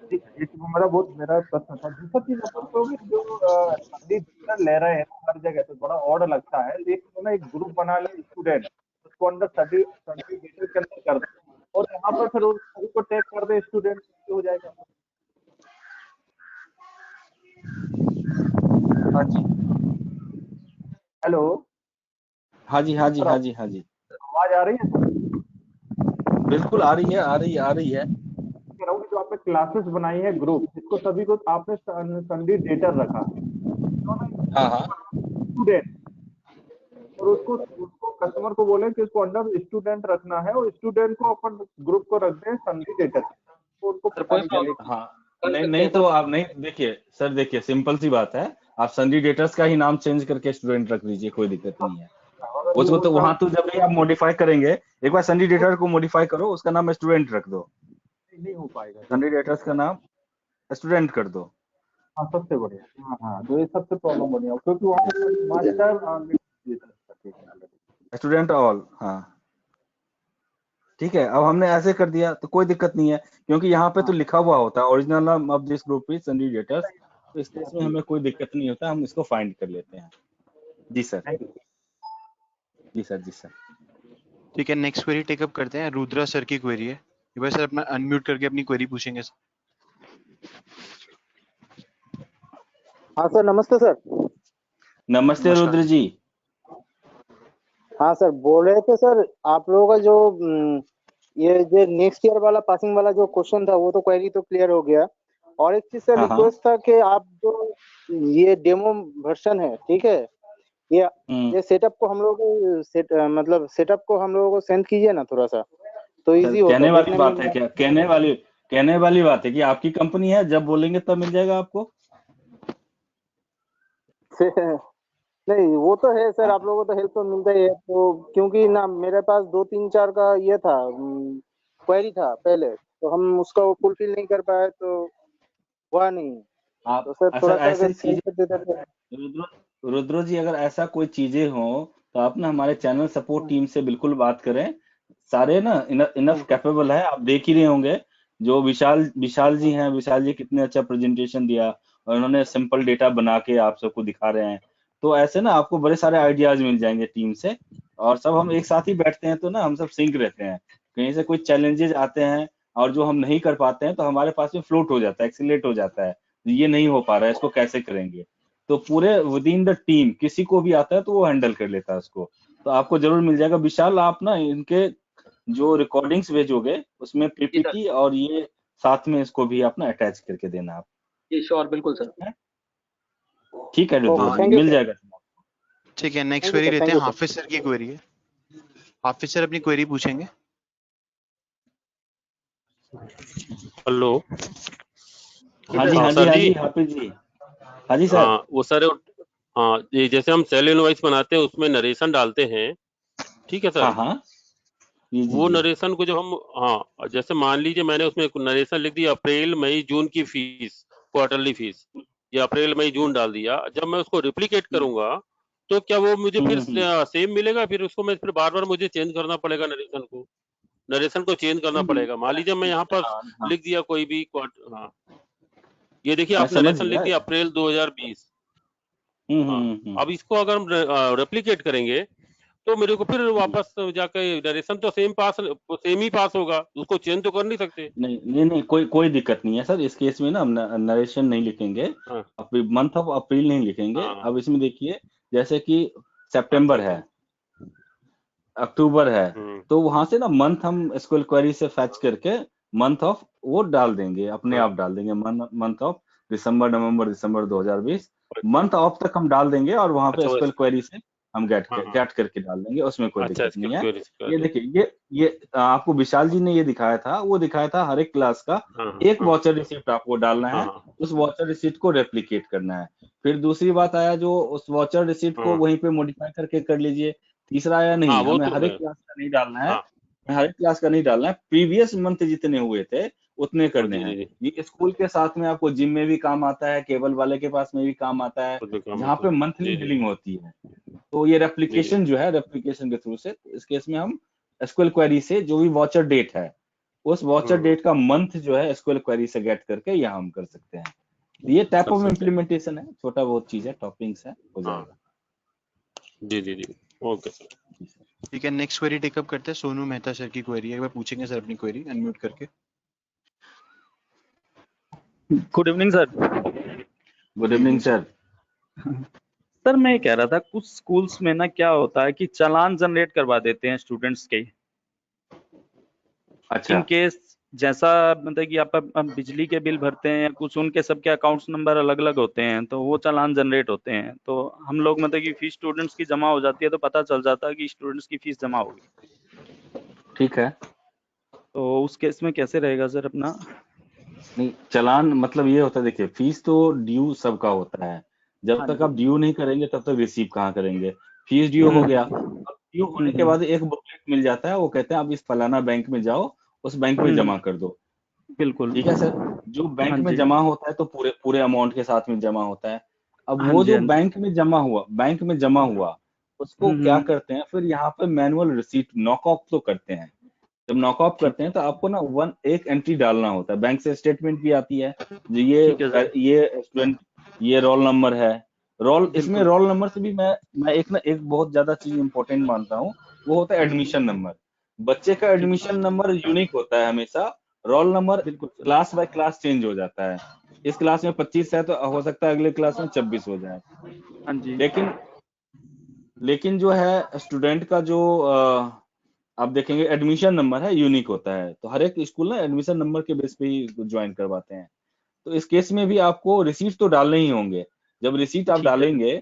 [SPEAKER 9] ठीक है, ये तो मेरा प्रश्न था। दूसरा चीज अपन लोग जो डिसीजन ले रहे हैं हर जगह तो बड़ा ऑड लगता है, लेकिन ना एक ग्रुप बना ले स्टूडेंट, उसको अंदर स्टडी स्टडी डेटा के अंदर कर दे और यहाँ पर फिर उस सभी को टैग कर दे स्टूडेंट, हो जाएगा।
[SPEAKER 3] हाँ जी,
[SPEAKER 9] हेलो
[SPEAKER 3] हाँ जी, हाँ जी,
[SPEAKER 9] सर,
[SPEAKER 3] हाँ जी, हाँ जी,
[SPEAKER 9] आवाज आ रही है सर?
[SPEAKER 3] बिल्कुल आ रही है, आ रही है, आ रही है।
[SPEAKER 9] कह रहा हूँ कि जो आपने क्लासेस बनाई है ग्रुप, जिसको सभी को आपने संडे डेटा रखा
[SPEAKER 3] हाँ हाँ
[SPEAKER 9] स्टूडेंट, और उसको उसको कस्टमर को बोले कि उसको अंडर स्टूडेंट रखना है और स्टूडेंट को अपन ग्रुप को रख दें संधि डेटर, तो उनको
[SPEAKER 2] सर
[SPEAKER 9] पता
[SPEAKER 2] कोई
[SPEAKER 9] नहीं
[SPEAKER 2] प्रॉब्लम
[SPEAKER 9] चलेगा।
[SPEAKER 3] हाँ
[SPEAKER 2] कर
[SPEAKER 3] नहीं
[SPEAKER 2] सकते
[SPEAKER 3] नहीं
[SPEAKER 2] हैं
[SPEAKER 3] तो
[SPEAKER 2] सर।
[SPEAKER 3] आप नहीं देखिए सर, देखिए सिंपल सी बात है, आप संडी डेटर्स का ही नाम चेंज करके स्टूडेंट रख लीजिए, कोई दिक्कत नहीं है।
[SPEAKER 9] और
[SPEAKER 3] उसको तो
[SPEAKER 9] उसका
[SPEAKER 3] वहां तो जब भी आप मॉडिफाई करेंगे, एक बार संडी डेटर को मॉडिफाई करो, उसका नाम स्टूडेंट रख दो,
[SPEAKER 9] नहीं हो पाएगा।
[SPEAKER 3] संडी डेटर्स का नाम स्टूडेंट कर दो।
[SPEAKER 9] हाँ सबसे बढ़िया, हाँ हाँ, तो ये सबसे प्रॉब्लम बढ़िया, क्योंकि वहाँ पे मास्टर
[SPEAKER 3] स्टूडेंट ऑल, हाँ ठीक है। अब हमने ऐसे कर दिया तो कोई दिक्कत नहीं है, क्योंकि यहाँ पे तो लिखा हुआ होता है ओरिजिनल नाम of this group is sundry debtors, तो इस केस में हमें कोई दिक्कत नहीं होता, हम इसको फाइंड कर लेते हैं। जी सर, जी सर, जी सर।
[SPEAKER 4] ठीक है, नेक्स्ट क्वेरी टेकअप करते हैं। रुद्रा सर की क्वेरी है, एक बार सर अपना अनम्यूट करके अपनी क्वेरी पूछेंगे सर।
[SPEAKER 10] हाँ सर, नमस्ते सर।
[SPEAKER 3] नमस्ते
[SPEAKER 4] नमस्कार।
[SPEAKER 3] रुद्र जी।
[SPEAKER 10] हाँ सर, बोल रहे थे सर आप लोगों का जो ये जो नेक्स्ट ईयर वाला पासिंग वाला जो क्वेश्चन था वो तो क्वेरी तो क्लियर हो गया, और एक चीज सर
[SPEAKER 3] हाँ हाँ।
[SPEAKER 10] रिक्वेस्ट था कि आप जो ये डेमो वर्जन है, ठीक है, ये सेटअप को हम लोग मतलब सेटअप को हम लोगों को सेंड कीजिए ना थोड़ा सा, तो इजी होता
[SPEAKER 3] कहने वाली
[SPEAKER 10] देखने
[SPEAKER 3] बात
[SPEAKER 10] में।
[SPEAKER 3] है क्या, कहने वाली बात है कि आपकी कंपनी है, जब बोलेंगे तब मिल जाएगा आपको।
[SPEAKER 10] नहीं वो तो है सर, आप लोगों को तो हेल्प तो मिलता ही है, तो क्योंकि ना मेरे पास 2-3-4 का ये था क्वेरी था पहले, तो हम उसका फुलफिल नहीं कर पाए तो हुआ नहीं,
[SPEAKER 3] आप
[SPEAKER 10] तो सर थोड़ा सा
[SPEAKER 3] ऐसे
[SPEAKER 10] अगर सेंड
[SPEAKER 3] चीजें,
[SPEAKER 10] कर देते तो।
[SPEAKER 3] रुद्र जी अगर ऐसा कोई चीजें हो तो आप ना हमारे चैनल सपोर्ट टीम से बिल्कुल बात करें। सारे ना इनफ कैपेबल है, आप देख ही रहे होंगे जो विशाल जी हैं, विशाल जी कितने अच्छा प्रेजेंटेशन दिया, और उन्होंने सिंपल डेटा बना के आप सबको दिखा रहे हैं। तो ऐसे ना आपको बड़े सारे आइडियाज मिल जाएंगे टीम से, और सब हम एक साथ ही बैठते हैं तो ना हम सब सिंक रहते हैं। कहीं से कोई चैलेंजेस आते हैं और जो हम नहीं कर पाते हैं तो हमारे पास में फ्लोट हो जाता है, एक्सीलरेट हो जाता है, ये नहीं हो पा रहा है, इसको कैसे करेंगे, तो पूरे विद इन द टीम किसी को भी आता है तो वो हैंडल कर लेता है उसको। तो आपको जरूर मिल जाएगा। विशाल आप ना इनके जो रिकॉर्डिंग्स भेजोगे उसमें पीपीटी और ये साथ में इसको भी आप ना अटैच करके देना आप।
[SPEAKER 2] जी श्योर, बिल्कुल सर।
[SPEAKER 3] ठीक है Rudra
[SPEAKER 10] Okay,
[SPEAKER 3] ji,
[SPEAKER 10] thank you,
[SPEAKER 3] mill
[SPEAKER 10] sir.
[SPEAKER 3] जाएगा।
[SPEAKER 4] ठीक है, next
[SPEAKER 10] Thank you,
[SPEAKER 4] query
[SPEAKER 10] sir.
[SPEAKER 4] लेते
[SPEAKER 10] Thank
[SPEAKER 4] हैं।
[SPEAKER 10] you, sir.
[SPEAKER 4] हाफिज सर की क्वेरी है, हाफिज सर अपनी क्वेरी पूछेंगे।
[SPEAKER 11] हेलो।
[SPEAKER 3] हाँ जी, हाँ जी,
[SPEAKER 11] सर
[SPEAKER 3] हाँ
[SPEAKER 11] जी।
[SPEAKER 3] जी, हाफिज जी। हाँ जी सर।
[SPEAKER 11] हाँ वो सर, हाँ ये जैसे हम सेल इनवॉइस बनाते हैं उसमें नरेशन डालते हैं, ठीक है
[SPEAKER 3] हाँ
[SPEAKER 11] सर।
[SPEAKER 3] हाँ, जी जी
[SPEAKER 11] वो
[SPEAKER 3] जी।
[SPEAKER 11] नरेशन को जब हम, हाँ जैसे मान लीजिए मैंने उसमें नरेशन लिख दिया अप्रैल मई जून की फीस, क्वार्टरली फीस, या अप्रैल मई जून डाल दिया, जब मैं उसको रिप्लिकेट करूंगा तो क्या वो मुझे फिर सेम मिलेगा? फिर उसको मैं फिर बार बार मुझे चेंज करना पड़ेगा, नरेशन को चेंज करना पड़ेगा? मान लीजिए मैं यहाँ पर
[SPEAKER 3] हाँ,
[SPEAKER 11] लिख दिया कोई भी हाँ, ये देखिए
[SPEAKER 3] मैं
[SPEAKER 11] आप
[SPEAKER 3] समझ
[SPEAKER 11] नरेशन लिख
[SPEAKER 3] गया।
[SPEAKER 11] दिया अप्रैल 2020। हाँ,
[SPEAKER 3] हम्म।
[SPEAKER 11] अब इसको अगर हम रेप्लिकेट करेंगे तो मेरे को फिर वापस जाके नरेशन तो सेम ही पास होगा, उसको चेंज तो कर नहीं सकते।
[SPEAKER 3] नहीं नहीं नहीं, कोई दिक्कत नहीं है सर। इस केस में ना हम नरेशन नहीं लिखेंगे,
[SPEAKER 11] हाँ
[SPEAKER 3] मंथ ऑफ अप्रैल नहीं लिखेंगे।
[SPEAKER 11] हाँ
[SPEAKER 3] अब इसमें देखिए जैसे कि सितंबर
[SPEAKER 11] अच्छा
[SPEAKER 3] है, अक्टूबर है,
[SPEAKER 11] हम्म
[SPEAKER 3] तो वहां से ना मंथ हम एसक्यूएल क्वेरी से फैच करके मंथ ऑफ वो डाल देंगे, अपने
[SPEAKER 11] हाँ
[SPEAKER 3] आप डाल देंगे। Month of December, November, December 2020 month of तक हम डाल देंगे, और वहां पे
[SPEAKER 11] अच्छा
[SPEAKER 3] एसक्यूएल क्वेरी से हम
[SPEAKER 11] हाँ
[SPEAKER 3] गेट करके डाल देंगे, उसमें कोई
[SPEAKER 11] अच्छा,
[SPEAKER 3] दिक्कत
[SPEAKER 11] स्किल
[SPEAKER 3] नहीं है।
[SPEAKER 11] क्वेरी कर
[SPEAKER 3] ये
[SPEAKER 11] दे।
[SPEAKER 3] देखिए, ये आपको विशाल जी ने ये दिखाया था, वो दिखाया था हर एक क्लास का
[SPEAKER 11] हाँ
[SPEAKER 3] एक
[SPEAKER 11] हाँ
[SPEAKER 3] वॉचर रिसिप्ट आपको डालना
[SPEAKER 11] हाँ
[SPEAKER 3] है,
[SPEAKER 11] हाँ
[SPEAKER 3] उस वॉचर रिसिप्ट को रेप्लिकेट करना है। फिर दूसरी बात आया जो उस वॉचर रिसिप्ट को
[SPEAKER 11] हाँ
[SPEAKER 3] वहीं पे मॉडिफाई करके कर लीजिए। तीसरा आया
[SPEAKER 11] हाँ,
[SPEAKER 3] नहीं,
[SPEAKER 11] वो
[SPEAKER 3] हमें
[SPEAKER 11] तो
[SPEAKER 3] हर
[SPEAKER 11] है।
[SPEAKER 3] एक क्लास का नहीं डालना है,
[SPEAKER 11] हाँ
[SPEAKER 3] हर एक क्लास का नहीं डालना है, प्रीवियस मंथ जितने हुए थे उतने करने
[SPEAKER 11] जी
[SPEAKER 3] हैं।
[SPEAKER 11] जी जी,
[SPEAKER 3] ये स्कूल के साथ में आपको जिम में भी काम आता है, केबल वाले के पास में भी काम आता है,
[SPEAKER 11] खुद भी काम
[SPEAKER 3] जहाँ
[SPEAKER 11] होता
[SPEAKER 3] पे
[SPEAKER 11] है।
[SPEAKER 3] मंथली
[SPEAKER 11] जी जी
[SPEAKER 3] बिलिंग होती है। तो ये
[SPEAKER 11] जी जी
[SPEAKER 3] रेप्लिकेशन जो है, रेप्लिकेशन के थ्रू से, तो इस केस में हम एसक्यूएल क्वेरी से जो भी वॉचर डेट है, उस वॉचर
[SPEAKER 11] हम्म,
[SPEAKER 3] डेट का मंथ जो है एसक्यूएल क्वेरी से गेट करके यहाँ हम कर सकते हैं। तो ये टाइप
[SPEAKER 11] कर
[SPEAKER 3] ऑफ
[SPEAKER 11] सकते हैं।
[SPEAKER 3] इम्प्लीमेंटेशन है, छोटा बहुत चीज है, टॉपिंग्स है, हो
[SPEAKER 11] हाँ
[SPEAKER 3] जाएगा।
[SPEAKER 11] जी जी जी, ओके सर।
[SPEAKER 3] जी सर।
[SPEAKER 4] ठीक है, नेक्स्ट क्वेरी टेकअप करते हैं। सोनू मेहता सर की क्वेरी है, एक बार पूछेंगे सर अपनी क्वेरी अनम्यूट करके।
[SPEAKER 12] Good evening sir.
[SPEAKER 3] Good evening sir.
[SPEAKER 12] Sir मैं ये कह रहा था कुछ स्कूल्स में ना क्या होता है कि चालान जनरेट करवा देते हैं स्टूडेंट्स के,
[SPEAKER 3] अच्छा।
[SPEAKER 12] इन केस जैसा मतलब कि आप बिजली के बिल भरते हैं कुछ, उनके सबके अकाउंट्स नंबर अलग अलग होते हैं, तो वो चालान जनरेट होते हैं। तो हम लोग मतलब कि फीस स्टूडेंट्स की जमा हो जाती है तो पता चल जाता है कि स्टूडेंट्स की फीस जमा होगी।
[SPEAKER 3] ठीक है।
[SPEAKER 12] तो उस केस में कैसे रहेगा सर अपना?
[SPEAKER 3] नहीं, चालान मतलब ये होता है, देखिए फीस तो ड्यू सबका होता है। जब
[SPEAKER 12] हाँ
[SPEAKER 3] तक
[SPEAKER 12] जी।
[SPEAKER 3] आप ड्यू नहीं करेंगे तब तक रिसीव कहाँ करेंगे। फीस ड्यू हो गया, अब ड्यू होने के बाद एक बुकलेट मिल जाता है, वो कहते हैं आप इस फलाना बैंक में जाओ, उस बैंक में जमा कर दो।
[SPEAKER 12] बिल्कुल।
[SPEAKER 3] ठीक है सर। जो बैंक
[SPEAKER 12] हाँ
[SPEAKER 3] में
[SPEAKER 12] जी।
[SPEAKER 3] जमा होता है तो पूरे पूरे अमाउंट के साथ में जमा होता है। अब
[SPEAKER 12] हाँ
[SPEAKER 3] वो
[SPEAKER 12] जी,
[SPEAKER 3] जो
[SPEAKER 12] हाँ जी।
[SPEAKER 3] बैंक में जमा हुआ उसको क्या करते हैं, फिर यहाँ पे मैनुअल रिसीट नॉक ऑफ तो करते हैं। जब नॉक ऑफ करते हैं तो आपको ना एक एंट्री डालना होता है। बैंक से स्टेटमेंट भी आती है, जो
[SPEAKER 12] ठीक है सर।
[SPEAKER 3] ये स्टूडेंट, ये रोल नंबर है। इसमें
[SPEAKER 12] बिल्कुल।
[SPEAKER 3] रोल नंबर से भी मैं एक बहुत ज्यादा चीज इंपॉर्टेंट मानता हूँ, वो होता है एडमिशन नंबर। बच्चे का
[SPEAKER 12] ठीक
[SPEAKER 3] एडमिशन
[SPEAKER 12] है।
[SPEAKER 3] नंबर यूनिक होता है हमेशा। रोल नंबर
[SPEAKER 12] बिल्कुल sir.
[SPEAKER 3] Class by class change हो जाता है। इस क्लास में 25 है तो हो सकता है अगले क्लास में 26 हो जाए।
[SPEAKER 12] हाँ जी।
[SPEAKER 3] लेकिन लेकिन जो है स्टूडेंट का जो आप देखेंगे एडमिशन नंबर है, यूनिक होता है। तो हर एक स्कूल ना एडमिशन नंबर के बेस पे ही ज्वाइन करवाते हैं। तो इस केस में भी आपको रिसीट तो डालने ही होंगे। जब रिसीट आप
[SPEAKER 12] ठीक है सर।
[SPEAKER 3] डालेंगे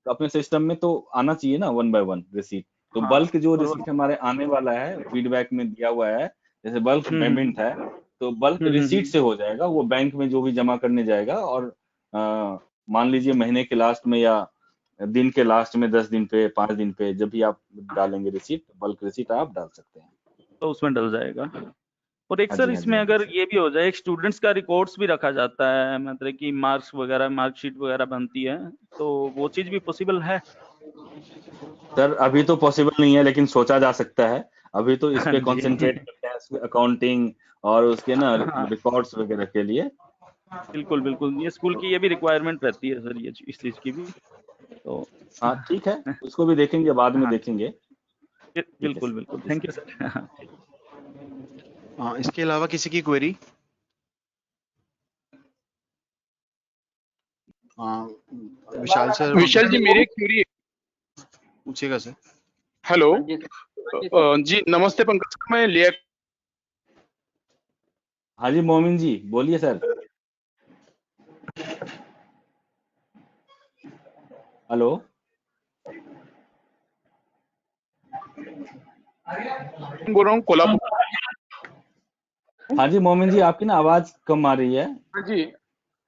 [SPEAKER 3] तो अपने सिस्टम में तो आना चाहिए ना 1 बाय 1 रिसीट। तो
[SPEAKER 12] हाँ।
[SPEAKER 3] बल्क जो
[SPEAKER 12] और
[SPEAKER 3] रिसीट हमारे आने वाला है फीडबैक में दिया हुआ है, जैसे बल्क पेमेंट है, तो बल्क रिसीट से हो जाएगा। वो बैंक में जो भी जमा करने जाएगा, और मान लीजिए महीने के लास्ट में या दिन के लास्ट में 10 दिन पे 5 दिन पे जब भी आप डालेंगे रिसीट, बल्क रिसीट आप डाल सकते हैं।
[SPEAKER 12] तो उसमें डल जाएगा। और एक
[SPEAKER 3] हाँ
[SPEAKER 12] सर
[SPEAKER 3] जी, हाँ जी,
[SPEAKER 12] इसमें
[SPEAKER 3] हाँ जी
[SPEAKER 12] अगर
[SPEAKER 3] सर।
[SPEAKER 12] ये भी हो जाए, एक स्टूडेंट्स का रिकॉर्ड्स भी रखा जाता है, मतलब कि मार्क्स वगैरह, मार्कशीट वगैरह बनती है, तो वो चीज भी पॉसिबल है?
[SPEAKER 3] सर अभी तो पॉसिबल नहीं है, लेकिन सोचा जा सकता है। अभी तो इस
[SPEAKER 12] हाँ
[SPEAKER 3] पे
[SPEAKER 12] जी।
[SPEAKER 3] कंसंट्रेट करते हैं, अकाउंटिंग और उसके ना
[SPEAKER 12] हाँ
[SPEAKER 3] रिकॉर्ड्स वगैरह के लिए।
[SPEAKER 12] बिल्कुल बिल्कुल, ये स्कूल की ये भी रिक्वायरमेंट रहती है सर, ये इस चीज की भी। तो
[SPEAKER 3] हाँ ठीक है, उसको भी देखेंगे, बाद में
[SPEAKER 12] हाँ जी।
[SPEAKER 3] देखेंगे। ठीक है
[SPEAKER 12] बिल्कुल
[SPEAKER 3] सर,
[SPEAKER 12] बिल्कुल,
[SPEAKER 3] okay
[SPEAKER 12] thank
[SPEAKER 3] sir.
[SPEAKER 12] You sir.
[SPEAKER 4] इसके अलावा किसी की क्वेरी? विशाल सर
[SPEAKER 13] विशाल जी, मेरी एक क्वेरी है।
[SPEAKER 4] पूछेगा सर।
[SPEAKER 13] हेलो।
[SPEAKER 2] हाँ जी सर। हाँ जी सर।
[SPEAKER 13] जी नमस्ते पंकज सर, मैं लिया।
[SPEAKER 3] हाँ जी मोमिन जी, बोलिए सर। हेलो।
[SPEAKER 13] बोल रहा हूँ कोल्हापुर।
[SPEAKER 3] हाँ जी मोमिन जी, आपकी ना आवाज कम आ रही है।
[SPEAKER 13] हाँ जी,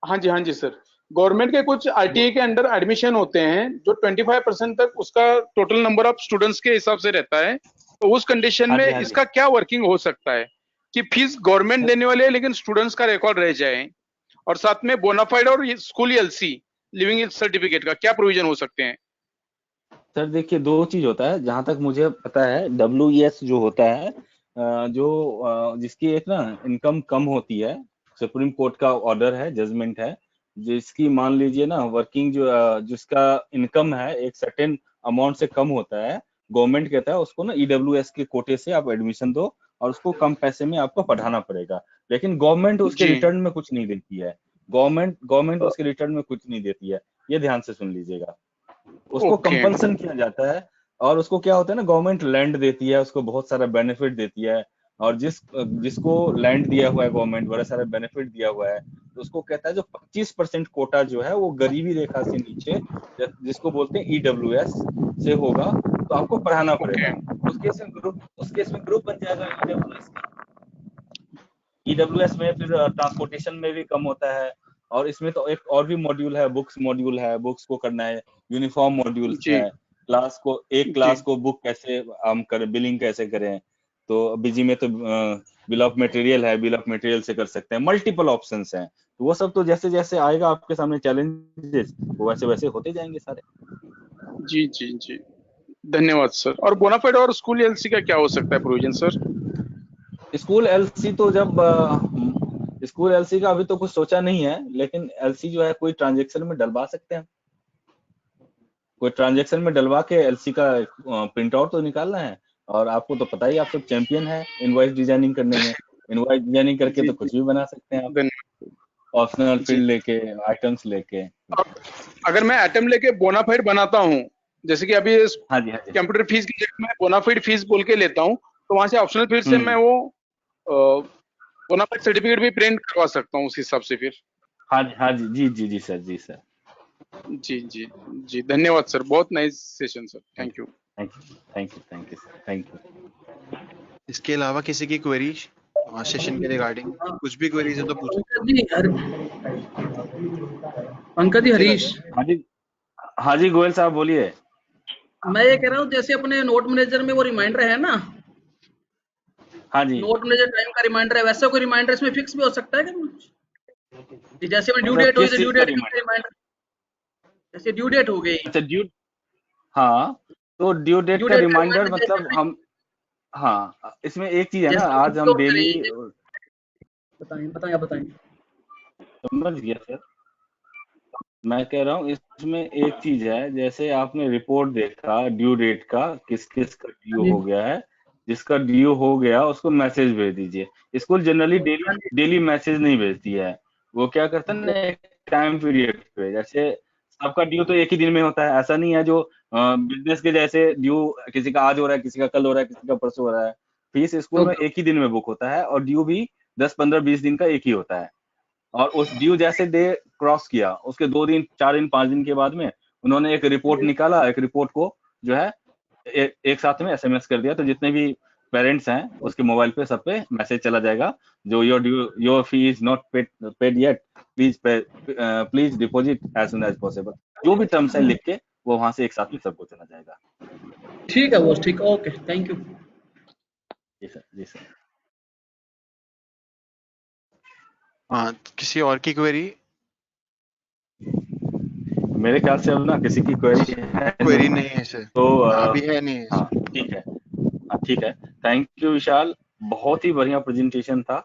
[SPEAKER 13] हाँ जी, हाँ जी सर। गवर्नमेंट के कुछ आईटीआई के अंडर एडमिशन होते हैं जो 25% तक उसका टोटल नंबर ऑफ स्टूडेंट्स के हिसाब से रहता है। तो उस कंडीशन
[SPEAKER 3] हाँ
[SPEAKER 13] में
[SPEAKER 3] जी, हाँ जी।
[SPEAKER 13] इसका क्या वर्किंग हो सकता है कि फीस गवर्नमेंट देने वाले है लेकिन स्टूडेंट्स का रिकॉर्ड रह जाए, और साथ में बोनाफाइड और स्कूल एलसी लिविंग सर्टिफिकेट का क्या प्रोविजन हो सकते हैं?
[SPEAKER 3] सर देखिए, दो चीज होता है जहां तक मुझे पता है। WES जो होता है, जिसकी एक ना इनकम कम होती है, सुप्रीम कोर्ट का ऑर्डर है, जजमेंट है, जिसकी मान लीजिए ना वर्किंग जो जिसका इनकम है एक सर्टेन अमाउंट से कम होता है, गवर्नमेंट कहता है उसको ना EWS के कोटे से आप एडमिशन दो, और उसको कम पैसे में आपको पढ़ाना पड़ेगा। लेकिन गवर्नमेंट उसके
[SPEAKER 13] जी।
[SPEAKER 3] रिटर्न में कुछ नहीं देती है। गवर्नमेंट उसके रिटर्न में कुछ नहीं देती है। ये ध्यान से सुन लीजिएगा। उसको
[SPEAKER 13] ओके।
[SPEAKER 3] कंपल्सन किया जाता है। और उसको क्या होता है ना, गवर्नमेंट लैंड देती है, उसको बहुत सारा बेनिफिट देती है। और जिसको लैंड दिया हुआ है गवर्नमेंट, बड़ा सारा बेनिफिट दिया हुआ है, तो उसको कहता है जो 25% कोटा जो है वो गरीबी रेखा से नीचे, जिसको बोलते हैं EWS से होगा, तो आपको पढ़ाना
[SPEAKER 13] ओके।
[SPEAKER 3] पड़ेगा। उस केस में ग्रुप बन जाएगा EWS का। EWS में फिर ट्रांसपोर्टेशन में भी कम होता है। और इसमें तो एक और भी मॉड्यूल है, बुक्स मॉड्यूल है, बुक्स को करना है। यूनिफॉर्म मॉड्यूल्स
[SPEAKER 13] जी।
[SPEAKER 3] है।
[SPEAKER 13] जी।
[SPEAKER 3] क्लास को बुक कैसे हम करें, बिलिंग कैसे करें। तो बीजी में तो बिल ऑफ मटेरियल है, बिल ऑफ मटेरियल से कर सकते हैं। मल्टीपल ऑप्शंस हैं। तो वो सब तो जैसे जैसे आएगा आपके सामने चैलेंजेस, वो वैसे वैसे होते जाएंगे सारे।
[SPEAKER 13] जी जी जी, धन्यवाद सर। और बोनाफाइड और स्कूल एलसी का क्या हो सकता है प्रोविजन सर?
[SPEAKER 3] स्कूल एलसी का अभी तो कुछ सोचा नहीं है, लेकिन एलसी जो है कोई ट्रांजेक्शन में डलवा सकते हैं। कोई ट्रांजेक्शन में डलवा के एलसी का प्रिंट आउट तो निकालना है। और आपको तो पता ही, आप सब चैंपियन है इनवॉइस डिजाइनिंग करने में। इनवॉइस डिजाइनिंग करके
[SPEAKER 13] जी
[SPEAKER 3] तो
[SPEAKER 13] जी,
[SPEAKER 3] कुछ भी बना सकते हैं आप,
[SPEAKER 13] धन्यवाद।
[SPEAKER 3] ऑप्शनल
[SPEAKER 13] जी।
[SPEAKER 3] फील्ड लेके, आइटम्स लेके।
[SPEAKER 13] अब अगर मैं एटम लेके बोनाफाइड बनाता हूँ, जैसे कि अभी
[SPEAKER 3] हाँ जी, हाँ जी।
[SPEAKER 13] कंप्यूटर फीस की जगह मैं बोनाफाइड फीस बोल के लेता हूँ, तो वहां से ऑप्शनल फीस से मैं
[SPEAKER 3] हम्म।
[SPEAKER 13] वो बोनाफाइड सर्टिफिकेट भी प्रिंट करवा सकता हूँ उस हिसाब से फिर?
[SPEAKER 3] हाँ जी, हाँ जी, जी जी जी सर, जी सर।
[SPEAKER 13] जी जी जी, धन्यवाद सर, बहुत nice session sir, thank you.
[SPEAKER 3] Thank you, thank you, thank you sir, thank you.
[SPEAKER 4] इसके अलावा किसी की क्वेरी सेशन के रिगार्डिंग कुछ भी क्वेरीज है तो पूछ सकते
[SPEAKER 5] पंकज जी, हरीश,
[SPEAKER 3] हाँ जी, हाँ जी गोयल साहब बोलिए।
[SPEAKER 5] मैं ये कह रहा हूँ जैसे अपने नोट मैनेजर में वो रिमाइंडर है ना,
[SPEAKER 3] हाँ जी,
[SPEAKER 5] नोट मैनेजर टाइम का रिमाइंडर है, वैसा कोई रिमाइंडर इसमें फिक्स भी हो सकता है कि जैसे में ड्यू
[SPEAKER 3] मतलब
[SPEAKER 5] डेट हुई
[SPEAKER 3] किस
[SPEAKER 5] तो
[SPEAKER 3] चीज
[SPEAKER 5] ड्यू
[SPEAKER 3] का
[SPEAKER 5] डेट का
[SPEAKER 3] रिमाइंडर?
[SPEAKER 5] रिमाइंडर, जैसे ड्यू डेट हो गई,
[SPEAKER 3] अच्छा ड्यू, हाँ, तो ड्यू डेट
[SPEAKER 5] ड्यू
[SPEAKER 3] का
[SPEAKER 5] डेट का
[SPEAKER 3] रिमाइंडर
[SPEAKER 5] रिमाइंडर
[SPEAKER 3] मतलब
[SPEAKER 5] जैसे
[SPEAKER 3] हम, हाँ इसमें एक चीज है ना,
[SPEAKER 5] जैसे
[SPEAKER 3] आज हम
[SPEAKER 5] upload
[SPEAKER 3] डेली,
[SPEAKER 5] करें, बताएं बताएं बताएं।
[SPEAKER 3] समझ गया सर। मैं कह रहा हूँ इसमें एक चीज है, जैसे आपने रिपोर्ट देखा ड्यू डेट का, किस किस का ड्यू हो गया है, जिसका ड्यू हो गया उसको मैसेज भेज दीजिए। School generally daily daily message नहीं भेजती है, वो क्या करता है ना, टाइम पीरियड पे, जैसे सबका ड्यू तो एक ही दिन में होता है, ऐसा नहीं है जो बिजनेस के जैसे ड्यू किसी का आज हो रहा है, किसी का कल हो रहा है, किसी का परसों हो रहा है। फीस स्कूल में एक ही दिन में बुक होता है, और ड्यू भी 10, 15, 20 दिन का एक ही होता है। और उस ड्यू जैसे डे क्रॉस किया, उसके 2 दिन, 4 दिन, 5 दिन के बाद में उन्होंने एक रिपोर्ट निकाला, एक रिपोर्ट को जो है एक साथ में एसएमएस कर दिया, तो जितने भी पेरेंट्स हैं उसके मोबाइल पे सब पे मैसेज चला जाएगा, जो your fee is not paid yet, please deposit as soon as possible, जो भी टर्म्स है लिख के वो वहां से एक साथ में सबको चला जाएगा।
[SPEAKER 5] ठीक है बॉस, ठीक, ओके, थैंक यू।
[SPEAKER 3] जी सर, जी सर।
[SPEAKER 4] हाँ, किसी और की क्वेरी?
[SPEAKER 3] मेरे ख्याल से अब ना किसी की क्वेरी है
[SPEAKER 4] क्वेरी नहीं है सर,
[SPEAKER 3] तो
[SPEAKER 4] अभी है नहीं।
[SPEAKER 3] हाँ ठीक है, हाँ ठीक है। थैंक यू विशाल, बहुत ही बढ़िया प्रेजेंटेशन था,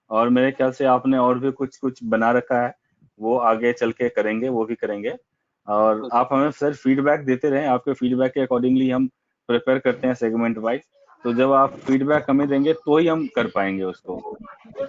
[SPEAKER 3] और मेरे ख्याल से आपने और भी कुछ कुछ बना रखा है, वो आगे चल के करेंगे, वो भी करेंगे। और आप हमें सर फीडबैक देते रहें, आपके फीडबैक के अकॉर्डिंगली हम प्रिपेयर करते हैं सेगमेंट वाइज, तो जब आप फीडबैक हमें देंगे तो ही हम कर पाएंगे उसको।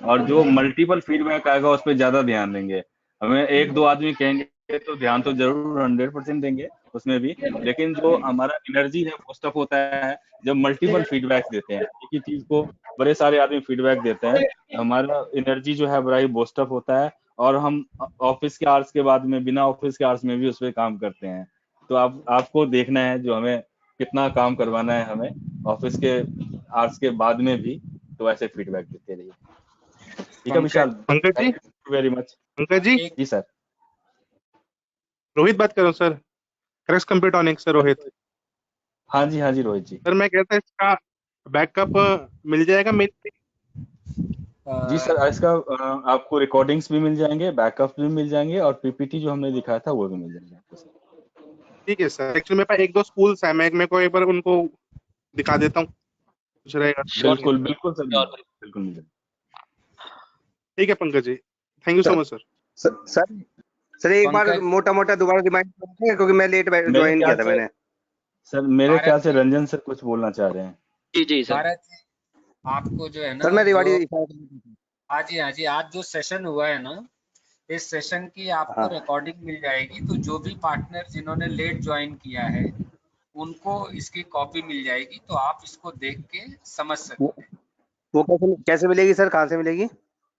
[SPEAKER 3] और जो मल्टीपल फीडबैक आएगा उस पर ज्यादा ध्यान देंगे। हमें 1-2 आदमी कहेंगे तो ध्यान तो जरूर 100% देंगे उसमें भी, लेकिन जो हमारा एनर्जी है वो स्टफ होता है जब मल्टीपल फीडबैक देते हैं, एक ही चीज को बड़े सारे आदमी फीडबैक देते हैं, हमारा एनर्जी जो है बड़ा ही बोस्टअप होता है, और हम ऑफिस के आवर्स के बाद में, बिना ऑफिस के आवर्स में भी उस पर काम करते हैं। तो आपको देखना है जो हमें कितना काम करवाना है हमें ऑफिस के आवर्स के बाद में भी, तो ऐसे फीडबैक देते रहिए। ठीक है Vishal,
[SPEAKER 14] Pankaj ji,
[SPEAKER 3] thank you very much.
[SPEAKER 14] Pankaj ji,
[SPEAKER 3] जी सर।
[SPEAKER 14] रोहित बात कर रहा हूँ सर, क्रक्स कंप्यूटरॉनिक्स से रोहित।
[SPEAKER 3] हाँ जी, हाँ जी रोहित जी।
[SPEAKER 14] सर मैं कहता इसका बैकअप मिल जाएगा मेरे?
[SPEAKER 3] जी सर, इसका आपको रिकॉर्डिंग्स भी मिल जाएंगे, बैकअप भी मिल जाएंगे, और पीपीटी जो हमने दिखाया था वो भी मिल जाएंगे आपको सर।
[SPEAKER 14] ठीक है सर, एक्चुअली मेरे पास 1-2 स्कूल्स हैं, मैं को एक बार उनको दिखा देता हूँ, कुछ रहेगा।
[SPEAKER 3] बिल्कुल बिल्कुल सर, बिल्कुल मिल जाएगा।
[SPEAKER 14] ठीक है Pankaj ji, thank you so much sir.
[SPEAKER 15] Sir एक बार मोटा मोटा दोबारा रिमाइंड करेंगे, क्योंकि मैं लेट ज्वाइन किया था मैंने।
[SPEAKER 3] सर मेरे ख्याल से रंजन सर कुछ बोलना चाह रहे हैं।
[SPEAKER 2] जी जी सर।
[SPEAKER 16] भारत आपको जो है ना,
[SPEAKER 15] सर मैं रिवाड़ी
[SPEAKER 16] हाँ जी, आज जो सेशन हुआ है ना, इस सेशन की आपको रिकॉर्डिंग मिल जाएगी, तो जो भी पार्टनर जिन्होंने लेट ज्वाइन किया है उनको इसकी कॉपी मिल जाएगी, तो आप इसको देख के समझ सकते हैं।
[SPEAKER 15] वो कैसे मिलेगी सर, कहाँ से मिलेगी?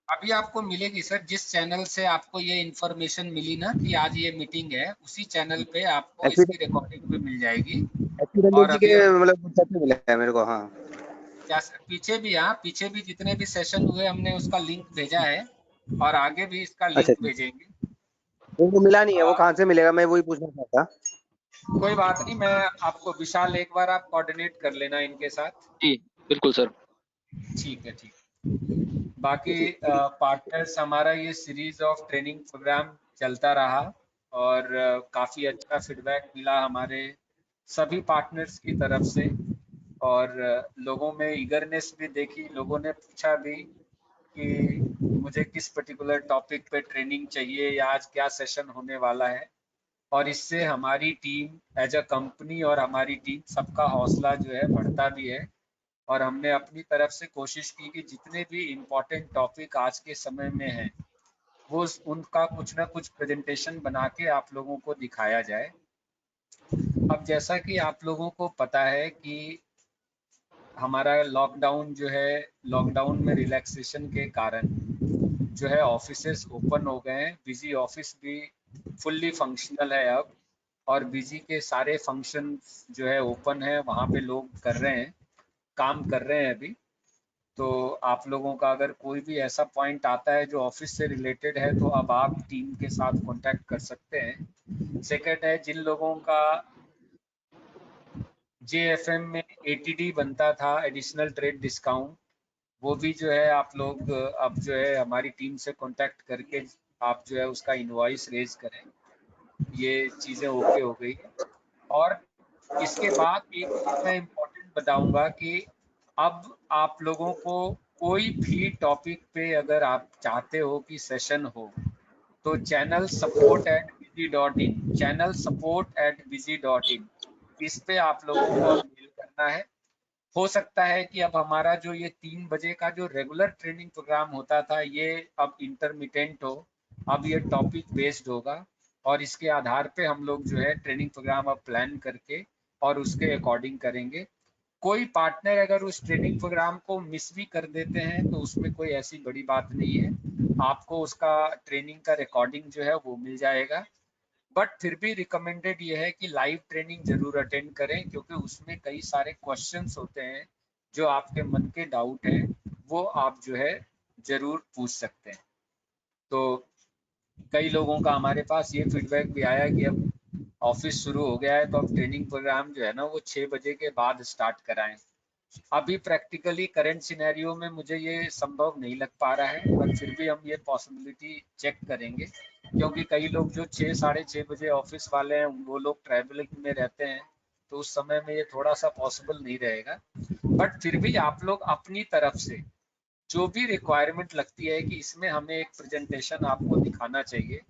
[SPEAKER 16] अभी आपको मिलेगी सर, जिस चैनल से आपको ये इन्फॉर्मेशन मिली ना कि आज ये मीटिंग है, उसी चैनल पे आपको इसकी रिकॉर्डिंग भी मिल जाएगी। और अभी
[SPEAKER 15] मतलब मिला है मेरे को। हाँ
[SPEAKER 16] क्या पीछे भी, हाँ पीछे भी जितने भी सेशन हुए हमने उसका लिंक भेजा है, और आगे भी इसका लिंक भेजेंगे।
[SPEAKER 15] वो मिला नहीं है, वो कहाँ से मिलेगा, मैं वही पूछना चाहता।
[SPEAKER 16] कोई बात नहीं, मैं आपको, विशाल एक बार आप कोऑर्डिनेट कर लेना इनके साथ।
[SPEAKER 2] जी बिल्कुल सर।
[SPEAKER 16] ठीक है, ठीक। बाकी पार्टनर्स, हमारा ये सीरीज ऑफ ट्रेनिंग प्रोग्राम चलता रहा, और काफ़ी अच्छा फीडबैक मिला हमारे सभी पार्टनर्स की तरफ से, और लोगों में ईगरनेस भी देखी, लोगों ने पूछा भी कि मुझे किस पर्टिकुलर टॉपिक पे ट्रेनिंग चाहिए या आज क्या सेशन होने वाला है, और इससे हमारी टीम एज अ कंपनी और हमारी टीम सबका हौसला जो है बढ़ता भी है, और हमने अपनी तरफ से कोशिश की कि जितने भी इम्पोर्टेंट टॉपिक आज के समय में हैं वो उनका कुछ ना कुछ प्रेजेंटेशन बना के आप लोगों को दिखाया जाए। अब जैसा कि आप लोगों को पता है कि हमारा लॉकडाउन जो है, लॉकडाउन में रिलैक्सेशन के कारण जो है ऑफिसेस ओपन हो गए हैं। बिजी ऑफिस भी फुल्ली फंक्शनल है अब, और बिजी के सारे फंक्शन जो है ओपन है, वहाँ पे लोग कर रहे हैं, काम कर रहे हैं अभी। तो आप लोगों का अगर कोई भी ऐसा पॉइंट आता है जो ऑफिस से रिलेटेड है, तो अब आप टीम के साथ कांटेक्ट कर सकते हैं। सेकंड है, जिन लोगों का JFM में ATD बनता था, एडिशनल ट्रेड डिस्काउंट, वो भी जो है आप लोग अब जो है हमारी टीम से कांटेक्ट करके आप जो है उसका इनवॉइस रेज करें। ये चीज़ें ओके हो गई है। और इसके बाद एक चीज़ मैं इम्पोर्टेंट बताऊंगा कि अब आप लोगों को कोई भी टॉपिक पे अगर आप चाहते हो कि सेशन हो, तो channel support@busy.in इस पे आप लोगों को अब मेल करना है। हो सकता है कि अब हमारा जो ये 3 बजे का जो रेगुलर ट्रेनिंग प्रोग्राम होता था, ये अब इंटरमिटेंट हो, अब ये टॉपिक बेस्ड होगा, और इसके आधार पे हम लोग जो है ट्रेनिंग प्रोग्राम अब प्लान करके और उसके अकॉर्डिंग करेंगे। कोई पार्टनर अगर उस ट्रेनिंग प्रोग्राम को मिस भी कर देते हैं तो उसमें कोई ऐसी बड़ी बात नहीं है, आपको उसका ट्रेनिंग का रिकॉर्डिंग जो है वो मिल जाएगा। बट फिर भी रिकमेंडेड ये है कि लाइव ट्रेनिंग जरूर अटेंड करें, क्योंकि उसमें कई सारे क्वेश्चंस होते हैं जो आपके मन के डाउट हैं, वो आप जो है जरूर पूछ सकते हैं। तो कई लोगों का हमारे पास ये फीडबैक भी आया कि अब ऑफिस शुरू हो गया है, तो अब ट्रेनिंग प्रोग्राम जो है ना वो 6 बजे के बाद स्टार्ट कराएं। अभी प्रैक्टिकली करंट सिनेरियो में मुझे ये संभव नहीं लग पा रहा है, पर फिर भी हम ये पॉसिबिलिटी चेक करेंगे, क्योंकि कई लोग जो 6 साढ़े 6 बजे ऑफिस वाले हैं, वो लोग ट्रैवलिंग में रहते हैं, तो उस समय में ये थोड़ा सा पॉसिबल नहीं रहेगा। बट फिर भी आप लोग अपनी तरफ से जो भी रिक्वायरमेंट लगती है कि इसमें हमें एक प्रेजेंटेशन आपको दिखाना चाहिए,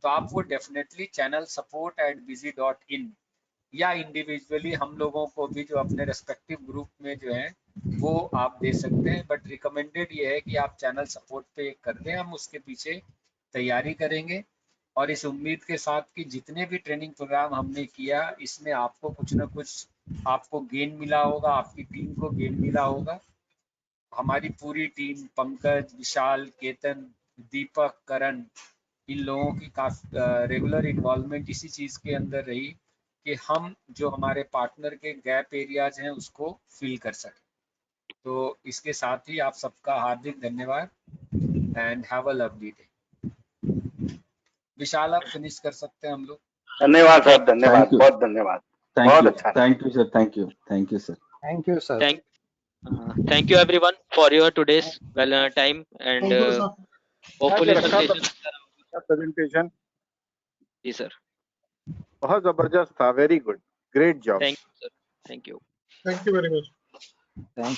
[SPEAKER 16] तो आप वो डेफिनेटली channel support@busy.in या इंडिविजुअली हम लोगों को भी जो अपने रेस्पेक्टिव ग्रुप में जो है वो आप दे सकते हैं। बट रिकमेंडेड ये है कि आप चैनल सपोर्ट पे कर दें, हम उसके पीछे तैयारी करेंगे, और इस उम्मीद के साथ कि जितने भी ट्रेनिंग प्रोग्राम हमने किया, इसमें आपको कुछ ना कुछ आपको गेन मिला होगा, आपकी टीम को गेन मिला होगा। हमारी पूरी टीम, पंकज, विशाल, केतन, दीपक, करण, इन लोगों की काफी रेगुलर इन्वॉल्वमेंट इसी चीज के अंदर रही कि हम जो हमारे पार्टनर के गैप एरियाज हैं उसको फिल कर सकें। तो इसके साथ ही आप सबका हार्दिक धन्यवाद and have a lovely day. Vishal, आप फिनिश कर सकते हैं हम लोग।
[SPEAKER 7] धन्यवाद सर, धन्यवाद, बहुत धन्यवाद, बहुत अच्छा।
[SPEAKER 3] Thank you sir, thank you sir,
[SPEAKER 8] thank you sir.
[SPEAKER 2] Thank you everyone for your today's time and hopefully
[SPEAKER 9] presentation
[SPEAKER 2] जी सर,
[SPEAKER 9] बहुत जबरदस्त था, very good, great job.
[SPEAKER 2] Thank you sir, thank you
[SPEAKER 5] very much.
[SPEAKER 3] Thank